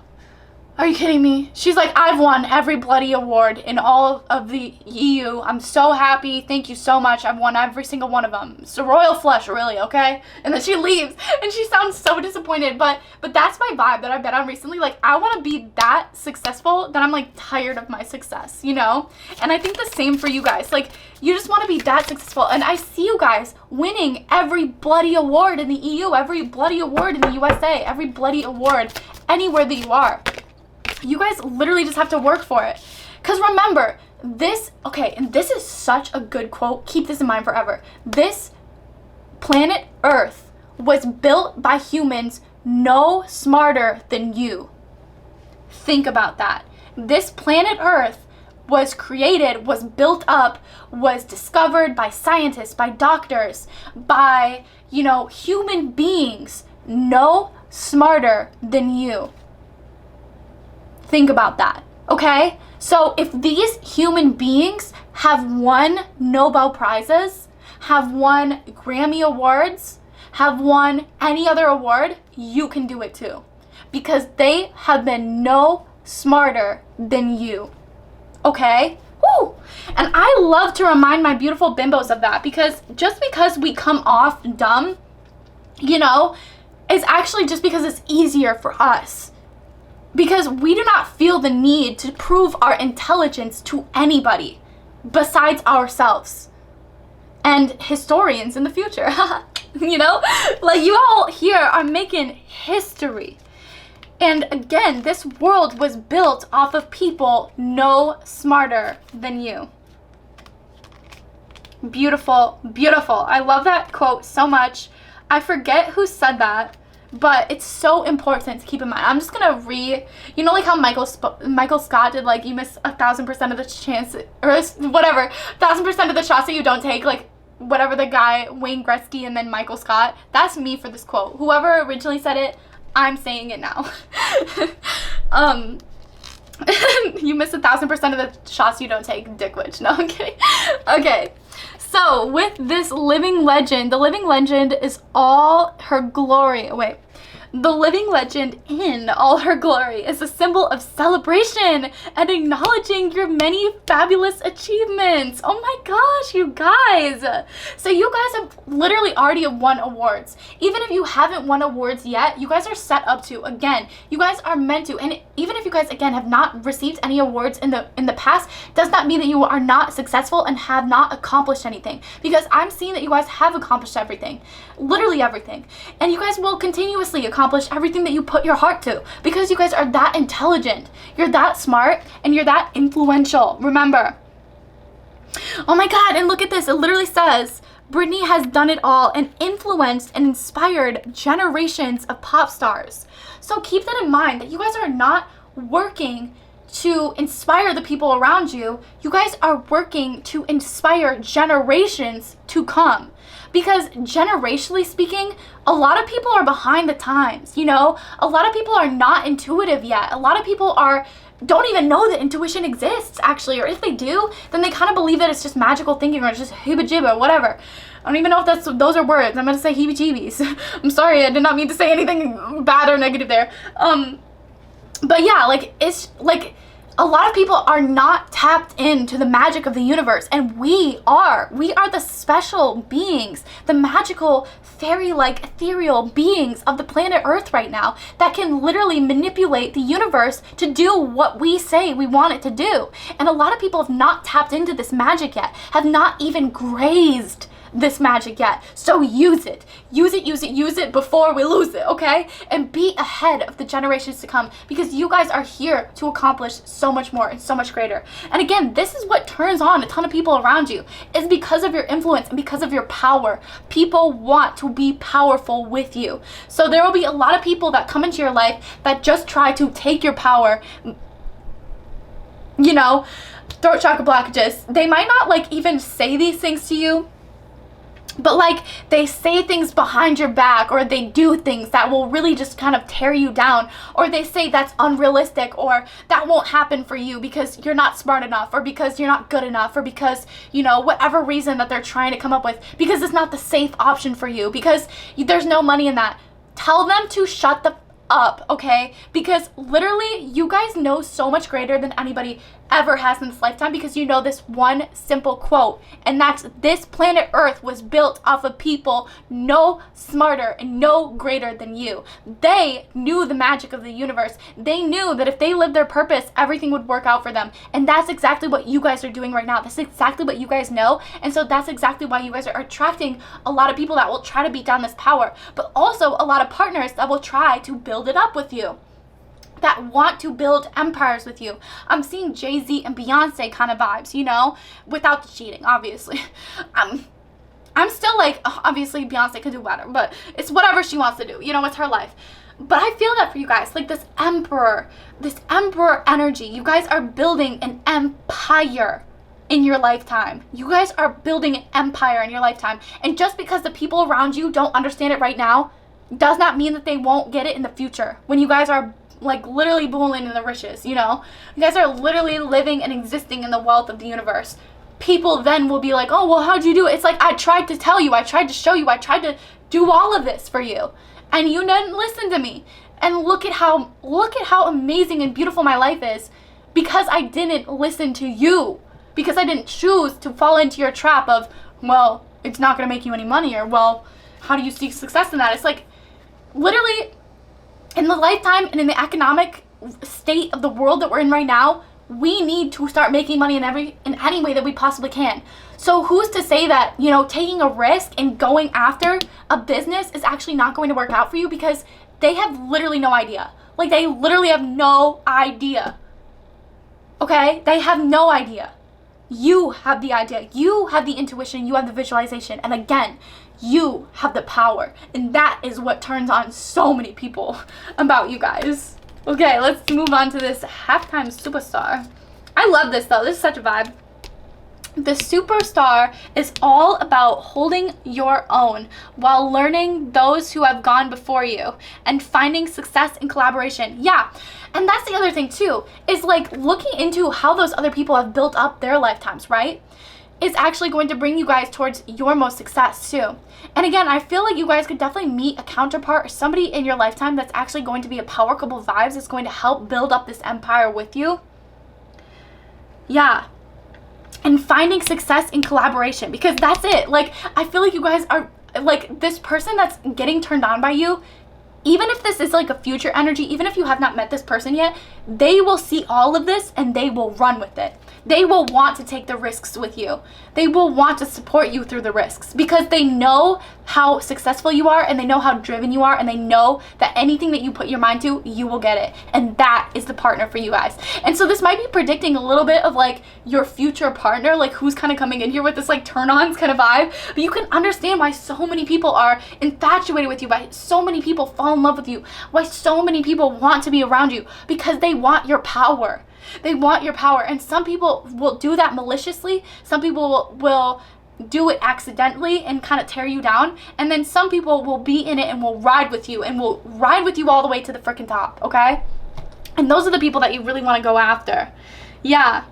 are you kidding me? She's like, I've won every bloody award in all of the EU. I'm so happy. Thank you so much. I've won every single one of them. It's a royal flush, really, okay? And then she leaves, and she sounds so disappointed. But that's my vibe that I've been on recently. Like, I want to be that successful that I'm, like, tired of my success, you know? And I think the same for you guys. Like, you just want to be that successful. And I see you guys winning every bloody award in the EU, every bloody award in the USA, every bloody award anywhere that you are. You guys literally just have to work for it. Because remember, this, okay, and this is such a good quote. Keep this in mind forever. This planet Earth was built by humans no smarter than you. Think about that. This planet Earth was created, was built up, was discovered by scientists, by doctors, by, you know, human beings no smarter than you. Think about that, okay? So if these human beings have won Nobel Prizes, have won Grammy Awards, have won any other award, you can do it too. Because they have been no smarter than you, okay? Woo! And I love to remind my beautiful bimbos of that, because just because we come off dumb, you know, is actually just because it's easier for us. Because we do not feel the need to prove our intelligence to anybody besides ourselves and historians in the future. You know, like you all here are making history. And again, this world was built off of people no smarter than you. Beautiful, beautiful. I love that quote so much. I forget who said that, but it's so important to keep in mind. I'm just gonna you know, like how Michael Scott did, like, you miss 1,000% of the chance, or whatever, 1,000% of the shots that you don't take, like, whatever the guy, Wayne Gretzky and then Michael Scott. That's me for this quote. Whoever originally said it, I'm saying it now. You miss 1,000% of the shots you don't take, dickwitch. No, I'm kidding. Okay. So, with this living legend, the living legend is all her glory. Wait. The living legend in all her glory is a symbol of celebration and acknowledging your many fabulous achievements. Oh my gosh, you guys. So you guys have literally already won awards. Even if you haven't won awards yet, you guys are set up to. Again, you guys are meant to. And even if you guys, again, have not received any awards in the past, does not mean that you are not successful and have not accomplished anything. Because I'm seeing that you guys have accomplished everything. Literally everything. And you guys will continuously accomplish everything that you put your heart to, because you guys are that intelligent, you're that smart, and you're that influential. Remember. Oh my god, and look at this. It literally says Britney has done it all and influenced and inspired generations of pop stars. So keep that in mind, that you guys are not working to inspire the people around you. You guys are working to inspire generations to come. Because generationally speaking, a lot of people are behind the times, you know? A lot of people are not intuitive yet. A lot of people don't even know that intuition exists, actually. Or if they do, then they kind of believe that it's just magical thinking, or it's just heebie-jeebie, whatever. I don't even know if those are words. I'm going to say heebie-jeebies. I'm sorry, I did not mean to say anything bad or negative there. But yeah, like, it's like, a lot of people are not tapped into the magic of the universe, and we are the special beings, the magical, fairy-like, ethereal beings of the planet Earth right now that can literally manipulate the universe to do what we say we want it to do. And a lot of people have not tapped into this magic yet, have not even grazed this magic yet. So use it. Use it, use it, use it before we lose it, okay? And be ahead of the generations to come, because you guys are here to accomplish so much more and so much greater. And again, this is what turns on a ton of people around you, is because of your influence and because of your power. People want to be powerful with you. So there will be a lot of people that come into your life that just try to take your power, you know, throat chakra blockages. They might not like even say these things to you, But like, they say things behind your back, or they do things that will really just kind of tear you down, or they say that's unrealistic, or that won't happen for you because you're not smart enough, or because you're not good enough, or because, you know, whatever reason that they're trying to come up with, because it's not the safe option for you, because there's no money in that. Tell them to shut the up, okay? Because literally, you guys know so much greater than anybody ever has in this lifetime, because you know this one simple quote, and that's, this planet Earth was built off of people no smarter and no greater than you. They knew the magic of the universe. They knew that if they lived their purpose, everything would work out for them. And that's exactly what you guys are doing right now. That's exactly what you guys know. And so that's exactly why you guys are attracting a lot of people that will try to beat down this power, but also a lot of partners that will try to build it up with you, that want to build empires with you. I'm seeing Jay-Z and Beyonce kind of vibes, you know, without the cheating, obviously. I'm still like, obviously Beyonce could do better, but it's whatever she wants to do, you know, it's her life. But I feel that for you guys, like this emperor energy. You guys are building an empire in your lifetime. You guys are building an empire in your lifetime. And just because the people around you don't understand it right now does not mean that they won't get it in the future, when you guys are like literally bowling in the riches, you know? You guys are literally living and existing in the wealth of the universe. People then will be like, oh, well, how'd you do it? It's like, I tried to tell you, I tried to show you, I tried to do all of this for you, and you didn't listen to me. And look at how amazing and beautiful my life is, because I didn't listen to you, because I didn't choose to fall into your trap of, well, it's not gonna make you any money, or, well, how do you seek success in that? It's like, literally, in the lifetime and in the economic state of the world that we're in right now, we need to start making money in any way that we possibly can. So who's to say that, you know, taking a risk and going after a business is actually not going to work out for you, because they have literally no idea. Like, they literally have no idea. Okay? They have no idea. You have the idea. You have the intuition. You have the visualization. And again, you have the power, and that is what turns on so many people about you guys. Okay, let's move on to this halftime superstar. I love this though. This is such a vibe. The superstar is all about holding your own while learning those who have gone before you and finding success in collaboration. Yeah, and that's the other thing too, is like looking into how those other people have built up their lifetimes, right? Is actually going to bring you guys towards your most success too. And again, I feel like you guys could definitely meet a counterpart or somebody in your lifetime that's actually going to be a power couple vibes, that's going to help build up this empire with you. Yeah. And finding success in collaboration, because that's it. Like, I feel like you guys are, like, this person that's getting turned on by you, even if this is like a future energy, even if you have not met this person yet, they will see all of this and they will run with it. They will want to take the risks with you. They will want to support you through the risks, because they know how successful you are, and they know how driven you are, and they know that anything that you put your mind to, you will get it. And that is the partner for you guys. And so this might be predicting a little bit of like your future partner, like who's kind of coming in here with this like turn-ons kind of vibe. But you can understand why so many people are infatuated with you, why so many people fall in love with you, why so many people want to be around you, because they want your power. They want your power. And some people will do that maliciously. Some people will do it accidentally and kind of tear you down. And then some people will be in it and will ride with you, and will ride with you all the way to the freaking top, okay? And those are the people that you really want to go after. Yeah.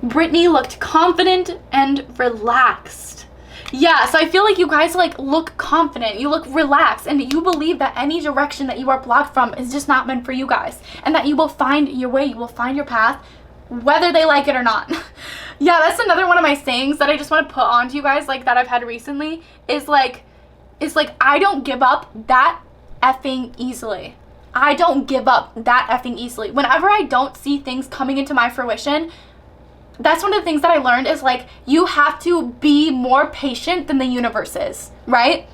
Brittany looked confident and relaxed. Yeah, so I feel like you guys like look confident, you look relaxed, and you believe that any direction that you are blocked from is just not meant for you guys, and that you will find your way, you will find your path, whether they like it or not. Yeah, that's another one of my sayings that I just want to put on to you guys, like that I've had recently, is like I don't give up that effing easily. I don't give up that effing easily. Whenever I don't see things coming into my fruition, that's one of the things that I learned, is like, you have to be more patient than the universe is, right?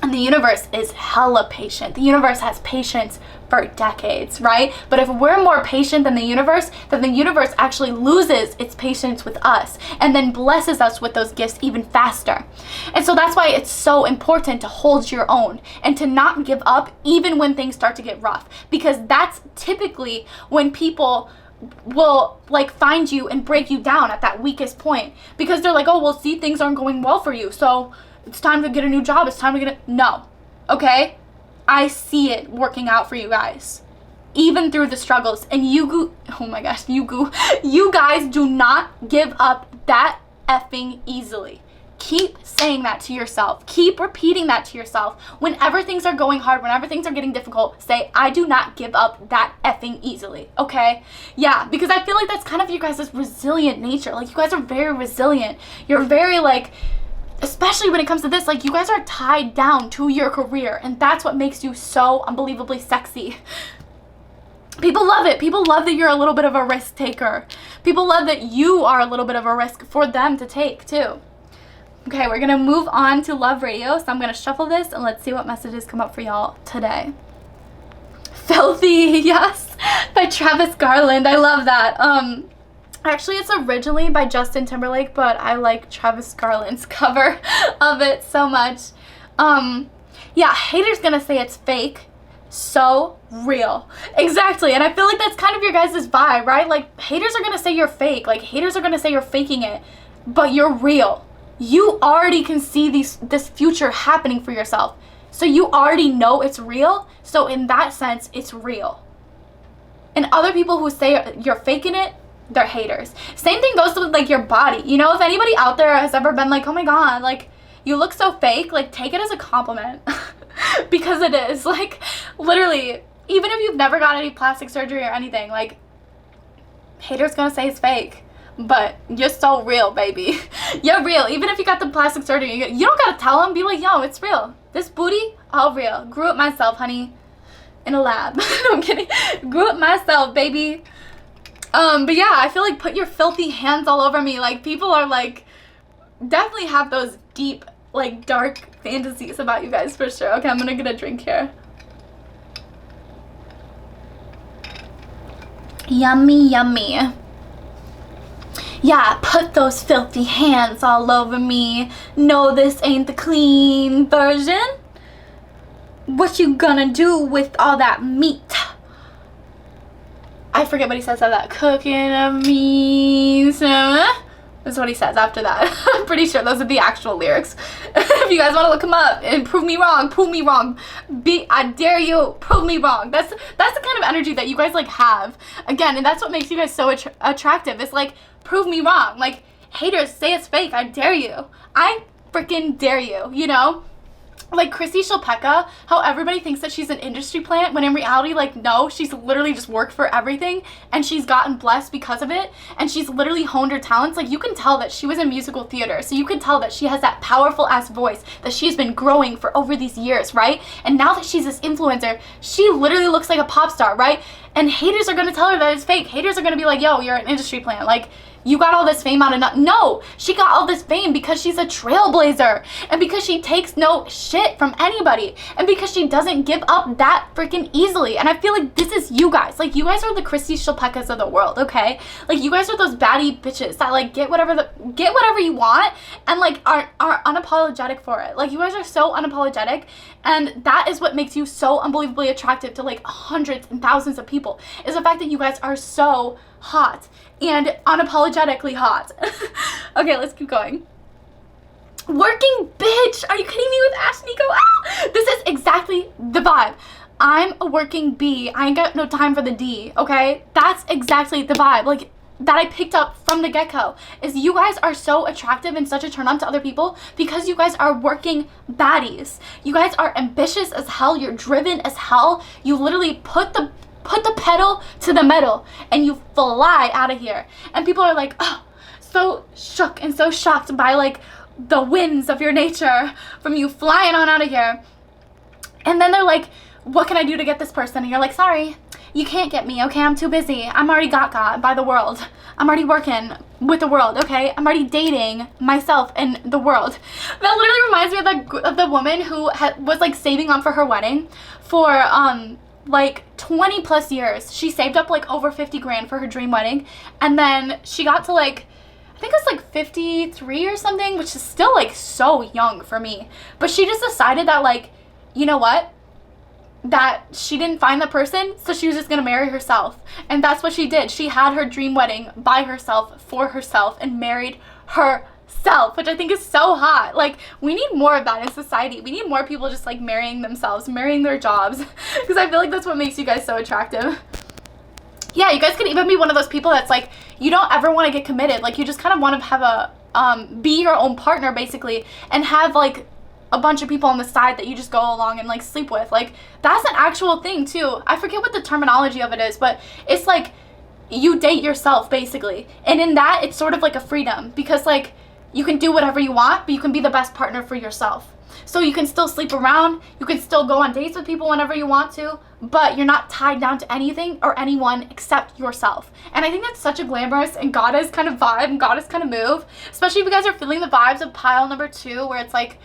And the universe is hella patient. The universe has patience for decades, right? But if we're more patient than the universe, then the universe actually loses its patience with us and then blesses us with those gifts even faster. And so that's why it's so important to hold your own and to not give up even when things start to get rough, because that's typically when people will like find you and break you down at that weakest point, because they're like, oh, well, see, things aren't going well for you, so it's time to get a new job, it's time to get a... No, okay? I see it working out for you guys, even through the struggles. And oh my gosh, you guys do not give up that effing easily. Keep saying that to yourself. Keep repeating that to yourself. Whenever things are going hard, whenever things are getting difficult, say, I do not give up that effing easily, okay? Yeah, because I feel like that's kind of your guys' resilient nature. Like, you guys are very resilient. You're very, like, especially when it comes to this, like, you guys are tied down to your career, and that's what makes you so unbelievably sexy. People love it. People love that you're a little bit of a risk taker. People love that you are a little bit of a risk for them to take, too. Okay, we're gonna move on to love radio, so I'm gonna shuffle this and let's see what messages come up for y'all today. Filthy, yes, by Travis Garland. I love that. Actually, it's originally by Justin Timberlake, but I like Travis Garland's cover of it so much. Yeah, haters gonna say it's fake. So real. Exactly. And I feel like that's kind of your guys' vibe, right? Like, haters are gonna say you're fake. Like, haters are gonna say you're faking it, but you're real. You already can see this future happening for yourself. So you already know it's real. So in that sense, it's real. And other people who say you're faking it, they're haters. Same thing goes with, like, your body. You know, if anybody out there has ever been like, oh my God, like, you look so fake, like, take it as a compliment. Because it is. Like, literally, even if you've never got any plastic surgery or anything, like, haters gonna say it's fake. But you're so real, baby. You're real. Even if you got the plastic surgery, you don't gotta tell them. Be like, yo, it's real. This booty, all real. Grew it myself, honey, in a lab. No, I'm kidding. Grew it myself, baby. But yeah, I feel like put your filthy hands all over me. Like, people are like, definitely have those deep, like, dark fantasies about you guys for sure. Okay, I'm gonna get a drink here. Yummy, yummy. Yeah, put those filthy hands all over me. No, this ain't the clean version. What you gonna do with all that meat? I forget what he says after that. Cooking of meat. That's what he says after that. I'm pretty sure those are the actual lyrics. If you guys want to look him up and prove me wrong, prove me wrong. I dare you, prove me wrong. That's the kind of energy that you guys, like, have. Again, and that's what makes you guys so attractive. It's like, prove me wrong. Like, haters say it's fake. I dare you. I freaking dare you, you know? Like Chrissy Shulpeka, how everybody thinks that she's an industry plant, when in reality, like, no, she's literally just worked for everything, and she's gotten blessed because of it, and she's literally honed her talents. Like, you can tell that she was in musical theater, so you can tell that she has that powerful ass voice that she's been growing for over these years, right? And now that she's this influencer, she literally looks like a pop star, right? And haters are gonna tell her that it's fake. Haters are gonna be like, yo, you're an industry plant. Like, you got all this fame out of nothing. No, she got all this fame because she's a trailblazer, and because she takes no shit from anybody, and because she doesn't give up that freaking easily. And I feel like this is you guys. Like, you guys are the Chrissy Shulpekas of the world, okay? Like, you guys are those baddie bitches that, like, get whatever you want, and, like, are unapologetic for it. Like, you guys are so unapologetic, and that is what makes you so unbelievably attractive to, like, hundreds and thousands of people, is the fact that you guys are so hot and unapologetically hot. Okay, let's keep going. Working bitch. Are you kidding me with Ash Nico? Ah! This is exactly the vibe. I'm a working bee. I ain't got no time for the D, okay? That's exactly the vibe. Like, that I picked up from the get-go, is you guys are so attractive and such a turn on to other people because you guys are working baddies. You guys are ambitious as hell. You're driven as hell. You literally put the pedal to the metal and you fly out of here. And people are like, oh, so shook and so shocked by, like, the winds of your nature from you flying on out of here. And then they're like, what can I do to get this person? And you're like, sorry, you can't get me, okay? I'm too busy. I'm already got by the world. I'm already working with the world, okay? I'm already dating myself and the world. That literally reminds me of the woman who was, like, saving up for her wedding for, like, 20 plus years. She saved up, like, over 50 grand for her dream wedding. And then she got to, like, I think it's like 53 or something, which is still, like, so young for me. But she just decided that, like, you know what? that she didn't find the person, so she was just gonna marry herself. And that's what she did. She had her dream wedding by herself, for herself, and married herself, which I think is so hot. Like, we need more of that in society. We need more people just like marrying themselves, marrying their jobs, because I feel like that's what makes you guys so attractive. Yeah, you guys could even be one of those people that's like, you don't ever want to get committed. Like, you just kind of want to have a be your own partner basically, and have like a bunch of people on the side that you just go along and like sleep with. Like, that's an actual thing too. I forget what the terminology of it is, but it's like you date yourself basically. And in that, it's sort of like a freedom, because like you can do whatever you want, but you can be the best partner for yourself. So you can still sleep around, you can still go on dates with people whenever you want to, but you're not tied down to anything or anyone except yourself. And I think that's such a glamorous and goddess kind of vibe and goddess kind of move, especially if you guys are feeling the vibes of pile number 2, where it's like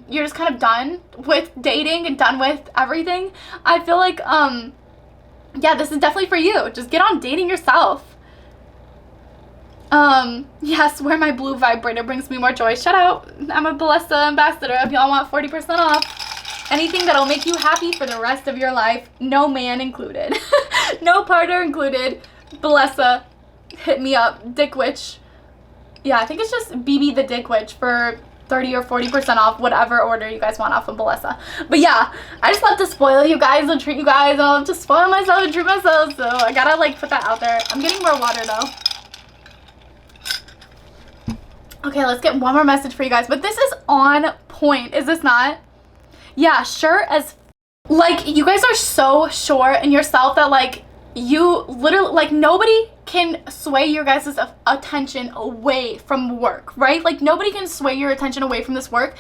you're just kind of done with dating and done with everything. I feel like yeah, this is definitely for you. Just get on dating yourself. Yes, wear my blue vibrator brings me more joy. Shout out, I'm a Blessa ambassador. If y'all want 40% off anything that'll make you happy for the rest of your life, no man included. No partner included. Blessa, hit me up. Dick Witch. Yeah, I think it's just BB the Dick Witch for 30 or 40% off whatever order you guys want off of Blessa. But yeah, I just love to spoil you guys and treat you guys, and I love to spoil myself and treat myself, so I gotta like put that out there. I'm getting more water though. Okay, let's get one more message for you guys. But this is on point, is this not? Yeah, sure as... Like, you guys are so sure in yourself that, like, you literally... Like, nobody can sway your guys' attention away from work, right? Like, nobody can sway your attention away from this work.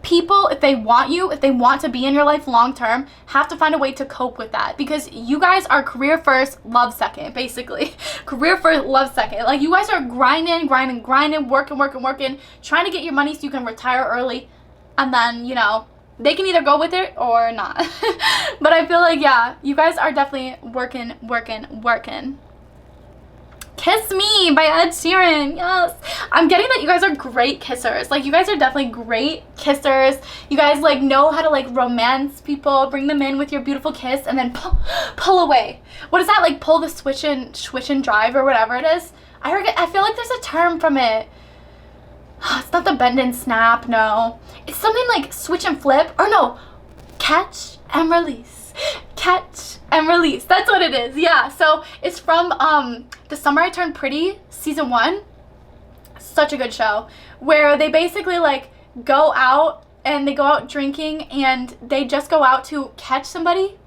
People, if they want you, if they want to be in your life long term, have to find a way to cope with that, because you guys are career first, love second, basically. Career first, love second. Like, you guys are grinding, working, trying to get your money so you can retire early, and then, you know, they can either go with it or not. But I feel like, yeah, you guys are definitely working. Kiss Me by Ed Sheeran. Yes. I'm getting that you guys are great kissers. Like, you guys are definitely great kissers. You guys, like, know how to, like, romance people, bring them in with your beautiful kiss, and then pull away. What is that? Like, pull the switch and drive or whatever it is? I feel like there's a term from it. It's not the bend and snap, no. It's something like switch and flip. Or no, catch and release. Catch and release. That's what it is. Yeah. So it's from The Summer I Turned Pretty, season 1. Such a good show, where they basically like go out and they go out drinking, and they just go out to catch somebody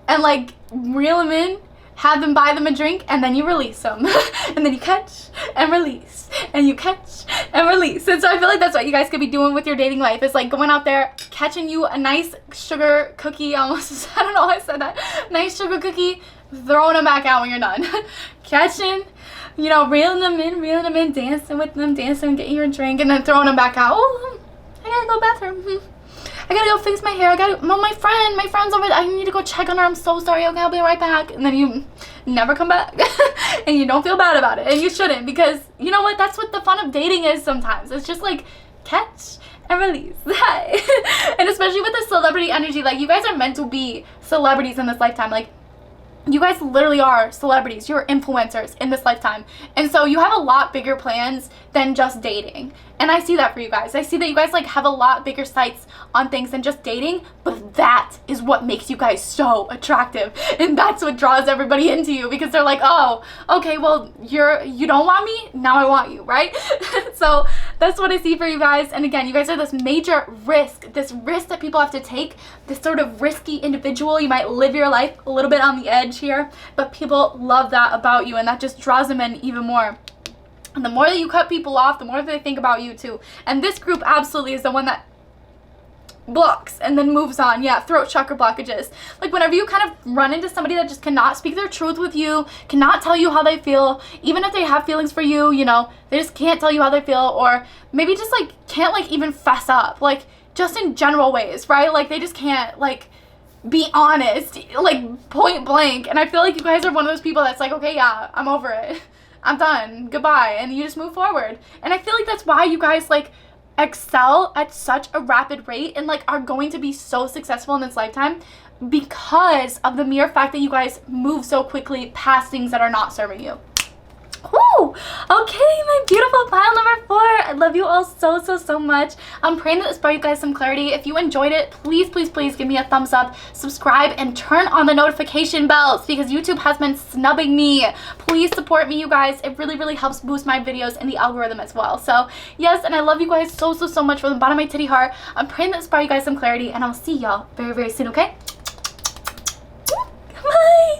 and like reel them in, have them buy them a drink, and then you release them. And then you catch and release, and you catch and release. And so I feel like that's what you guys could be doing with your dating life, is like going out there, catching you a nice sugar cookie, almost, I don't know how I said that, nice sugar cookie, throwing them back out when you're done. Catching, you know, reeling them in, dancing with them, getting your drink, and then throwing them back out. Oh, I gotta go bathroom. I gotta go fix my hair. My friend's over there. I need to go check on her. I'm so sorry. Okay, I'll be right back. And then you never come back. And you don't feel bad about it. And you shouldn't, because you know what? That's what the fun of dating is sometimes. It's just like catch and release. And especially with the celebrity energy, like, you guys are meant to be celebrities in this lifetime. Like, you guys literally are celebrities. You're influencers in this lifetime. And so you have a lot bigger plans than just dating. And I see that for you guys. I see that you guys like have a lot bigger sights on things than just dating, but that is what makes you guys so attractive. And that's what draws everybody into you, because they're like, oh, okay, well, you don't want me, now I want you, right? So that's what I see for you guys. And again, you guys are this major risk, that people have to take, this sort of risky individual. You might live your life a little bit on the edge here, but people love that about you, and that just draws them in even more. And the more that you cut people off, the more they think about you too. And this group absolutely is the one that blocks and then moves on. Yeah, throat chakra blockages. Like, whenever you kind of run into somebody that just cannot speak their truth with you, cannot tell you how they feel, even if they have feelings for you, you know, they just can't tell you how they feel, or maybe just like can't like even fess up, like just in general ways, right? Like, they just can't like be honest, like point blank. And I feel like you guys are one of those people that's like, okay, yeah, I'm over it, I'm done, goodbye, and you just move forward. And I feel like that's why you guys like excel at such a rapid rate and like are going to be so successful in this lifetime because of the mere fact that you guys move so quickly past things that are not serving you. Woo! Okay, my beautiful pile number 4. I love you all so much. I'm praying that this brought you guys some clarity. If you enjoyed it, please give me a thumbs up, subscribe, and turn on the notification bells because YouTube has been snubbing me. Please support me, you guys. It really helps boost my videos in the algorithm as well. So yes, and I love you guys so much from the bottom of my titty heart. I'm praying that this brought you guys some clarity, and I'll see y'all very soon, okay?